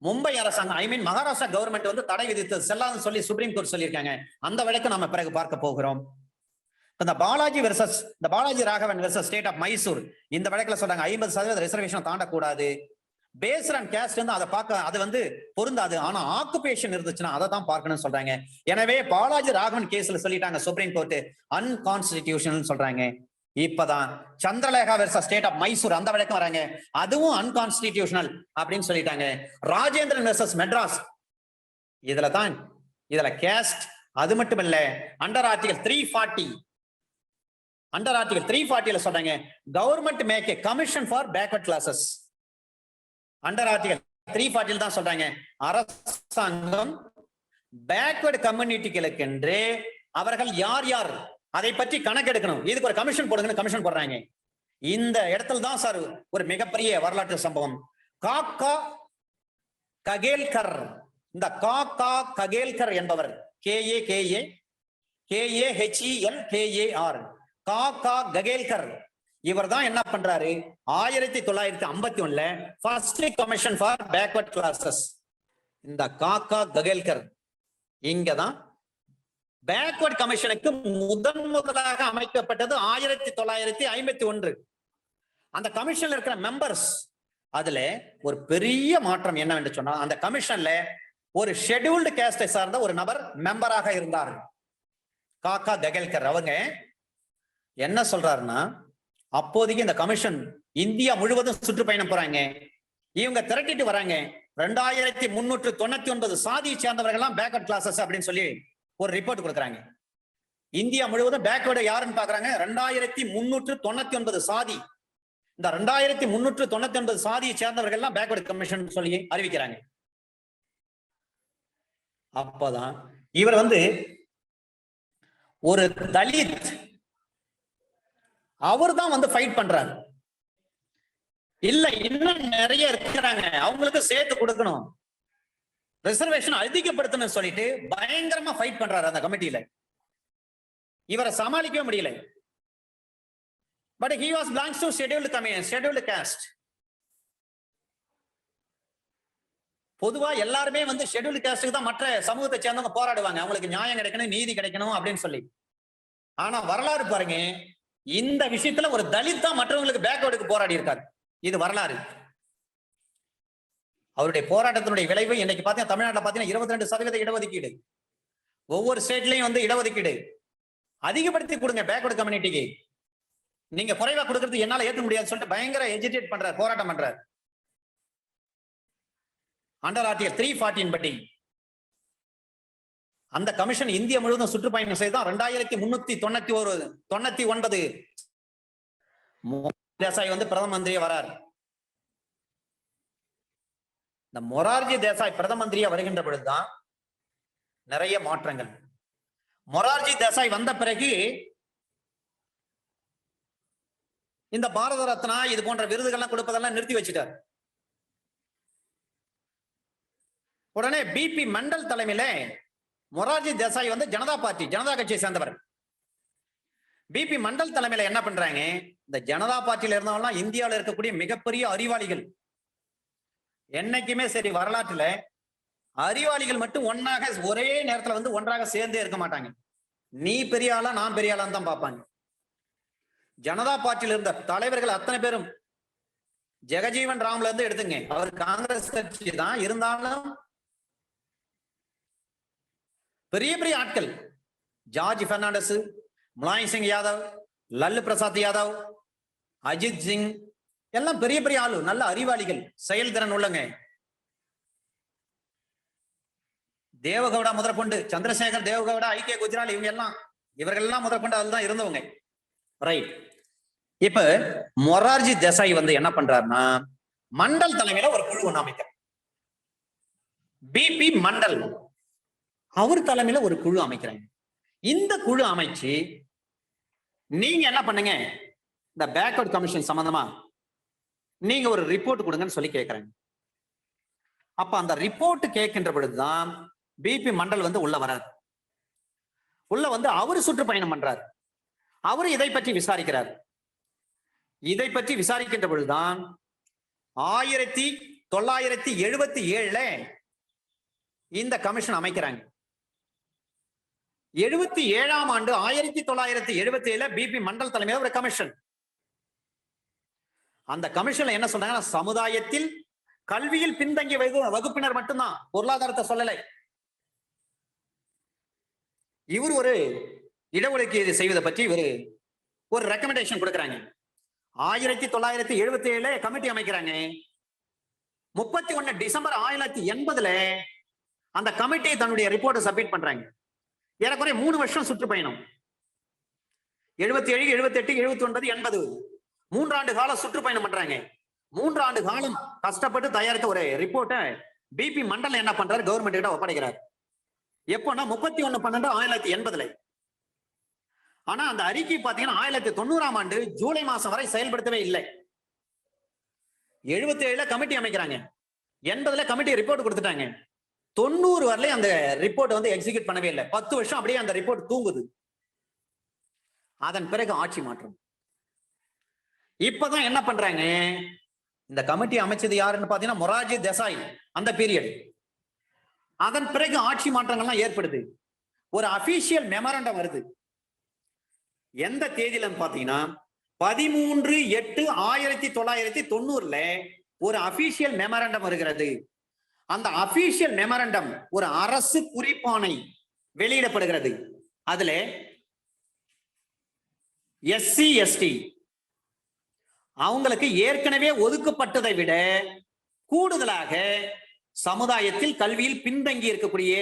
மும்பை அரசாங்கம் மகாராஷ்டிரா கவர்மெண்ட் வந்து தடை விதித்தது செல்லாதுன்னு சொல்லி சுப்ரீம் கோர்ட் சொல்லியிருக்காங்க. அந்த வழக்கு நம்ம பிறகு பார்க்க போகிறோம். இந்த Balaji Raghavan versus state of Mysore இந்த வழக்குல சொல்றாங்க 50% ரிசர்வேஷன் தாண்டக்கூடாது. பேஸ்ட் ஆன் காஸ்ட் வந்து அதை பார்க்க அது வந்து பொருந்தாது. ஆனா ஆக்குபேஷன் இருந்துச்சுன்னா அதை தான் பார்க்கணும்னு சொல்றாங்க. எனவே பாலாஜி ராகவன் கேஸ்ல சொல்லிட்டாங்க சுப்ரீம் கோர்ட் அன்கான்ஸ்டிடியூஷனல் சொல்றாங்க. இப்பதான் Chandralekha versus state of Mysore அந்த வழக்கம் வராங்க, அதுவும் அன்கான்ஸ்டிடியூஷனல் அப்படின்னு சொல்லிட்டாங்க. ராஜேந்திரன் வெர்சஸ் மெட்ராஸ் இதுல கேஸ்ட் அது மட்டும் இல்ல. அண்டர் ஆர்டிகல் 340 சொல்றாங்க government make a commission for backward classes. Under article 340 தான் சொல்றாங்க அரசாங்கம் பேக்வர்ட் கம்யூனிட்டிகளுக்கு என்று அவர்கள் யார் யார் அதை பற்றி கணக்கெடுக்கணும், இதுக்கு ஒரு கமிஷன் போடுங்கன்னு கமிஷன் போடுறாங்க. இந்த இடத்துல தான் சார் ஒரு மிகப்பெரிய வரலாற்று சம்பவம். காக்கா ககேல்கர், இந்த காக்கா ககேல்கர் என்பவர் KAHELKAR காக்கா ககேல்கர் இவர் தான் என்ன பண்றாரு 1951 first commission for backward classes. இந்த காக்கா ககேல்கர் இங்கதான் பேக்வர்ட் கமிஷனுக்கு முதலாக அமைக்கப்பட்டது 1951. அந்த கமிஷன்ல இருக்கிற மெம்பர்ஸ் அதுல ஒரு பெரிய மாற்றம் என்னவென்று சொன்னா அந்த கமிஷன்ல ஒரு ஷெட்யூல்டு கேஸ்டை சார்ந்த ஒரு நபர் மெம்பராக இருந்தார். காக்கா ககேல்கர் அவங்க என்ன சொல்றாருன்னா அப்போதைக்கு இந்த கமிஷன் இந்தியா முழுவதும் சுற்றுப்பயணம் போறாங்க. இவங்க திரட்டிட்டு வராங்க 2399 சாதியை சேர்ந்தவர்கள்லாம் பேக்வர்ட் கிளாஸஸ் அப்படின்னு சொல்லி ஒரு ரிப்போர்ட் கொடுக்குறாங்க. இந்தியா முழுவதும் பேக்வர்டு யாருன்னு பாக்குறாங்க 2399 சாதி. இந்த 2399 சாதியை சேர்ந்தவர்கள் எல்லாம் பேக்வர்டு கமிஷன் சொல்லி அறிவிக்கிறாங்க. அப்பதான் இவர் வந்து ஒரு தலித் அவர் தான் வந்து ஃபைட் பண்றாரு. இல்ல இன்னும் நிறைய இருக்கிறாங்க, அவங்களுக்கு சேர்த்து கொடுக்கணும், ரிசர்வேஷன் அதிகப்படுத்தணும் சொல்லிட்டு பயங்கரமா ஃபைட் பண்றாரு அந்த கமிட்டியில. இவரை சமாளிக்கவே முடியல. But he was belongs to scheduled caste. பொதுவா எல்லாருமே வந்து ஷெட்யூல்டு காஸ்டுக்கு தான் மற்ற சமூகத்தை சேர்ந்தவங்க போராடுவாங்க, அவங்களுக்கு நியாயம் கிடைக்கணும், நீதி கிடைக்கணும் அப்படின்னு சொல்லி. ஆனா வரலாறு பாருங்க, இந்த விஷயத்துல ஒரு தலித் தான் மற்றவங்களுக்கு பேக்வர்டுக்கு போராடி இருக்காரு. இது வரலாறு. அவருடைய போராட்டத்தினுடைய விளைவு இன்னைக்கு பாத்தீங்கன்னா தமிழ்நாட்டில் பாத்தீங்கன்னா 22% இடஒதுக்கீடு. ஒவ்வொரு ஸ்டேட்லயும் வந்து இடஒதுக்கீடு அதிகப்படுத்தி கொடுங்க பேக்வர்டு கம்யூனிட்டிக்கு. நீங்க குறைவா கொடுக்கறது என்னால ஏற்க முடியாதுன்னு சொல்லிட்டு பயங்கர எஜிடேட் பண்றார், போராட்டம் பண்றார். அண்டர் ஆர்டிகல் 314 படி அந்த கமிஷன் இந்தியா முழுவதும் சுற்றுப்பயணம் செய்தான் 2399 தேசாய் வந்து பிரதம மந்திரியா வரார். இந்த மொரார்ஜி தேசாய் பிரதம மந்திரியா வருகின்ற பொழுதுதான் நிறைய மாற்றங்கள். மொரார்ஜி தேசாய் வந்த பிறகு இந்த பாரத ரத்னா இது போன்ற விருதுகள்லாம் கொடுப்பதெல்லாம் நிறுத்தி வச்சுட்டார். உடனே பிபி மண்டல் தலைமையில மொரார்ஜி தேசாய் வந்து ஜனதா கட்சியை சேர்ந்தவர். பிபி மண்டல் தலைமையில என்ன பண்றாங்க, இந்த ஜனதா பார்ட்டியில இருந்தவங்க இந்தியாவில் இருக்கக்கூடிய மிகப்பெரிய அறிவாளிகள். என்னைக்குமே சரி வரலாற்றுல அறிவாளிகள் மட்டும் ஒன்னாக ஒரே நேரத்துல வந்து ஒன்றாக சேர்ந்தே இருக்க மாட்டாங்க. நீ பெரிய ஆளா நான் பெரிய ஆளான்னு தான் பார்ப்பாங்க. ஜனதா பார்ட்டியில இருந்த தலைவர்கள் அத்தனை பேரும், ஜெகஜீவன் ராம்ல இருந்து எடுத்துங்க, அவர் காங்கிரஸ் கட்சி தான் இருந்தாலும் பெரிய பெரிய ஆட்கள், ஜார்ஜ் பெர்னாண்டஸ், முலாயம் சிங் யாதவ், லல்லு பிரசாத் யாதவ், அஜித் சிங் எல்லாம் பெரிய பெரிய ஆளு, நல்ல அறிவாளிகள், செயல்திறன் உள்ளங்க. தேவகவுடா முதற்கொண்டு, சந்திரசேகர் தேவகவுடா, ஐக்கிய குஜரால், இவர்கள் எல்லாம் முதற்கொண்டு அதுதான் இருந்தவங்க. ரைட். இப்ப மொரார்ஜி தேசாய் வந்து என்ன பண்றாருன்னா மண்டல் தலைமையில ஒரு குழு ஒன்று அமைக்கிறார். பிபி மண்டல் அவர் தலைமையில ஒரு குழு அமைக்கிறாங்க. இந்த குழு அமைச்சு நீங்க என்ன பண்ணுங்க, இந்த பேக்வர்ட் கமிஷன் சம்பந்தமா நீங்க ஒரு ரிப்போர்ட் கொடுங்கன்னு சொல்லி கேட்கிறாங்க. அப்ப அந்த ரிப்போர்ட் கேட்கின்ற பொழுதுதான் பிபி மண்டல் வந்து உள்ள வராது. உள்ள வந்து அவரு சுற்றுப்பயணம் பண்றாரு. அவரு இதை பற்றி விசாரிக்கிறார். இதை பற்றி விசாரிக்கின்ற பொழுதுதான் 1977 இந்த கமிஷன் அமைக்கிறாங்க. 77ஆம் ஆண்டு 1977 பிபி மண்டல் தலைமையில் ஒரு கமிஷன். அந்த கமிஷன்ல என்ன சொல்றாங்கன்னா, சமுதாயத்தில் கல்வியில் பின்தங்கிய வகுப்பினர் மட்டும்தான், பொருளாதாரத்தை சொல்லலை. இவர் ஒரு இடஒதுக்கீடு செய்வதை பற்றி ஒரு ரெக்கமெண்டேஷன் கொடுக்கிறாங்க. 1977 கமிட்டி அமைக்கிறாங்க. 31 டிசம்பர் 1980 அந்த கமிட்டி தன்னுடைய ரிப்போர்ட்டை சப்மிட் பண்றாங்க. ஏறக்குறைய 3 வருஷம் சுற்றுப்பயணம். 77, 78, 79, 80 3 ஆண்டு காலம் சுற்றுப்பயணம் பண்றாங்க. 3 ஆண்டு காலம் கஷ்டப்பட்டு தயாரித்த ஒரு ரிப்போர்ட்டை பிபி மண்டல் என்ன பண்றாரு, கவர்மெண்ட் கிட்ட ஒப்படைக்கிறார். எப்போன்னா 31/12/1980. ஆனா அந்த அறிக்கை பாத்தீங்கன்னா 1990ஆம் ஆண்டு ஜூலை மாசம் வரை செயல்படுத்தவே இல்லை. 77 கமிட்டி அமைக்கிறாங்க. 80 கமிட்டி ரிப்போர்ட் கொடுத்துட்டாங்க. 90 வரலையும் அந்த ரிப்போர்ட் வந்து எக்ஸிக்யூட் பண்ணவே இல்லை. 10 வருஷம் அப்படியே அந்த ரிப்போர்ட் தூங்குது. அதன் பிறகு ஆட்சி மாற்றம். இப்பதான் என்ன பண்றாங்க, இந்த கமிட்டி அமைச்சது யாருன்னு பாத்தீங்கன்னா மொரார்ஜி தேசாய். அந்த பீரியட் அதன் பிறகு ஆட்சி மாற்றங்கள்லாம் ஏற்படுது. ஒரு அபிஷியல் மெமரண்டம் வருது. எந்த தேதியில பாத்தீங்கன்னா 13/8/1990 ஒரு அபிஷியல் மெமரண்டம் வருகிறது. அந்த அபிஷியல் மெமரண்டம் ஒரு அரசு குறிப்பாணை வெளியிடப்படுகிறது. அதுல எஸ்சி எஸ்டி அவங்களுக்கு ஏற்கனவே ஒதுக்கப்பட்டதை விட கூடுதலாக சமுதாயத்தில் கல்வியில் பின்தங்கி இருக்கக்கூடிய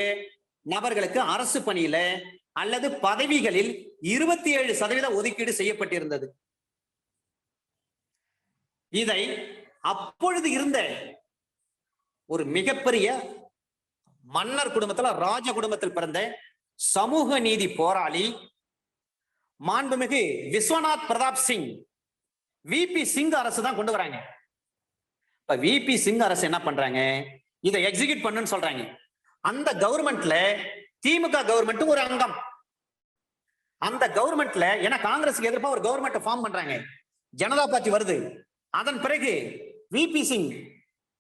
நபர்களுக்கு அரசு பணியில அல்லது பதவிகளில் 27% ஒதுக்கீடு செய்யப்பட்டிருந்தது. இதை அப்பொழுது இருந்த ஒரு மிகப்பெரிய மன்னர் குடும்பத்தில், ராஜ குடும்பத்தில் பிறந்த சமூக நீதி போராளி மாண்புமிகு விஸ்வநாத் பிரதாப் சிங், விபி சிங் அரசு தான் கொண்டு வராங்க. இப்ப விபி சிங் அரசு என்ன பண்றாங்க, இதை எக்ஸிக்யூட் பண்ணுன்னு சொல்றாங்க. அந்த கவர்மெண்ட்ல திமுக கவர்மெண்ட் ஒரு அங்கம். அந்த கவர்மெண்ட்ல ஏன்னா காங்கிரஸுக்கு எதிர்ப்பா ஒரு கவர்மெண்ட் ஃபார்ம் பண்றாங்க. ஜனதா பார்ட்டி வருது. அதன் பிறகு விபி சிங்,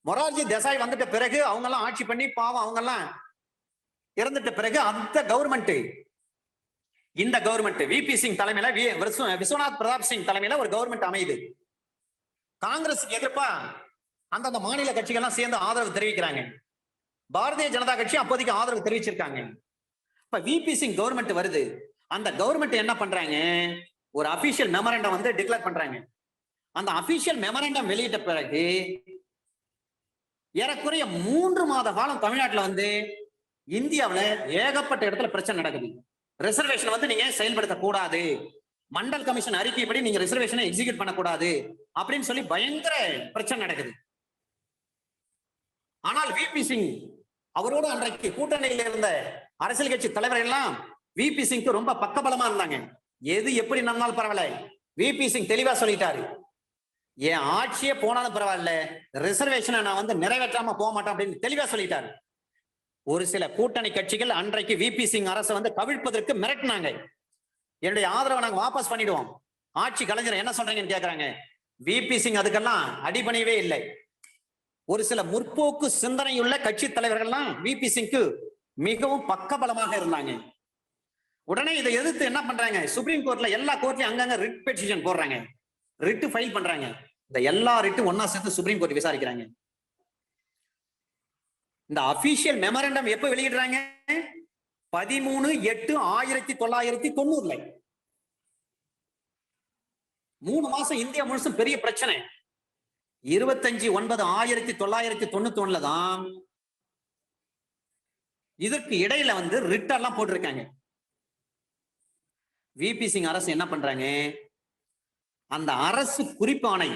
மொரார்ஜி தேசாய் வந்துட்ட பிறகு அவங்க எல்லாம் ஆட்சி பண்ணி பாவம் அவங்க எல்லாம் இறந்துட்ட பிறகு அந்த கவர்மெண்ட் இந்த கவர்மெண்ட் விபி சிங் தலைமையில விஸ்வநாத் பிரதாப் சிங் தலைமையில ஒரு கவர்மெண்ட் அமையுது. காங்கிரஸுக்கு எதிர்ப்பா அந்தந்த மாநில கட்சிகள்லாம் சேர்ந்து ஆதரவு தெரிவிக்கிறாங்க. பாரதிய ஜனதா கட்சி அப்போதைக்கு ஆதரவு தெரிவிச்சிருக்காங்க. இப்ப விபி சிங் கவர்மெண்ட் வருது. அந்த கவர்மெண்ட் என்ன பண்றாங்க, ஒரு அபிஷியல் மெமரண்டம் வந்து டிக்ளேர் பண்றாங்க. அந்த அபிஷியல் மெமரண்டம் வெளியிட்ட பிறகு ஏறக்குறைய 3 மாத காலம் தமிழ்நாட்டுல வந்து இந்தியாவில ஏகப்பட்ட இடத்துல பிரச்சனை நடக்குது. ரிசர்வேஷன் வந்து நீங்க செயல்படுத்த கூடாது, மண்டல் கமிஷன் அறிக்கைப்படி நீங்க ரிசர்வேஷனை எக்ஸிக்யூட் பண்ணக்கூடாது அப்படின்னு சொல்லி பயங்கர பிரச்சனை நடக்குது. ஆனால் விபி சிங் அவரோடு அன்றைக்கு கூட்டணியில் இருந்த அரசியல் கட்சி தலைவர்கள் எல்லாம் விபி சிங்க்கு ரொம்ப பக்கபலமா இருந்தாங்க. எது எப்படி நடந்தாலும் பரவாயில்ல, விபி சிங் தெளிவா சொல்லிட்டாரு, என் ஆட்சியே போனாலும் பரவாயில்ல, ரிசர்வேஷனை நான் வந்து நிறைவேற்றாம போக மாட்டேன் அப்படின்னு தெளிவா சொல்லிட்டாரு. ஒரு சில கூட்டணி கட்சிகள் அன்றைக்கு விபி சிங் அரசை வந்து கவிழ்ப்பதற்கு மிரட்டினாங்க. என்னுடைய ஆதரவை நாங்க வாபஸ் பண்ணிடுவோம், ஆட்சி கலைஞர் என்ன சொல்றீங்கன்னு கேக்குறாங்க. விபி சிங் அதுக்கெல்லாம் அடிபணியவே இல்லை. ஒரு சில முற்போக்கு சிந்தனையுள்ள கட்சி தலைவர்கள்லாம் விபி சிங்க்கு மிகவும் பக்கபலமாக இருந்தாங்க. உடனே இதை எதிர்த்து என்ன பண்றாங்க, சுப்ரீம் கோர்ட்ல எல்லா கோர்ட்லயும் அங்கங்க ரிட் பெட்டிஷன் போடுறாங்க, ரிட் ஃபைல் பண்றாங்க. இந்த எல்லா ரிட்டும் ஒன்னா சேர்த்து சுப்ரீம் கோர்ட் விசாரிக்கிறாங்க. இந்த அபிஷியல் மெமரண்டம் எப்ப வெளியிடுறாங்க, 13/8/1990. 3 மாசம் இந்தியா முழுசும் பெரிய பிரச்சனை. 25/9/1991 தான் இதற்கு இடையில வந்து ரிட் எல்லாம் போட்டிருக்காங்க. விபி சிங் அரசு என்ன பண்றாங்க, அந்த அரசு குறிப்பாணை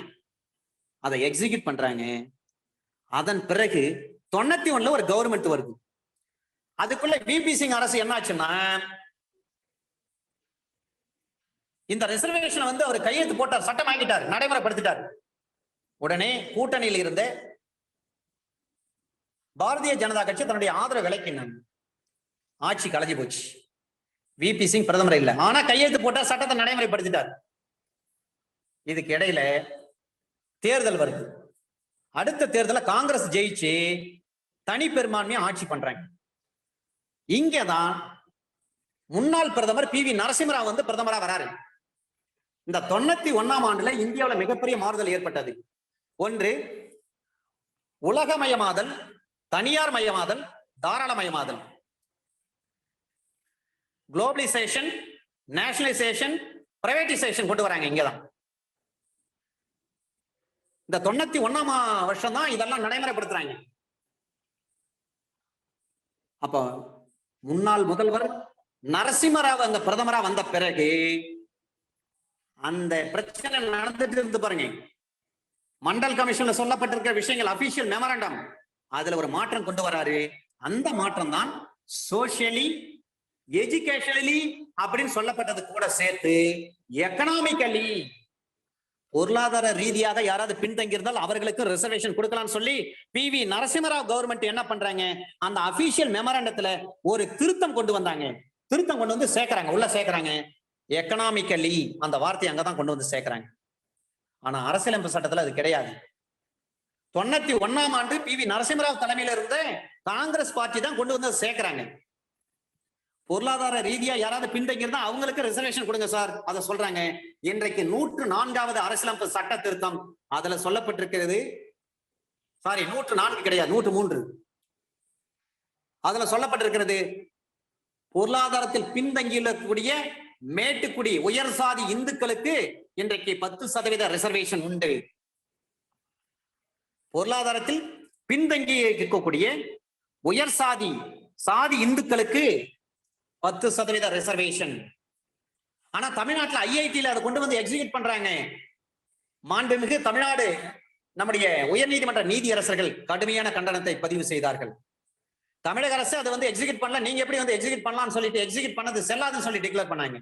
அதை எக்ஸிக்யூட் பண்றாங்க. அதன் பிறகு 91 ஒரு கவர்மெண்ட் வருது. அதுக்குள்ள விபி சிங் அரசு என்ன ஆச்சுன்னா, இந்த ரிசர்வேஷன் வந்து அவர் கையெழுத்து போட்டார், சட்டம் ஆக்கிட்டார், நடைமுறைப்படுத்திட்டார். உடனே கூட்டணியில் இருந்த பாரதிய ஜனதா கட்சி தன்னுடைய ஆதரவு விலக்கினாங்க. ஆட்சி கலைஞ்சு போச்சு. விபி சிங் பிரதமர் இல்லை, ஆனா கையெழுத்து போட்டார், சட்டத்தை நடைமுறைப்படுத்திட்டார். இதுக்கு இடையில தேர்தல் வருது. அடுத்த தேர்தல காங்கிரஸ் ஜெயிச்சு தனி பெரும்பான்மையை ஆட்சி பண்றாங்க. இங்கதான் முன்னாள் பிரதமர் PV நரசிம்மராவ் வந்து பிரதமரா வராரு. இந்த 91ஆம் ஆண்டுல இந்தியாவில் மிகப்பெரிய மாறுதல் ஏற்பட்டது. ஒன்று, உலகமயமாதல், தனியார் மயமாதல், தாராளமயமாதல். குளோபலைசேஷன், நேஷனலைசேஷன், பிரைவேடைசேஷன் கொண்டு வராங்க. இங்கதான் இந்த 91ஆம் வருஷம் தான் இதெல்லாம் நடைமுறைப்படுத்துறாங்க. அப்ப முன்னாள் முதல்வர் நரசிம்மராவ் அந்த பிரதமரா வந்த பிறகு அந்த பிரச்சனை நடந்துட்டு இருந்து பாருங்க. மண்டல் கமிஷன்ல சொல்லப்பட்டிருக்கிற விஷயங்கள் அபிஷியல் மெமரண்டம், அதுல ஒரு மாற்றம் கொண்டு வராரு. அந்த மாற்றம் தான் சோசியலி, எஜுகேஷனலி அப்படின்னு சொல்லப்பட்டது கூட சேர்த்து எக்கனாமிக்கலி, பொருளாதார ரீதியாக யாராவது பின்தங்கி இருந்தால் அவர்களுக்கு ரிசர்வேஷன் கொடுக்கலாம்னு சொல்லி PV நரசிம்மராவ் கவர்மெண்ட் என்ன பண்றாங்க, அந்த அபிஷியல் மெமரண்டத்துல ஒரு திருத்தம் கொண்டு வந்தாங்க. திருத்தம் கொண்டு வந்து சேர்க்கிறாங்க, உள்ள சேர்க்கிறாங்க. எக்கனாமிக்கலி அந்த வார்த்தையை அங்கதான் கொண்டு வந்து சேர்க்கிறாங்க. ஆனா அரசியலமைப்பு சட்டத்துல அது கிடையாது. 91ஆம் ஆண்டு PV நரசிம்மராவ் தலைமையில இருந்த காங்கிரஸ் பார்ட்டி தான் கொண்டு வந்து சேர்க்கிறாங்க. பொருளாதார ரீதியா யாராவது பின்தங்கி இருந்தா அவங்களுக்கு ரிசர்வேஷன் கொடுங்க சார், அதை சொல்றாங்க. இன்றைக்கு 104வது அரசியலமைப்பு சட்ட திருத்தம் அதுல சொல்லப்பட்டிருக்கிறது. சாரி, 104 கிடையாது, 103. அதுல சொல்லப்பட்டிருக்கிறது, பொருளாதாரத்தில் பின்தங்கியுள்ளக்கூடிய மேட்டுக்குடி உயர் சாதி இந்துக்களுக்கு இன்றைக்கு 10% ரிசர்வேஷன் உண்டு. பொருளாதாரத்தில் பின்தங்கி இருக்கக்கூடிய உயர் சாதி இந்துக்களுக்கு 10% ரிசர்வேஷன். ஆனா தமிழ்நாட்டுல IIT-ல அதை கொண்டு வந்து எக்ஸிக்யூட் பண்றாங்க. மாண்புமிகு தமிழ்நாடு நம்முடைய உயர்நீதிமன்ற நீதியரசர்கள் கடுமையான கண்டனத்தை பதிவு செய்தார்கள். தமிழக அரசு அதை வந்து எக்ஸிக்யூட் பண்ணல, நீங்க எப்படி வந்து எக்ஸிக்யூட் பண்ணலாம்னு சொல்லிட்டு எக்ஸிக்யூட் பண்ணது செல்லாதுன்னு சொல்லி டிக்ளேர் பண்ணாங்க.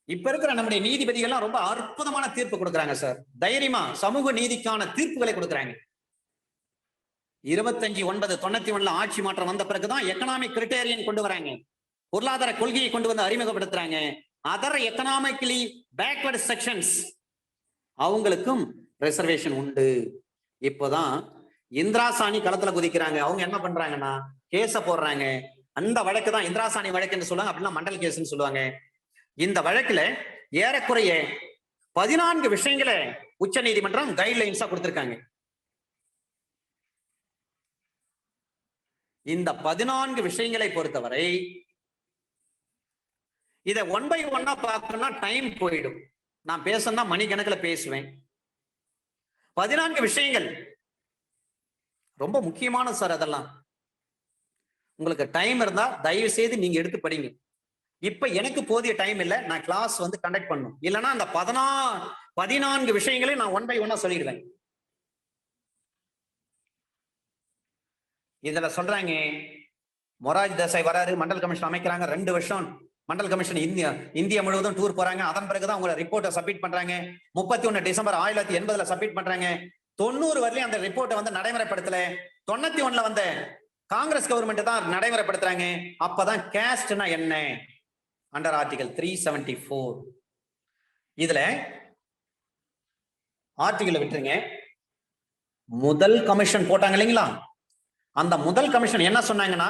இப்ப இருக்கிற நம்முடைய நீதிபதிகள்லாம் ரொம்ப அற்புதமான தீர்ப்பு கொடுக்குறாங்க சார். தைரியமா சமூக நீதிக்கான தீர்ப்புகளை கொடுக்குறாங்க. 25/9/91 ஆட்சி மாற்றம் வந்த பிறகுதான் எக்கனாமிக் கிரிட்டேரியன் கொண்டு வராங்க, பொருளாதார கொள்கையை கொண்டு வந்து அறிமுகப்படுத்துறாங்க. அதர் எக்கனாமிக்கலி பேக்வர்ட் செக்ஷன்ஸ் அவங்களுக்கும் ரிசர்வேஷன் உண்டு. இப்போதான் இந்திராசாணி களத்துல குதிக்கிறாங்க. அவங்க என்ன பண்றாங்கன்னா கேஸ போடுறாங்க. அந்த வழக்கு தான் இந்திராசாணி வழக்கு என்று சொல்லுவாங்க, அப்படின்னா மண்டல் கேஸ்ன்னு சொல்லுவாங்க. இந்த வழக்குல ஏறக்குறைய 14 விஷயங்களை உச்ச நீதிமன்றம் கைட்லைன்ஸா கொடுத்திருக்காங்க. இந்த 14 விஷயங்களை பொறுத்தவரை இதை 1 by 1 பார்க்கணும்னா டைம் போயிடும். நான் பேசணும்னா மணிக்கணக்கில் பேசுவேன். 14 விஷயங்கள் ரொம்ப முக்கியமான சார். அதெல்லாம் உங்களுக்கு டைம் இருந்தா தயவு செய்து நீங்க எடுத்து படிங்க. இப்ப எனக்கு போதிய டைம் இல்லை, நான் கிளாஸ் வந்து கண்டக்ட் பண்ணும். இல்லைன்னா அந்த 14 விஷயங்களையும் நான் 1 by 1 சொல்லிடுவேன். இதுல சொல்றாங்க, மொரார்ஜி தேசாய் வராரு, மண்டல் கமிஷன் அமைக்கிறாங்க. 2 வருஷம் மண்டல் கமிஷன் இந்தியா முழுவதும் டூர் போறாங்க. அதன் பிறகுதான் உங்களை ரிப்போர்ட்டை சப்மிட் பண்றாங்க. 31 டிசம்பர் 1980 சப்மிட் பண்றாங்க. 90 வரலையும் அந்த ரிப்போர்ட்டை வந்து நடைமுறைப்படுத்தல. 91 வந்த காங்கிரஸ் கவர்மெண்ட் தான் நடைமுறைப்படுத்துறாங்க. அப்பதான் கேஸ்ட்னா என்ன, அண்டர் ஆர்டிகல் 374. இதுல ஆர்டிகல் விட்டுருங்க. முதல் கமிஷன் போட்டாங்க இல்லைங்களா, அந்த முதல் கமிஷன் என்ன சொன்னாங்கன்னா,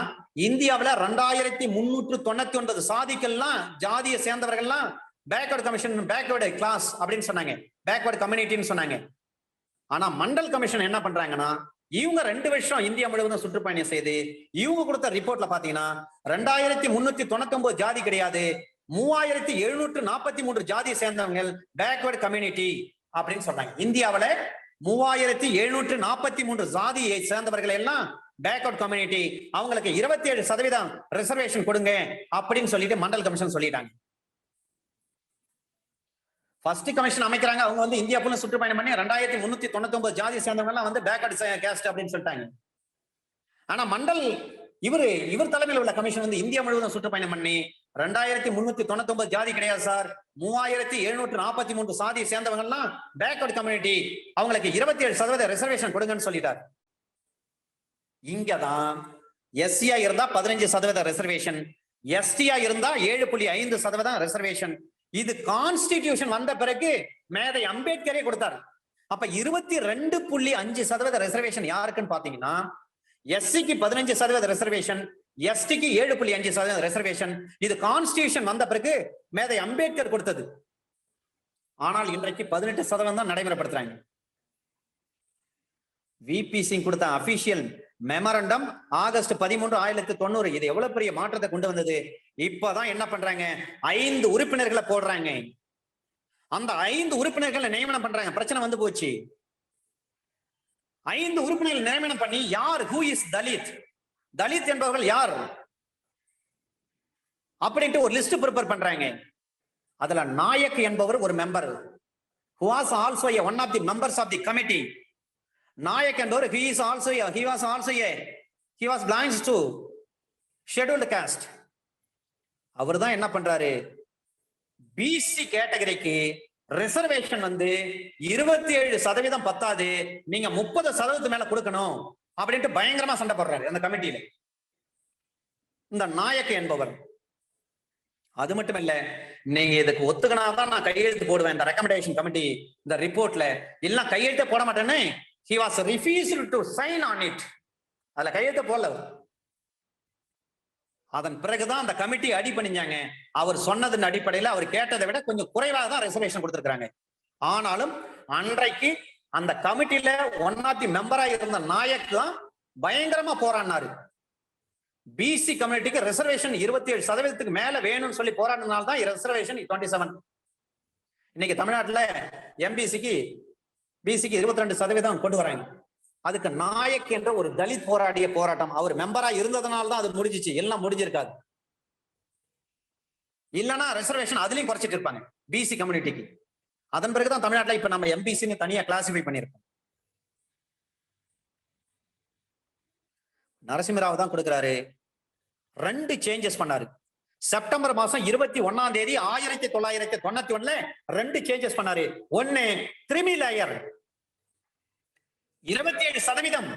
இந்தியாவில் 2399 சாதிகள்லாம், ஜாதியை சேர்ந்தவர்கள்லாம் பேக்வர்டு கமிஷன், பேக்வர்டு கிளாஸ் அப்படின்னு சொன்னாங்க, பேக்வர்டு கம்யூனிட்டின்னு சொன்னாங்க. ஆனா மண்டல் கமிஷன் என்ன பண்றாங்கன்னா, இவங்க 2 வருஷம் இந்தியா முழுவதும் சுற்றுப்பயணம் செய்து இவங்க கொடுத்த ரிப்போர்ட்ல பாத்தீங்கன்னா 2399 ஜாதி கிடையாது, 3743 ஜாதியை சேர்ந்தவங்க பேக்வர்டு கம்யூனிட்டி அப்படின்னு சொன்னாங்க. இந்தியாவில 3743 ஜாதியை சேர்ந்தவர்கள் எல்லாம் பேக்வர்ட் கம்யூனிட்டி, அவங்களுக்கு 27% ரிசர்வேஷன் கொடுங்க அப்படின்னு சொல்லிட்டு மண்டல் கமிஷன் சொல்லிட்டாங்க. ஃபர்ஸ்ட் கமிஷன் அமைக்கிறாங்க. அவங்க வந்து இந்தியா ஃபுல்லா சுற்றுப்பயணம் பண்ணி 2399 ஜாதி சேர்ந்தவங்க எல்லாம் வந்து பேக்வர்ட் கேஸ்ட் அப்படின்னு சொல்லிட்டாங்க. ஆனா மண்டல் இவர் தலைமையில் உள்ள கமிஷன் வந்து இந்தியா முழுவதும் சுற்றுப்பயணம் பண்ணி 2399 ஜாதி கிடையாது சார், 3743 சாதியை சேர்ந்தவங்க எல்லாம் பேக்வர்ட் கம்யூனிட்டி, அவங்களுக்கு 27% ரிசர்வேஷன் கொடுங்கன்னு சொல்லிட்டார். இங்கதான் எஸ்சியா இருந்தா 15% ரிசர்வேஷன், எஸ்டியா இருந்தா 7.5% ரிசர்வேஷன். இது கான்ஸ்டிடியூஷன் வந்த பிறகு மேதை அம்பேத்கரே கொடுத்தார். அப்ப 22.5% ரிசர்வேஷன் யாருக்குன்னு பாத்தீங்கன்னா, எஸ்சிக்கு 15% ரிசர்வேஷன், எஸ்டிக்கு 7.5% ரிசர்வேஷன். இது கான்ஸ்டிடியூஷன் வந்த பிறகு மேதை அம்பேத்கர் கொடுத்தது. ஆனால் இன்றைக்கு 18% தான் நடைமுறைப்படுத்துறாங்க. விபி சிங் கொடுத்த அபிஷியல் மெமரண்டம் ஆகஸ்ட் 13, 1990. இது எவ்வளவு பெரிய மாற்றத்தை கொண்டு வந்தது. இப்பதான் என்ன பண்றாங்க, 5 உறுப்பினர்களை போடுறாங்க. அந்த 5 உறுப்பினர்களை நியமனம் பண்றாங்க. பிரச்சனை வந்து போச்சு. 5 உறுப்பினர்கள் நியமனம் பண்ணி யார், ஹூ இஸ் தலித், தலித் என்பவர்கள் யார் அப்படின்ட்டு ஒரு லிஸ்ட் ப்ரிப்பேர் பண்றாங்க. அதுல நாயக் என்பவர் ஒரு member, who was also one of the members of the committee. Naik என்பவர் he was belongs to scheduled caste. அவர் தான் என்ன பண்றாரு, பிசி கேட்டகரிக்கு ரிசர்வேஷன் வந்து 27% பத்தாது, நீங்க 30% மேல கொடுக்கணும் அப்படின்ட்டு பயங்கரமா சண்டை போடுறாரு அந்த கமிட்டியில இந்த நாயக் என்பவர். அது மட்டும் இல்ல, நீங்க இதுக்கு ஒத்துக்கினாதான் நான் கையெழுத்து போடுவேன் இந்த ரெக்கமெண்டேஷன் கமிட்டி இந்த ரிப்போர்ட்ல, இல்ல கையெழுத்தே போட மாட்டேன்னு he was refused to sign on it. அதுல கையெழுத்து போடல. அதன் பிறகுதான் அந்த கமிட்டி அடி பண்ணிஞ்சாங்க. அவர் சொன்னதன் அடிப்படையில் அவர் கேட்டதை விட கொஞ்சம் குறைவாக தான் ரிசர்வேஷன் கொடுத்திருக்காங்க. ஆனாலும் அன்றைக்கு அந்த கமிட்டியில ஒன் ஆஃப் தி மெம்பரா இருந்த நாயக் தான் பயங்கரமா போராடினாரு. பிசி கம்யூனிட்டிக்கு ரிசர்வேஷன் 27% மேல வேணும்னு சொல்லி போராடினால தான் ரிசர்வேஷன் 27. இன்னைக்கு தமிழ்நாட்டுல எம்பிசிக்கு பிசிக்கு 22% கொண்டு வராங்க. அதுக்கு நாயக் என்ற ஒரு தலித் போராடிய போராட்டம், அவர் மெம்பரா இருந்ததுனால தான் அது முடிஞ்சிச்சு, எல்லாம் முடிஞ்சிருக்காது. இல்லைன்னா ரிசர்வேஷன் அதுலயும் குறைச்சிட்டு இருப்பாங்க பிசி கம்யூனிட்டிக்கு. அதன் பிறகுதான் தமிழ்நாட்டில் இப்ப நம்ம எம்பிசின்னு தனியா கிளாசிஃபை பண்ணியிருக்கோம். நரசிம்மராவ் தான் கொடுக்கிறாரு. 2 சேஞ்சஸ் பண்ணாரு. செப்டம்பர் மாசம் 21ஆம் தேதி 1991 2 சேஞ்சஸ் பண்ணாரு. ஒன்னு கிரிமி லேயர் 27%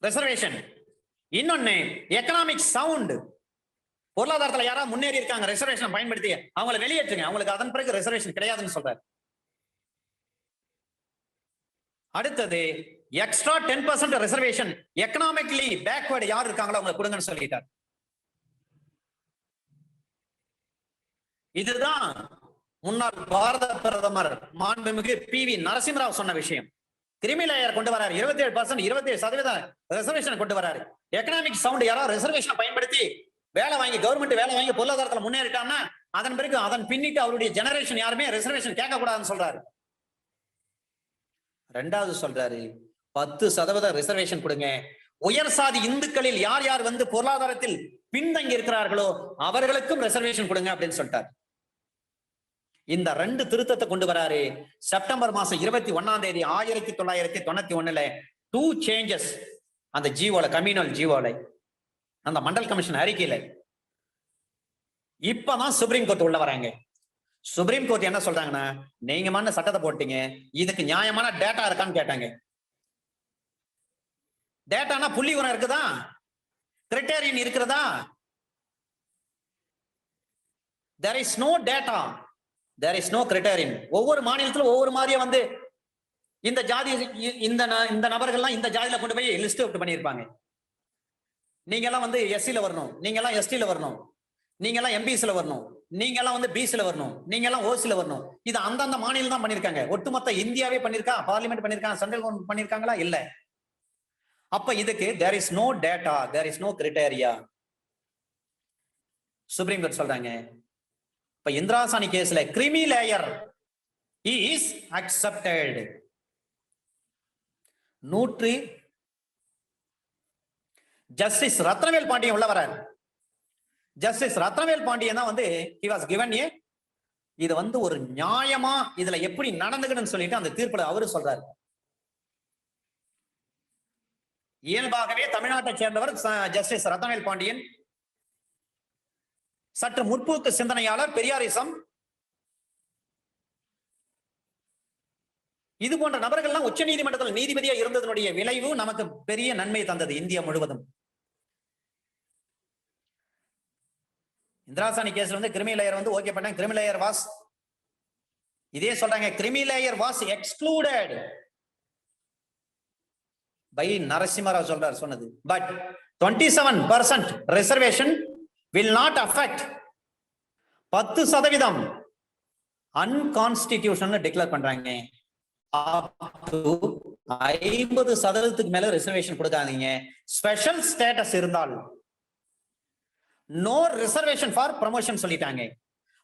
ரிசர்வேஷன், இன்னொன்னு எக்கனாமிக் சவுண்ட், பொருளாதாரத்துல யாராவது முன்னேறி இருக்காங்க ரிசர்வேஷன் பயன்படுத்தி அவங்களை வெளியேற்றுங்க, அவங்களுக்கு அதன் பிறகு ரிசர்வேஷன் கிடையாதுன்னு சொல்றாரு. அடுத்தது எக்ஸ்ட்ரா 10% ரிசர்வேஷன், எக்கனாமிக்கலி பேக்வர்டு யார் இருக்காங்களோ அவங்க கொடுங்கன்னு சொல்லிட்டார். இதுதான் முன்னாள் பாரத பிரதமர் மாண்புமிகு PV நரசிம்மராவ் சொன்ன விஷயம். கிரிமி லேயர் கொண்டு வராரு, 27%, 27% ரிசர்வேஷன் கொண்டு வராரு. எக்கனாமிக் சவுண்ட் யாராவது ரிசர்வேஷன் பயன்படுத்தி வேலை வாங்கி, கவர்மெண்ட் வேலை வாங்கி பொருளாதாரத்தில் முன்னேறிட்டான்னா அதன் பிறகு அதன் பின்னிட்டு அவருடைய ஜெனரேஷன் யாருமே ரிசர்வேஷன் கேட்க கூடாதுன்னு சொல்றாரு. ரெண்டாவது சொல்றாரு 10% ரிசர்வேஷன் கொடுங்க. உயர் சாதி இந்துக்களில் யார் யார் வந்து பொருளாதாரத்தில் பின்தங்கி இருக்கிறார்களோ அவர்களுக்கும் ரிசர்வேஷன் கொடுங்க அப்படின்னு சொல்லிட்டாரு. இந்த 2 திருத்தத்தை கொண்டு வராரு. செப்டம்பர் மாசம் 21 1991 2 சேஞ்சஸ் அந்த ஜீவோல, கம்யூனல் ஜீவோல, அந்த மண்டல் கமிஷன் அறிக்கையில. இப்பதான் சுப்ரீம் கோர்ட் உள்ள வராங்க. சுப்ரீம் கோர்ட் என்ன சொல்றாங்கன்னா, நீங்க மண்ண சட்டத்தை போட்டீங்க, இதுக்கு நியாயமான டேட்டா இருக்கான்னு கேட்டாங்க. டேட்டானா புள்ளி உரம் இருக்குதா, கிரைட்டீரியன் இருக்கிறதா? there is no data, there is no criterion. ஒவ்வொரு மாநிலத்திலும் ஒவ்வொரு மாதிரியா வந்து இந்த ஜாதி, இந்த நபர்கள்லாம் இந்த ஜாதியில கொண்டு போய் லிஸ்ட் அவுட் பண்ணியிருப்பாங்க. நீங்க எல்லாம் வந்து எஸ்சில வரணும், நீங்க எல்லாம் எஸ்டில வரணும், நீங்க எல்லாம் எம்பிசில வரணும், நீங்க எல்லாம் வந்து பிசில வரணும், நீங்க எல்லாம் ஓசில வரணும். இது அந்தந்த மாநிலம் தான் பண்ணிருக்காங்க. ஒட்டுமொத்த இந்தியாவே பண்ணிருக்கா, பார்லிமெண்ட் பண்ணிருக்காங்க, சென்ட்ரல் கவர்மெண்ட் பண்ணிருக்காங்களா? இல்ல. அப்ப இதுக்கு there is no data, there is no criteria. Supreme court சொல்றாங்க. இப்ப இந்திராசானி கேஸ்ல creamy layer is accepted. Justice Ratnavel Pandian உள்ள வரார். ஜஸ்டிஸ் ரத்னவேல் பாண்டியன் தான் வந்து he was given a, இது வந்து ஒரு நியாயமா இதுல எப்படி நடந்துக்கணும்னு சொல்லிட்டு அந்த தீர்ப்புல அவரு சொல்றாரு. இயல்பாகவே தமிழ்நாட்டை சேர்ந்தவர் ஜஸ்டிஸ் ரத்னவேல் பாண்டியன். சற்று முற்போக்கு சிந்தனையாளர், பெரியாரிசம், இது போன்ற நபர்கள்லாம் உச்ச நீதிமன்றத்தில் நீதிபதியா இருந்ததனுடைய விளைவு நமக்கு பெரிய நன்மை தந்தது இந்தியா முழுவதும். இந்திராசானி கேஸ்ல வந்து கிரிமி லேயர் வந்து ஓகே பண்ணாங்க. கிரிமி லேயர் வாஸ், இதே சொல்றாங்க, creamy layer was excluded by Narasimha Rao சொல்றாரு சொன்னது. பட் 27% ரிசர்வேஷன் will not affect 10% unconstitutional declare பண்றாங்க. 50% மேல ரிசர்வேஷன் கொடுக்காதீங்க. ஸ்பெஷல் ஸ்டேட்டஸ் இருந்தால் நோ ரிசர்வேஷன் ஃபார் ப்ரமோஷன் சொல்லிட்டாங்க.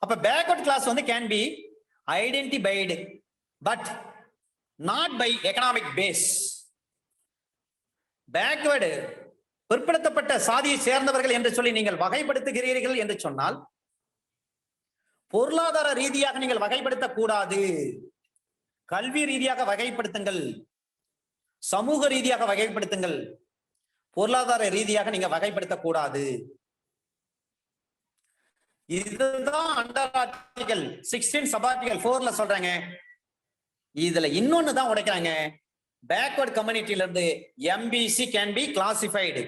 அப்ப பேக்வர்ட் கிளாஸ் வந்து can be identified but not by economic base. Backward, பிற்படுத்தப்பட்ட சாதியை சேர்ந்தவர்கள் என்று சொல்லி நீங்கள் வகைப்படுத்துகிறீர்கள் என்று சொன்னால் பொருளாதார ரீதியாக நீங்கள் வகைப்படுத்த கூடாது. கல்வி ரீதியாக வகைப்படுத்துங்கள், சமூக ரீதியாக வகைப்படுத்துங்கள், பொருளாதார ரீதியாக நீங்க வகைப்படுத்த கூடாது. இதுதான் அண்டர் ஆர்டிகல் 16 சப் ஆர்டிகல் 4ல சொல்றாங்க. இதுல இன்னொன்னு தான் உடைக்கிறாங்க. பேக்வர்ட் கம்யூனிட்டில இருந்து MBC can be classified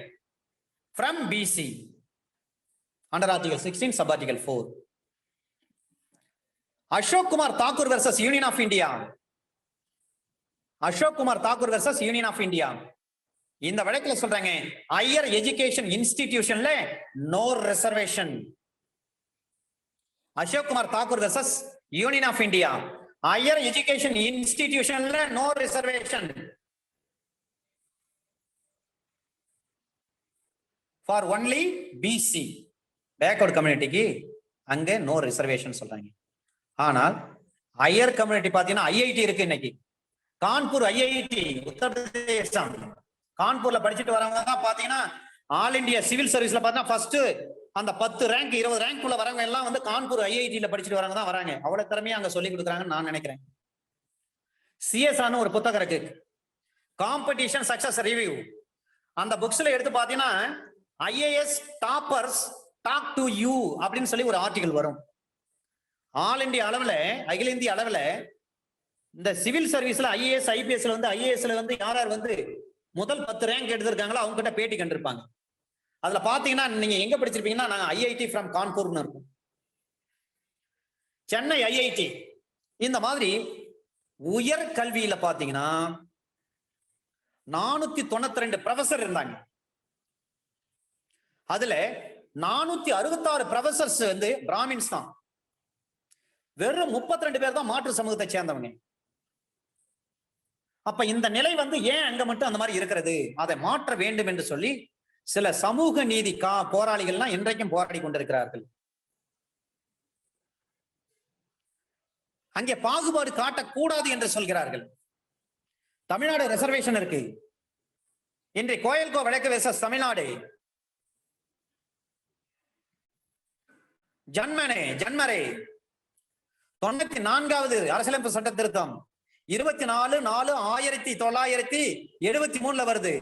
from BC under article 16 sub article 4. Ashok Kumar Thakur versus union of India. Ashok Kumar Thakur versus union of India. இந்த வழக்குல சொல்றாங்க, ஹையர் எஜுகேஷன் இன்ஸ்டிடியூஷன்ல no reservation. Ashok Kumar Thakur versus union of India. Higher education இன்ஸ்டிடியூஷன்ல no reservation for only BC. Backward கம்யூனிட்டிக்கு அங்க no reservation சொல்றாங்க. ஆனால் higher community பாத்தீங்கன்னா IIT இருக்கு. இன்னைக்கு கான்பூர் IIT உத்தரப்பிரதேசம், கான்பூர்ல படிச்சுட்டு வரவங்க தான் பாத்தீங்கன்னா ஆல் இந்தியா சிவில் சர்வீஸ்ல பாத்தீங்கன்னா ஃபர்ஸ்ட் அந்த 10 ரேங்க் 20 ரேங்க் உள்ள வரவங்க எல்லாம் வந்து கான்பூர் IIT படிச்சுட்டு வரவங்க தான் வராங்க. அவ்வளவு திறமையா அங்க சொல்லி கொடுக்குறாங்கன்னு நான் நினைக்கிறேன். CSR ஒரு புத்தகம் இருக்கு, காம்படிஷன் சக்சஸ் ரிவ்யூ. அந்த புக்ஸ்ல எடுத்து பாத்தீங்கன்னா IAS toppers talk to you அப்படின்னு சொல்லி ஒரு ஆர்டிகல் வரும். ஆல் இந்தியா அளவுல, அகில இந்திய அளவுல இந்த சிவில் சர்வீஸ்ல IAS IPSல வந்து IASல வந்து யார் யார் வந்து முதல் 10 ரேங்க் எடுத்திருக்காங்களோ அவங்க கிட்ட பேட்டி கண்டிருப்பாங்க. அதுல பாத்தீங்கன்னா நீங்க எங்க படிச்சிருப்பீங்கன்னா நாங்க IIT from கான்பூர்னு இருக்கும், சென்னை IIT. இந்த மாதிரி உயர் கல்வியில பாத்தீங்கன்னா 492 ப்ரொஃபசர் இருந்தாங்க. அதுல 466 ப்ரொஃபசர்ஸ் வந்து பிராமின்ஸ் தான். வெறும் 32 பேர் தான் மாற்று சமூகத்தை சேர்ந்தவங்க. அப்ப இந்த நிலை வந்து ஏன் அங்க மட்டும் அந்த மாதிரி இருக்கிறது, அதை மாற்ற வேண்டும் என்று சொல்லி சில சமூக நீதி போராளிகள்லாம் இன்றைக்கும் போராடி கொண்டிருக்கிறார்கள். அங்கே பாகுபாடு காட்டக்கூடாது என்று சொல்கிறார்கள். தமிழ்நாடு ரிசர்வேஷன் இருக்கு. இன்றைய கோயல்கோ வழக்கு வெர்சஸ் தமிழ்நாடு, ஜன்மரே 94வது அரசியலமைப்பு சட்ட திருத்தம் 24/4/1973 வருது.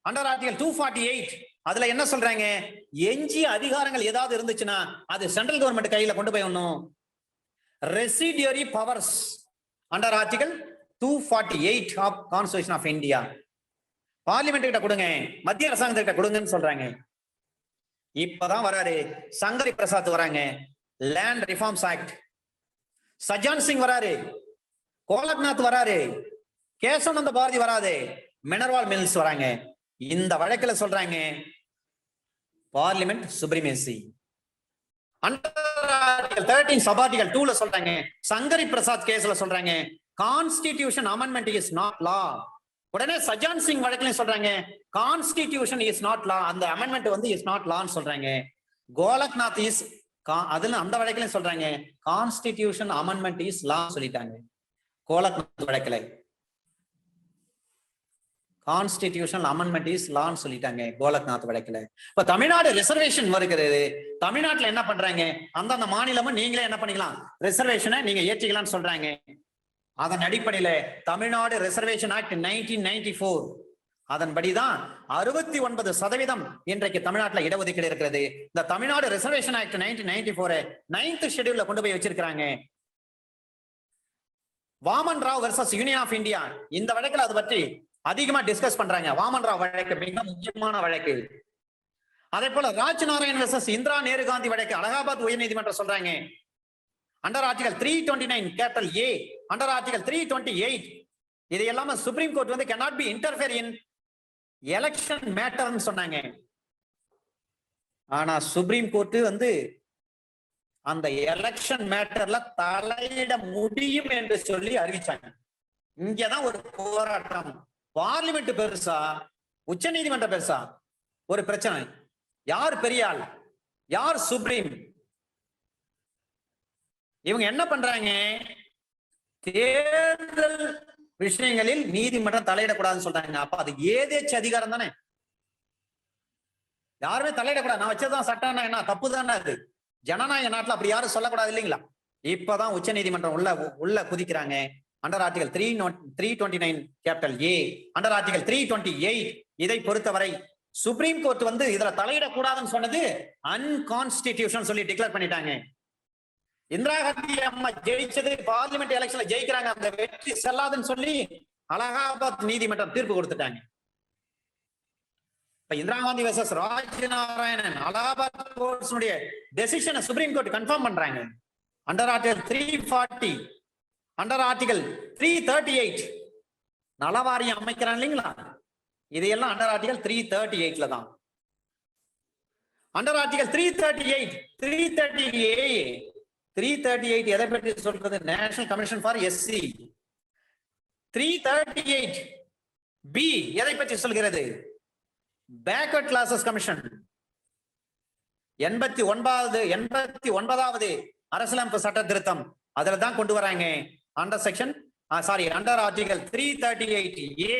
அண்டர் ஆர்டிகல் 248 அதுல என்ன சொல்றாங்க, எஞ்சிய அதிகாரங்கள் ஏதாவது இருந்துச்சுன்னா அது சென்ட்ரல் கவர்மெண்ட் கையில கொண்டு போய் ஒண்ணும். Residuary powers under article 248 of constitution of India parliament கிட்ட கொடுங்க, மத்திய அரசாங்கத்திட்ட கொடுங்கன்னு சொல்றாங்க. இப்பதான் வராரு சங்கரி பிரசாத் வராங்க, land reforms act. Sajan Singh வராரு, கோலக்நாத் வராரு, கேசவநந்த பாரதி வராது, மினர்வால் மில்ஸ் வராங்க. இந்த வழக்கில் சொல்றாங்க பார்லிமெண்ட் சுப்ரீமேசி. அண்டர் 13 சபார்டிகல் 2ல சொல்றாங்க, சங்கரி பிரசாத் கேஸ்ல சொல்றாங்க கான்ஸ்டிடியூஷன் அமெண்ட்மெண்ட் இஸ் நாட் லா. உடனே சஜான் சிங் வழக்கிலையும் சொல்றாங்க கான்ஸ்டிடியூஷன் இஸ் நாட் லா, அந்த அமெண்ட்மெண்ட் வந்து இஸ் நாட் லான்னு சொல்றாங்க. கோலக்நாத் இஸ் அதுல அந்த வழக்கிலையும் சொல்றாங்க கான்ஸ்டிடியூஷன் அமெண்ட்மெண்ட் இஸ் லா சொல்லிட்டாங்க. கோலக்நாத் வழக்கில் கான்ஸ்டிடியூஷன் அமெண்ட்மெண்ட் இஸ் லான்னு சொல்லிட்டாங்க கோலக்நாத் வழக்கில். இப்ப தமிழ்நாடு ரிசர்வேஷன் வருகிறது. தமிழ்நாட்டுல என்ன பண்றாங்க, அந்தந்த மாநிலமும் நீங்களே என்ன பண்ணிக்கலாம், ரிசர்வேஷனை நீங்க ஏற்றிக்கலாம்னு சொல்றாங்க. அதன் அடிப்படையில தமிழ்நாடு ரிசர்வேஷன் ஆக்ட் 1994 அதன்படிதான் 69% இன்றைக்கு தமிழ்நாட்டில் இடஒதுக்கீடு இருக்கிறது. இந்த தமிழ்நாடு ரிசர்வேஷன் ஆக்ட் 1994 9th ஷெட்யூல்ல கொண்டு போய் வச்சிருக்காங்க. Vaman Rao versus union of India, இந்த வழக்கில் அதை பற்றி அதிகமா டிஸ்கஸ் பண்றாங்க. வாமன் ராவ் வழக்கு மிக முக்கியமான வழக்கு. அதே போல ராஜ் நாராயண் வெர்சஸ் இந்திரா நேரு காந்தி வழக்கு அலகாபாத் உயர்நீதிமன்றம் சொல்றாங்க under article 329 capital A, under article 328 இது எல்லாமே சுப்ரீம் கோர்ட் வந்து cannot be interfere in election மேட்டர்னு சொன்னாங்க. ஆனா சுப்ரீம் கோர்ட் வந்து அந்த எலெக்ஷன் மேட்டர்ல தலையிட முடியும் என்று சொல்லி அறிவிச்சாங்க. இங்கதான் ஒரு போராட்டம். பார்லிமெண்ட் பெருசா, உச்ச நீதிமன்றம் பெருசா, ஒரு பிரச்சனை. யார் பெரியாள், யார் சுப்ரீம்? இவங்க என்ன பண்றாங்க, தேர்தல் விஷயங்களில் நீதிமன்றம் தலையிடக்கூடாதுன்னு சொல்றாங்க. அப்ப அது ஏதேச்ச அதிகாரம் தானே, யாருமே தலையிடக்கூடாது. நான் வச்சதுதான் சட்டம், என்ன தப்பு தானே அது? ஜனநாயக நாட்டுல அப்படி யாரும் சொல்லக்கூடாது இல்லைங்களா? இப்பதான் உச்ச நீதிமன்றம் உள்ள குதிக்கிறாங்க. Under article 329 capital A, under article 328 இதை பொறுத்தவரை சுப்ரீம் கோர்ட் வந்து இதுல தலையிடக்கூடாதுன்னு சொன்னது அன்கான்ஸ்டிடியூஷன் சொல்லி டிக்ளேர் பண்ணிட்டாங்க. இந்திரா காந்தி அம்மா ஜெயிச்சது பார்லிமெண்ட் எலெக்ஷன்ல ஜெயிக்கிறாங்க, அந்த வெற்றி செல்லாதுன்னு சொல்லி அலகாபாத் நீதிமன்றம் தீர்ப்பு கொடுத்துட்டாங்க. இப்ப இந்திரா காந்தி வெர்சஸ் ராஜ் நாராயணன் அலகாபாத் கோர்ட்ஸுடைய டெசிஷனை சுப்ரீம் கோர்ட் கன்ஃபார்ம் பண்றாங்க. அண்டர் ஆர்டிகல் 340, அண்டர் ஆர்டிகல் 338 நலவாரியம் அமைக்கிறான் இல்லைங்களா, இதையெல்லாம் அண்டர் ஆர்டிகல் 338ல தான். அண்டர் ஆர்டிகல் 338 எதை பற்றி சொல்றது? National commission for SC. 338 B எதை பற்றி சொல்கிறது? Backward classes commission. 89வது அரசியலமைப்பு சட்ட திருத்தம் அதுல தான் கொண்டு வராங்க. அண்டர் ஆர்டிகல் 338 ஏ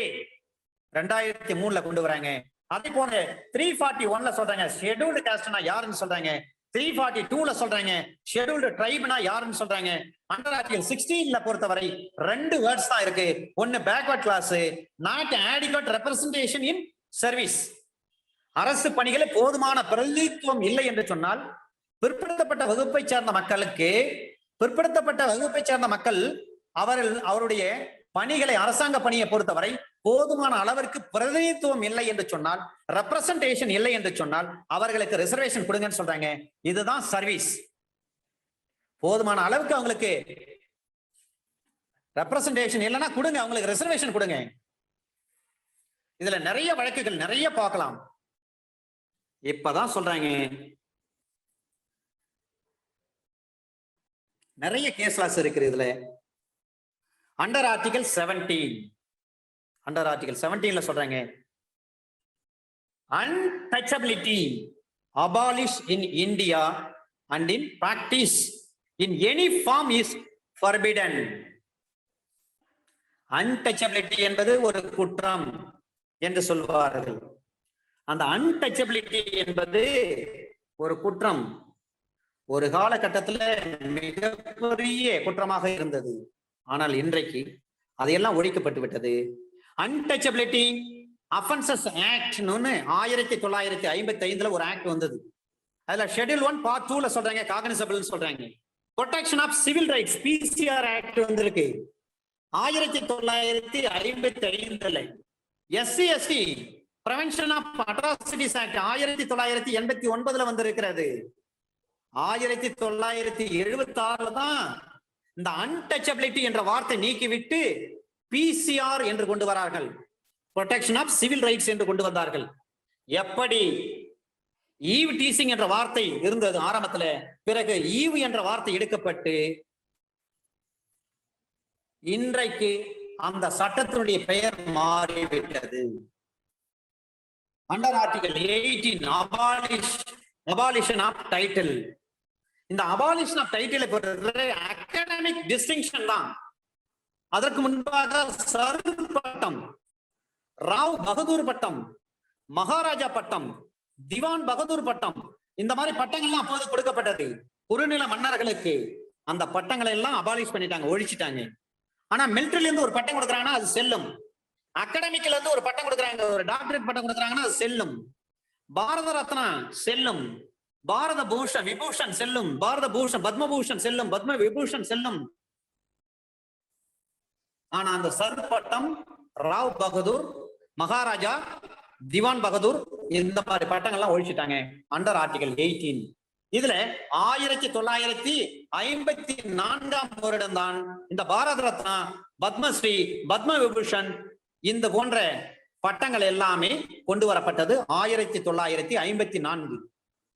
2003ல கொண்டு வராங்க. அதே போல 341ல சொல்றாங்க ஷெட்யூல்டு காஸ்ட்னா யாருன்னு சொல்றாங்க. 342ல சொல்றாங்க ஷெட்யூல்டு ட்ரைப்னா யாருன்னு சொல்றாங்க. அண்டர் ஆர்டிகல் 16ல பொறுத்தவரை 2 வேர்ட்ஸ் தான் இருக்கு. ஒன்னு backward class, not adequate representation in service. அரசு பணிகளில் போதுமான பிரதிநிதித்துவம் இல்லை என்று சொன்னால் பிற்படுத்தப்பட்ட வகுப்பை சேர்ந்த மக்கள் அவருடைய பணிகளை, அரசாங்க பணியை பொறுத்தவரை போதுமான அளவிற்கு பிரதிநிதித்துவம் இல்லை என்று சொன்னால், ரெப்ரசன்டேஷன் இல்லை என்று சொன்னால் அவர்களுக்கு ரிசர்வேஷன் கொடுங்கன்னு சொல்றாங்க. இதுதான் சர்வீஸ். போதுமான அளவுக்கு அவங்களுக்கு ரெப்ரசன்டேஷன் இல்லைன்னா கொடுங்க, அவங்களுக்கு ரிசர்வேஷன் கொடுங்க. இதுல நிறைய வழக்குகள் நிறைய பார்க்கலாம். இப்பதான் சொல்றாங்க நிறைய கேஸ் லாஸ் இருக்கு இதுல. அண்டர் ஆர்டிகல் 17, அண்டர் ஆர்டிகல் 17ல சொல்றாங்க, untouchability abolished in India and in practice in any form is forbidden. untouchability என்பது ஒரு குற்றம் என்று சொல்வார்கள். அந்த untouchability என்பது ஒரு குற்றம் ஒரு காலகட்டத்தில் மிகப்பெரிய குற்றமாக இருந்தது. ஆனால் இன்றைக்கு அதையெல்லாம் ஒழிக்கப்பட்டு விட்டது. untouchability அஃபென்சஸ் ஆக்ட் 1955 ஒரு ஆக்ட் வந்தது. அதுல ஷெட்யூல் 1 பார்ட் 2ல சொல்றாங்க காக்னிசபிள் சொல்றாங்க. Protection of civil rights PCR act வந்திருக்கு 1955. SC ST prevention of atrocities act 1989 வந்திருக்கிறது. 1976 தான் இந்த அன்டச்சபிலிட்டி என்ற வார்த்தை நீக்கிவிட்டு பிசிஆர் என்று கொண்டு வரார்கள், ப்ரொடெக்ஷன் ஆஃப் சிவில் ரைட்ஸ் என்று கொண்டு வந்தார்கள். எப்படி ஈவ் டீசிங் என்ற வார்த்தை இருந்தது ஆரம்பத்துல, பிறகு ஈவ் என்ற வார்த்தை எடுக்கப்பட்டு இன்றைக்கு அந்த சட்டத்தினுடைய பெயர் மாறிவிட்டது. Under article 18 abolition of title. இந்த abolition of title academic distinction தான். அதற்கு முன்பாக சர் பட்டம், ராவ் பகதூர் பட்டம், மகாராஜா பட்டம், திவான் பகதூர் பட்டம், இந்த மாதிரி பட்டங்கள்லாம் அப்போது கொடுக்கப்பட்டது குறுநில மன்னர்களுக்கு. அந்த பட்டங்களை எல்லாம் அபாலிஷ் பண்ணிட்டாங்க, ஒழிச்சிட்டாங்க. ஆனா மிலிட்டரில இருந்து ஒரு பட்டம் கொடுக்குறாங்கன்னா அது செல்லும். அகாடமிக்ல இருந்து ஒரு பட்டம் கொடுக்குறாங்க, ஒரு டாக்டரேட் பட்டம் கொடுக்குறாங்கன்னா அது செல்லும். பாரத ரத்னா செல்லும், பாரத பூஷன் விபூஷன் செல்லும், பாரத பூஷன் பத்மபூஷன் செல்லும், பத்ம விபூஷன் செல்லும். ஆனா அந்த சர் பட்டம், ராவ் பகதூர், மகாராஜா, திவான் பகதூர், இந்த மாதிரி பட்டங்கள்லாம் ஒழிச்சிட்டாங்க அண்டர் ஆர்டிகல் 18. இதுல 1954 வருடம் தான் இந்த பாரத ரத்னா, பத்மஸ்ரீ, பத்ம விபூஷன் இந்த போன்ற பட்டங்கள் எல்லாமே கொண்டு வரப்பட்டது 1954.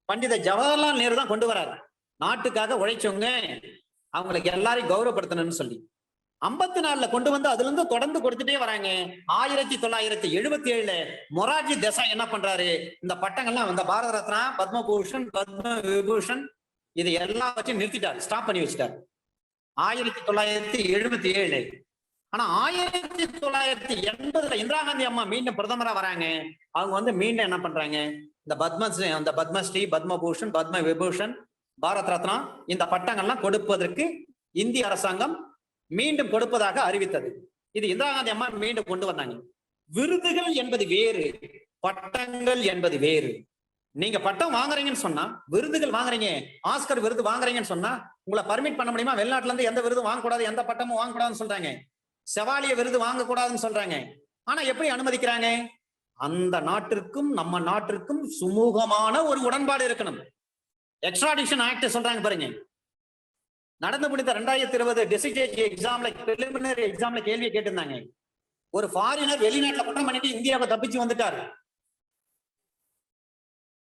பண்டித ஜவஹர்லால் நேரு தான் கொண்டு வராரு. நாட்டுக்காக உழைச்சவங்க, அவங்களுக்கு எல்லாரையும் கௌரவப்படுத்தணும்னு சொல்லி 54 கொண்டு வந்து அதுல இருந்து தொடர்ந்து கொடுத்துட்டே வராங்க. 1977 மொரார்ஜி தேசாய் என்ன பண்றாரு, இந்த பட்டங்கள்லாம் இந்த பாரத ரத்னா, பத்மபூஷன், பத்ம விபூஷன் இது எல்லாம் வச்சு நிறுத்திட்டார், ஸ்டாப் பண்ணி வச்சுட்டார் 1977. ஆனா 1980 இந்திரா காந்தி அம்மா மீண்டும் பிரதமரா வராங்க. அவங்க வந்து மீண்டும் என்ன பண்றாங்க, இந்த பத்மஸ்ரீ, பத்மபூஷன், பத்ம விபூஷன், பாரத் ரத்னா இந்த பட்டங்கள்லாம் கொடுப்பதற்கு இந்திய அரசாங்கம் மீண்டும் கொடுப்பதாக அறிவித்தது. இது இந்திரா காந்தி அம்மா மீண்டும் கொண்டு வந்தாங்க. விருதுகள் என்பது வேறு, பட்டங்கள் என்பது வேறு. நீங்க பட்டம் வாங்குறீங்கன்னு சொன்னா, விருதுகள் வாங்குறீங்க, ஆஸ்கர் விருது வாங்குறீங்கன்னு சொன்னா உங்களை பர்மிட் பண்ண முடியுமா? வெளிநாட்டுல இருந்து எந்த விருதும் வாங்கக்கூடாது, எந்த பட்டமும் வாங்கக்கூடாதுன்னு சொல்றாங்க, செவாலிய விருது வாங்கக்கூடாதுன்னு சொல்றாங்க. ஆனா எப்படி அனுமதிக்கிறாங்க? அந்த நாட்டிற்கும் நம்ம நாட்டிற்கும் சுமூகமான ஒரு உடன்பாடு இருக்கணும். எக்ஸ்ட்ராடிஷன் ஆக்ட் சொல்றாங்க பாருங்க. நடந்து முடிந்த 2020 டிஸ்ட்ரிக்ட் எக்ஸாம்ல, பிரிலிமினரி எக்ஸாம்ல கேள்வி கேட்டிருந்தாங்க. ஒரு ஃபாரினர் வெளிநாட்டுல குற்றம் பண்ணிட்டு இந்தியாவை தப்பிச்சு வந்துட்டாரு.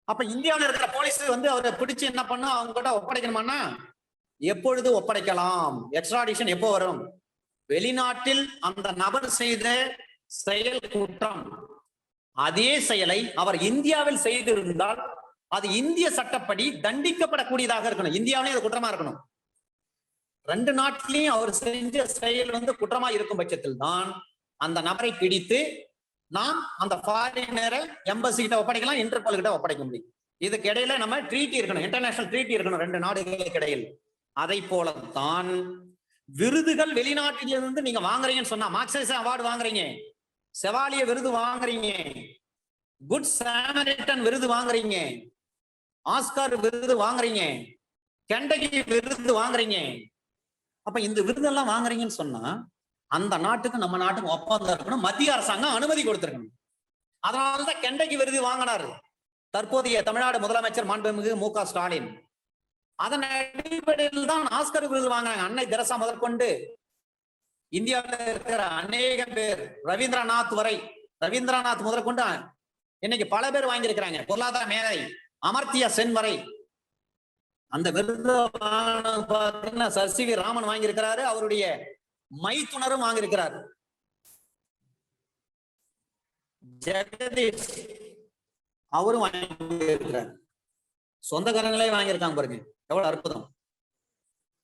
அப்ப இந்தியாவில் இருக்கிற போலீஸ் வந்து அவரை பிடிச்சு என்ன பண்ணா, அவங்க கிட்ட ஒப்படைக்கணுமானா எப்பொழுது ஒப்படைக்கலாம்? எக்ஸ்ட்ராடிஷன் எப்போ வரும்? வெளிநாட்டில் அந்த நபர் செய்த செயல் குற்றம், அதே செயலை அவர் இந்தியாவில் செய்திருந்தால் அது இந்திய சட்டப்படி தண்டிக்கப்படக்கூடியதாக இருக்கணும். இந்தியாவிலே அது குற்றமா இருக்கணும். 2 நாட்டிலையும் அவர் செஞ்ச செயல் வந்து குற்றமா இருக்கும் பட்சத்தில் தான் அந்த நபரை பிடித்து நாம் அந்த ஃபாரினரை எம்பசி கிட்ட ஒப்படைக்கலாம், இன்டர்போல் கிட்ட ஒப்படைக்க முடியும். இதுக்கு இடையில நம்ம ட்ரீட்டி இருக்கணும், இன்டர்நேஷனல் ட்ரீட்டி இருக்கணும் 2 நாடுகளுக்கு இடையில். அதை போலத்தான் விருதுகள் வெளிநாட்டிலிருந்து நீங்க வாங்குறீங்கன்னு சொன்னா, மார்க்சிச அவார்டு வாங்குறீங்க, செவாலிய விருது வாங்குறீங்க, குட் சாமரிட்டன் விருது வாங்குறீங்க, ஆஸ்கார் விருது வாங்குறீங்க, கெண்டகி விருது வாங்குறீங்க. அப்ப இந்த விருதெல்லாம் வாங்குறீங்கன்னு சொன்னா அந்த நாட்டுக்கு நம்ம நாட்டுக்கு ஒப்பந்தம் இருக்கணும், மத்திய அரசாங்கம் அனுமதி கொடுத்திருக்கணும். அதனாலதான் கெண்டகி விருது வாங்கினாரு தற்போதைய தமிழ்நாடு முதலமைச்சர் மாண்புமிகு மு க ஸ்டாலின். அதன் அடிப்படையில் தான் ஆஸ்கர் விருது வாங்கினாங்க. அன்னை தெரசா முதற்கொண்டு இந்தியாவில் இருக்கிற அநேகம் பேர், ரவீந்திரநாத் வரை, ரவீந்திரநாத் முதற்கொண்டு இன்னைக்கு பல பேர் வாங்கியிருக்கிறாங்க. பொருளாதார மேதை அமர்த்தியா சென் வரை அந்த விருது பாத்தீங்கன்னா சர் சி வி ராமன் வாங்கியிருக்கிறாரு, அவருடைய மைத்துனரும் வாங்கியிருக்கிறார். ஜெகதீஷ் அவரும் வாங்கியிருக்கிறார். சொந்தக்காரங்களே வாங்கியிருக்காங்க பாருங்க, எவ்வளவு அற்புதம்.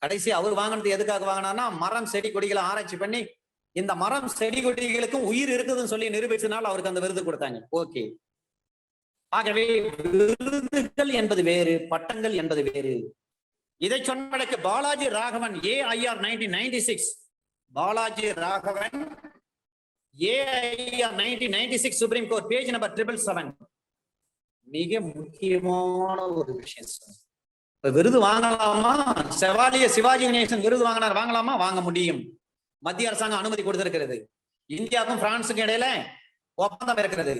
கடைசி அவர் வாங்கினது எதுக்காக வாங்கினார்னா, மரம் செடி கொடிகளை ஆராய்ச்சி பண்ணி இந்த மரம் செடி கொடிகளுக்கும் உயிர் இருக்குதுன்னு சொல்லி நிரூபிச்சனால அவருக்கு அந்த விருது கொடுத்தாங்க. ஓகே, ஆகவே விருதுகள் என்பது வேறு, பட்டங்கள் என்பது வேறு. இதை சொன்னதற்கு Balaji Raghavan AIR 1996, Balaji Raghavan AIR 1996 supreme court page number 777. மிக முக்கியமான ஒரு விஷயம். இப்ப விருது வாங்கலாமா? செவாலிய சிவாஜி கணேசன் விருது வாங்கினார், வாங்கலாமா? வாங்க முடியும். மத்திய அரசாங்கம் அனுமதி கொடுத்திருக்கிறது. இந்தியாவுக்கும் பிரான்ஸுக்கும் இடையில ஒப்பந்தம் இருக்கிறது.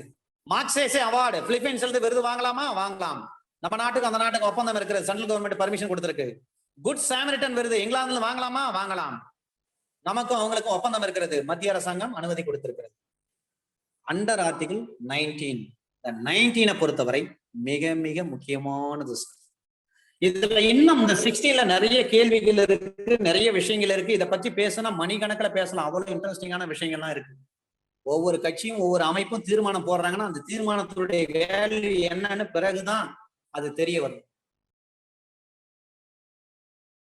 மார்க்சேசே அவார்டு பிலிப்பைன்ஸ்ல விருது வாங்கலாமா? வாங்கலாம். நம்ம நாட்டுக்கு அந்த நாட்டுக்கு ஒப்பந்தம் இருக்கிறது, சென்ட்ரல் கவர்மெண்ட் பர்மிஷன் கொடுத்திருக்கு. குட் சாமரிட்டன் விருது இங்கிலாந்துல வாங்கலாமா? வாங்கலாம். நமக்கும் அவங்களுக்கும் ஒப்பந்தம் இருக்கிறது, மத்திய அரசாங்கம் அனுமதி கொடுத்திருக்கிறது. அண்டர் ஆர்டிகிள் 19 19 பொறுத்தவரை மிக மிக முக்கியமானது. இதுல இன்னும் இந்த 16ல நிறைய கேள்விகள் இருக்கு, நிறைய விஷயங்கள் இருக்கு. இதை பத்தி பேசினா மணிக்கணக்கில் பேசலாம், அவ்வளவு இன்ட்ரெஸ்டிங்கான விஷயங்கள்லாம் இருக்கு. ஒவ்வொரு கட்சியும் ஒவ்வொரு அமைப்பும் தீர்மானம் போடுறாங்கன்னா அந்த தீர்மானத்தினுடைய வேல்யூ என்னன்னு பிறகுதான் அது தெரிய வரும்.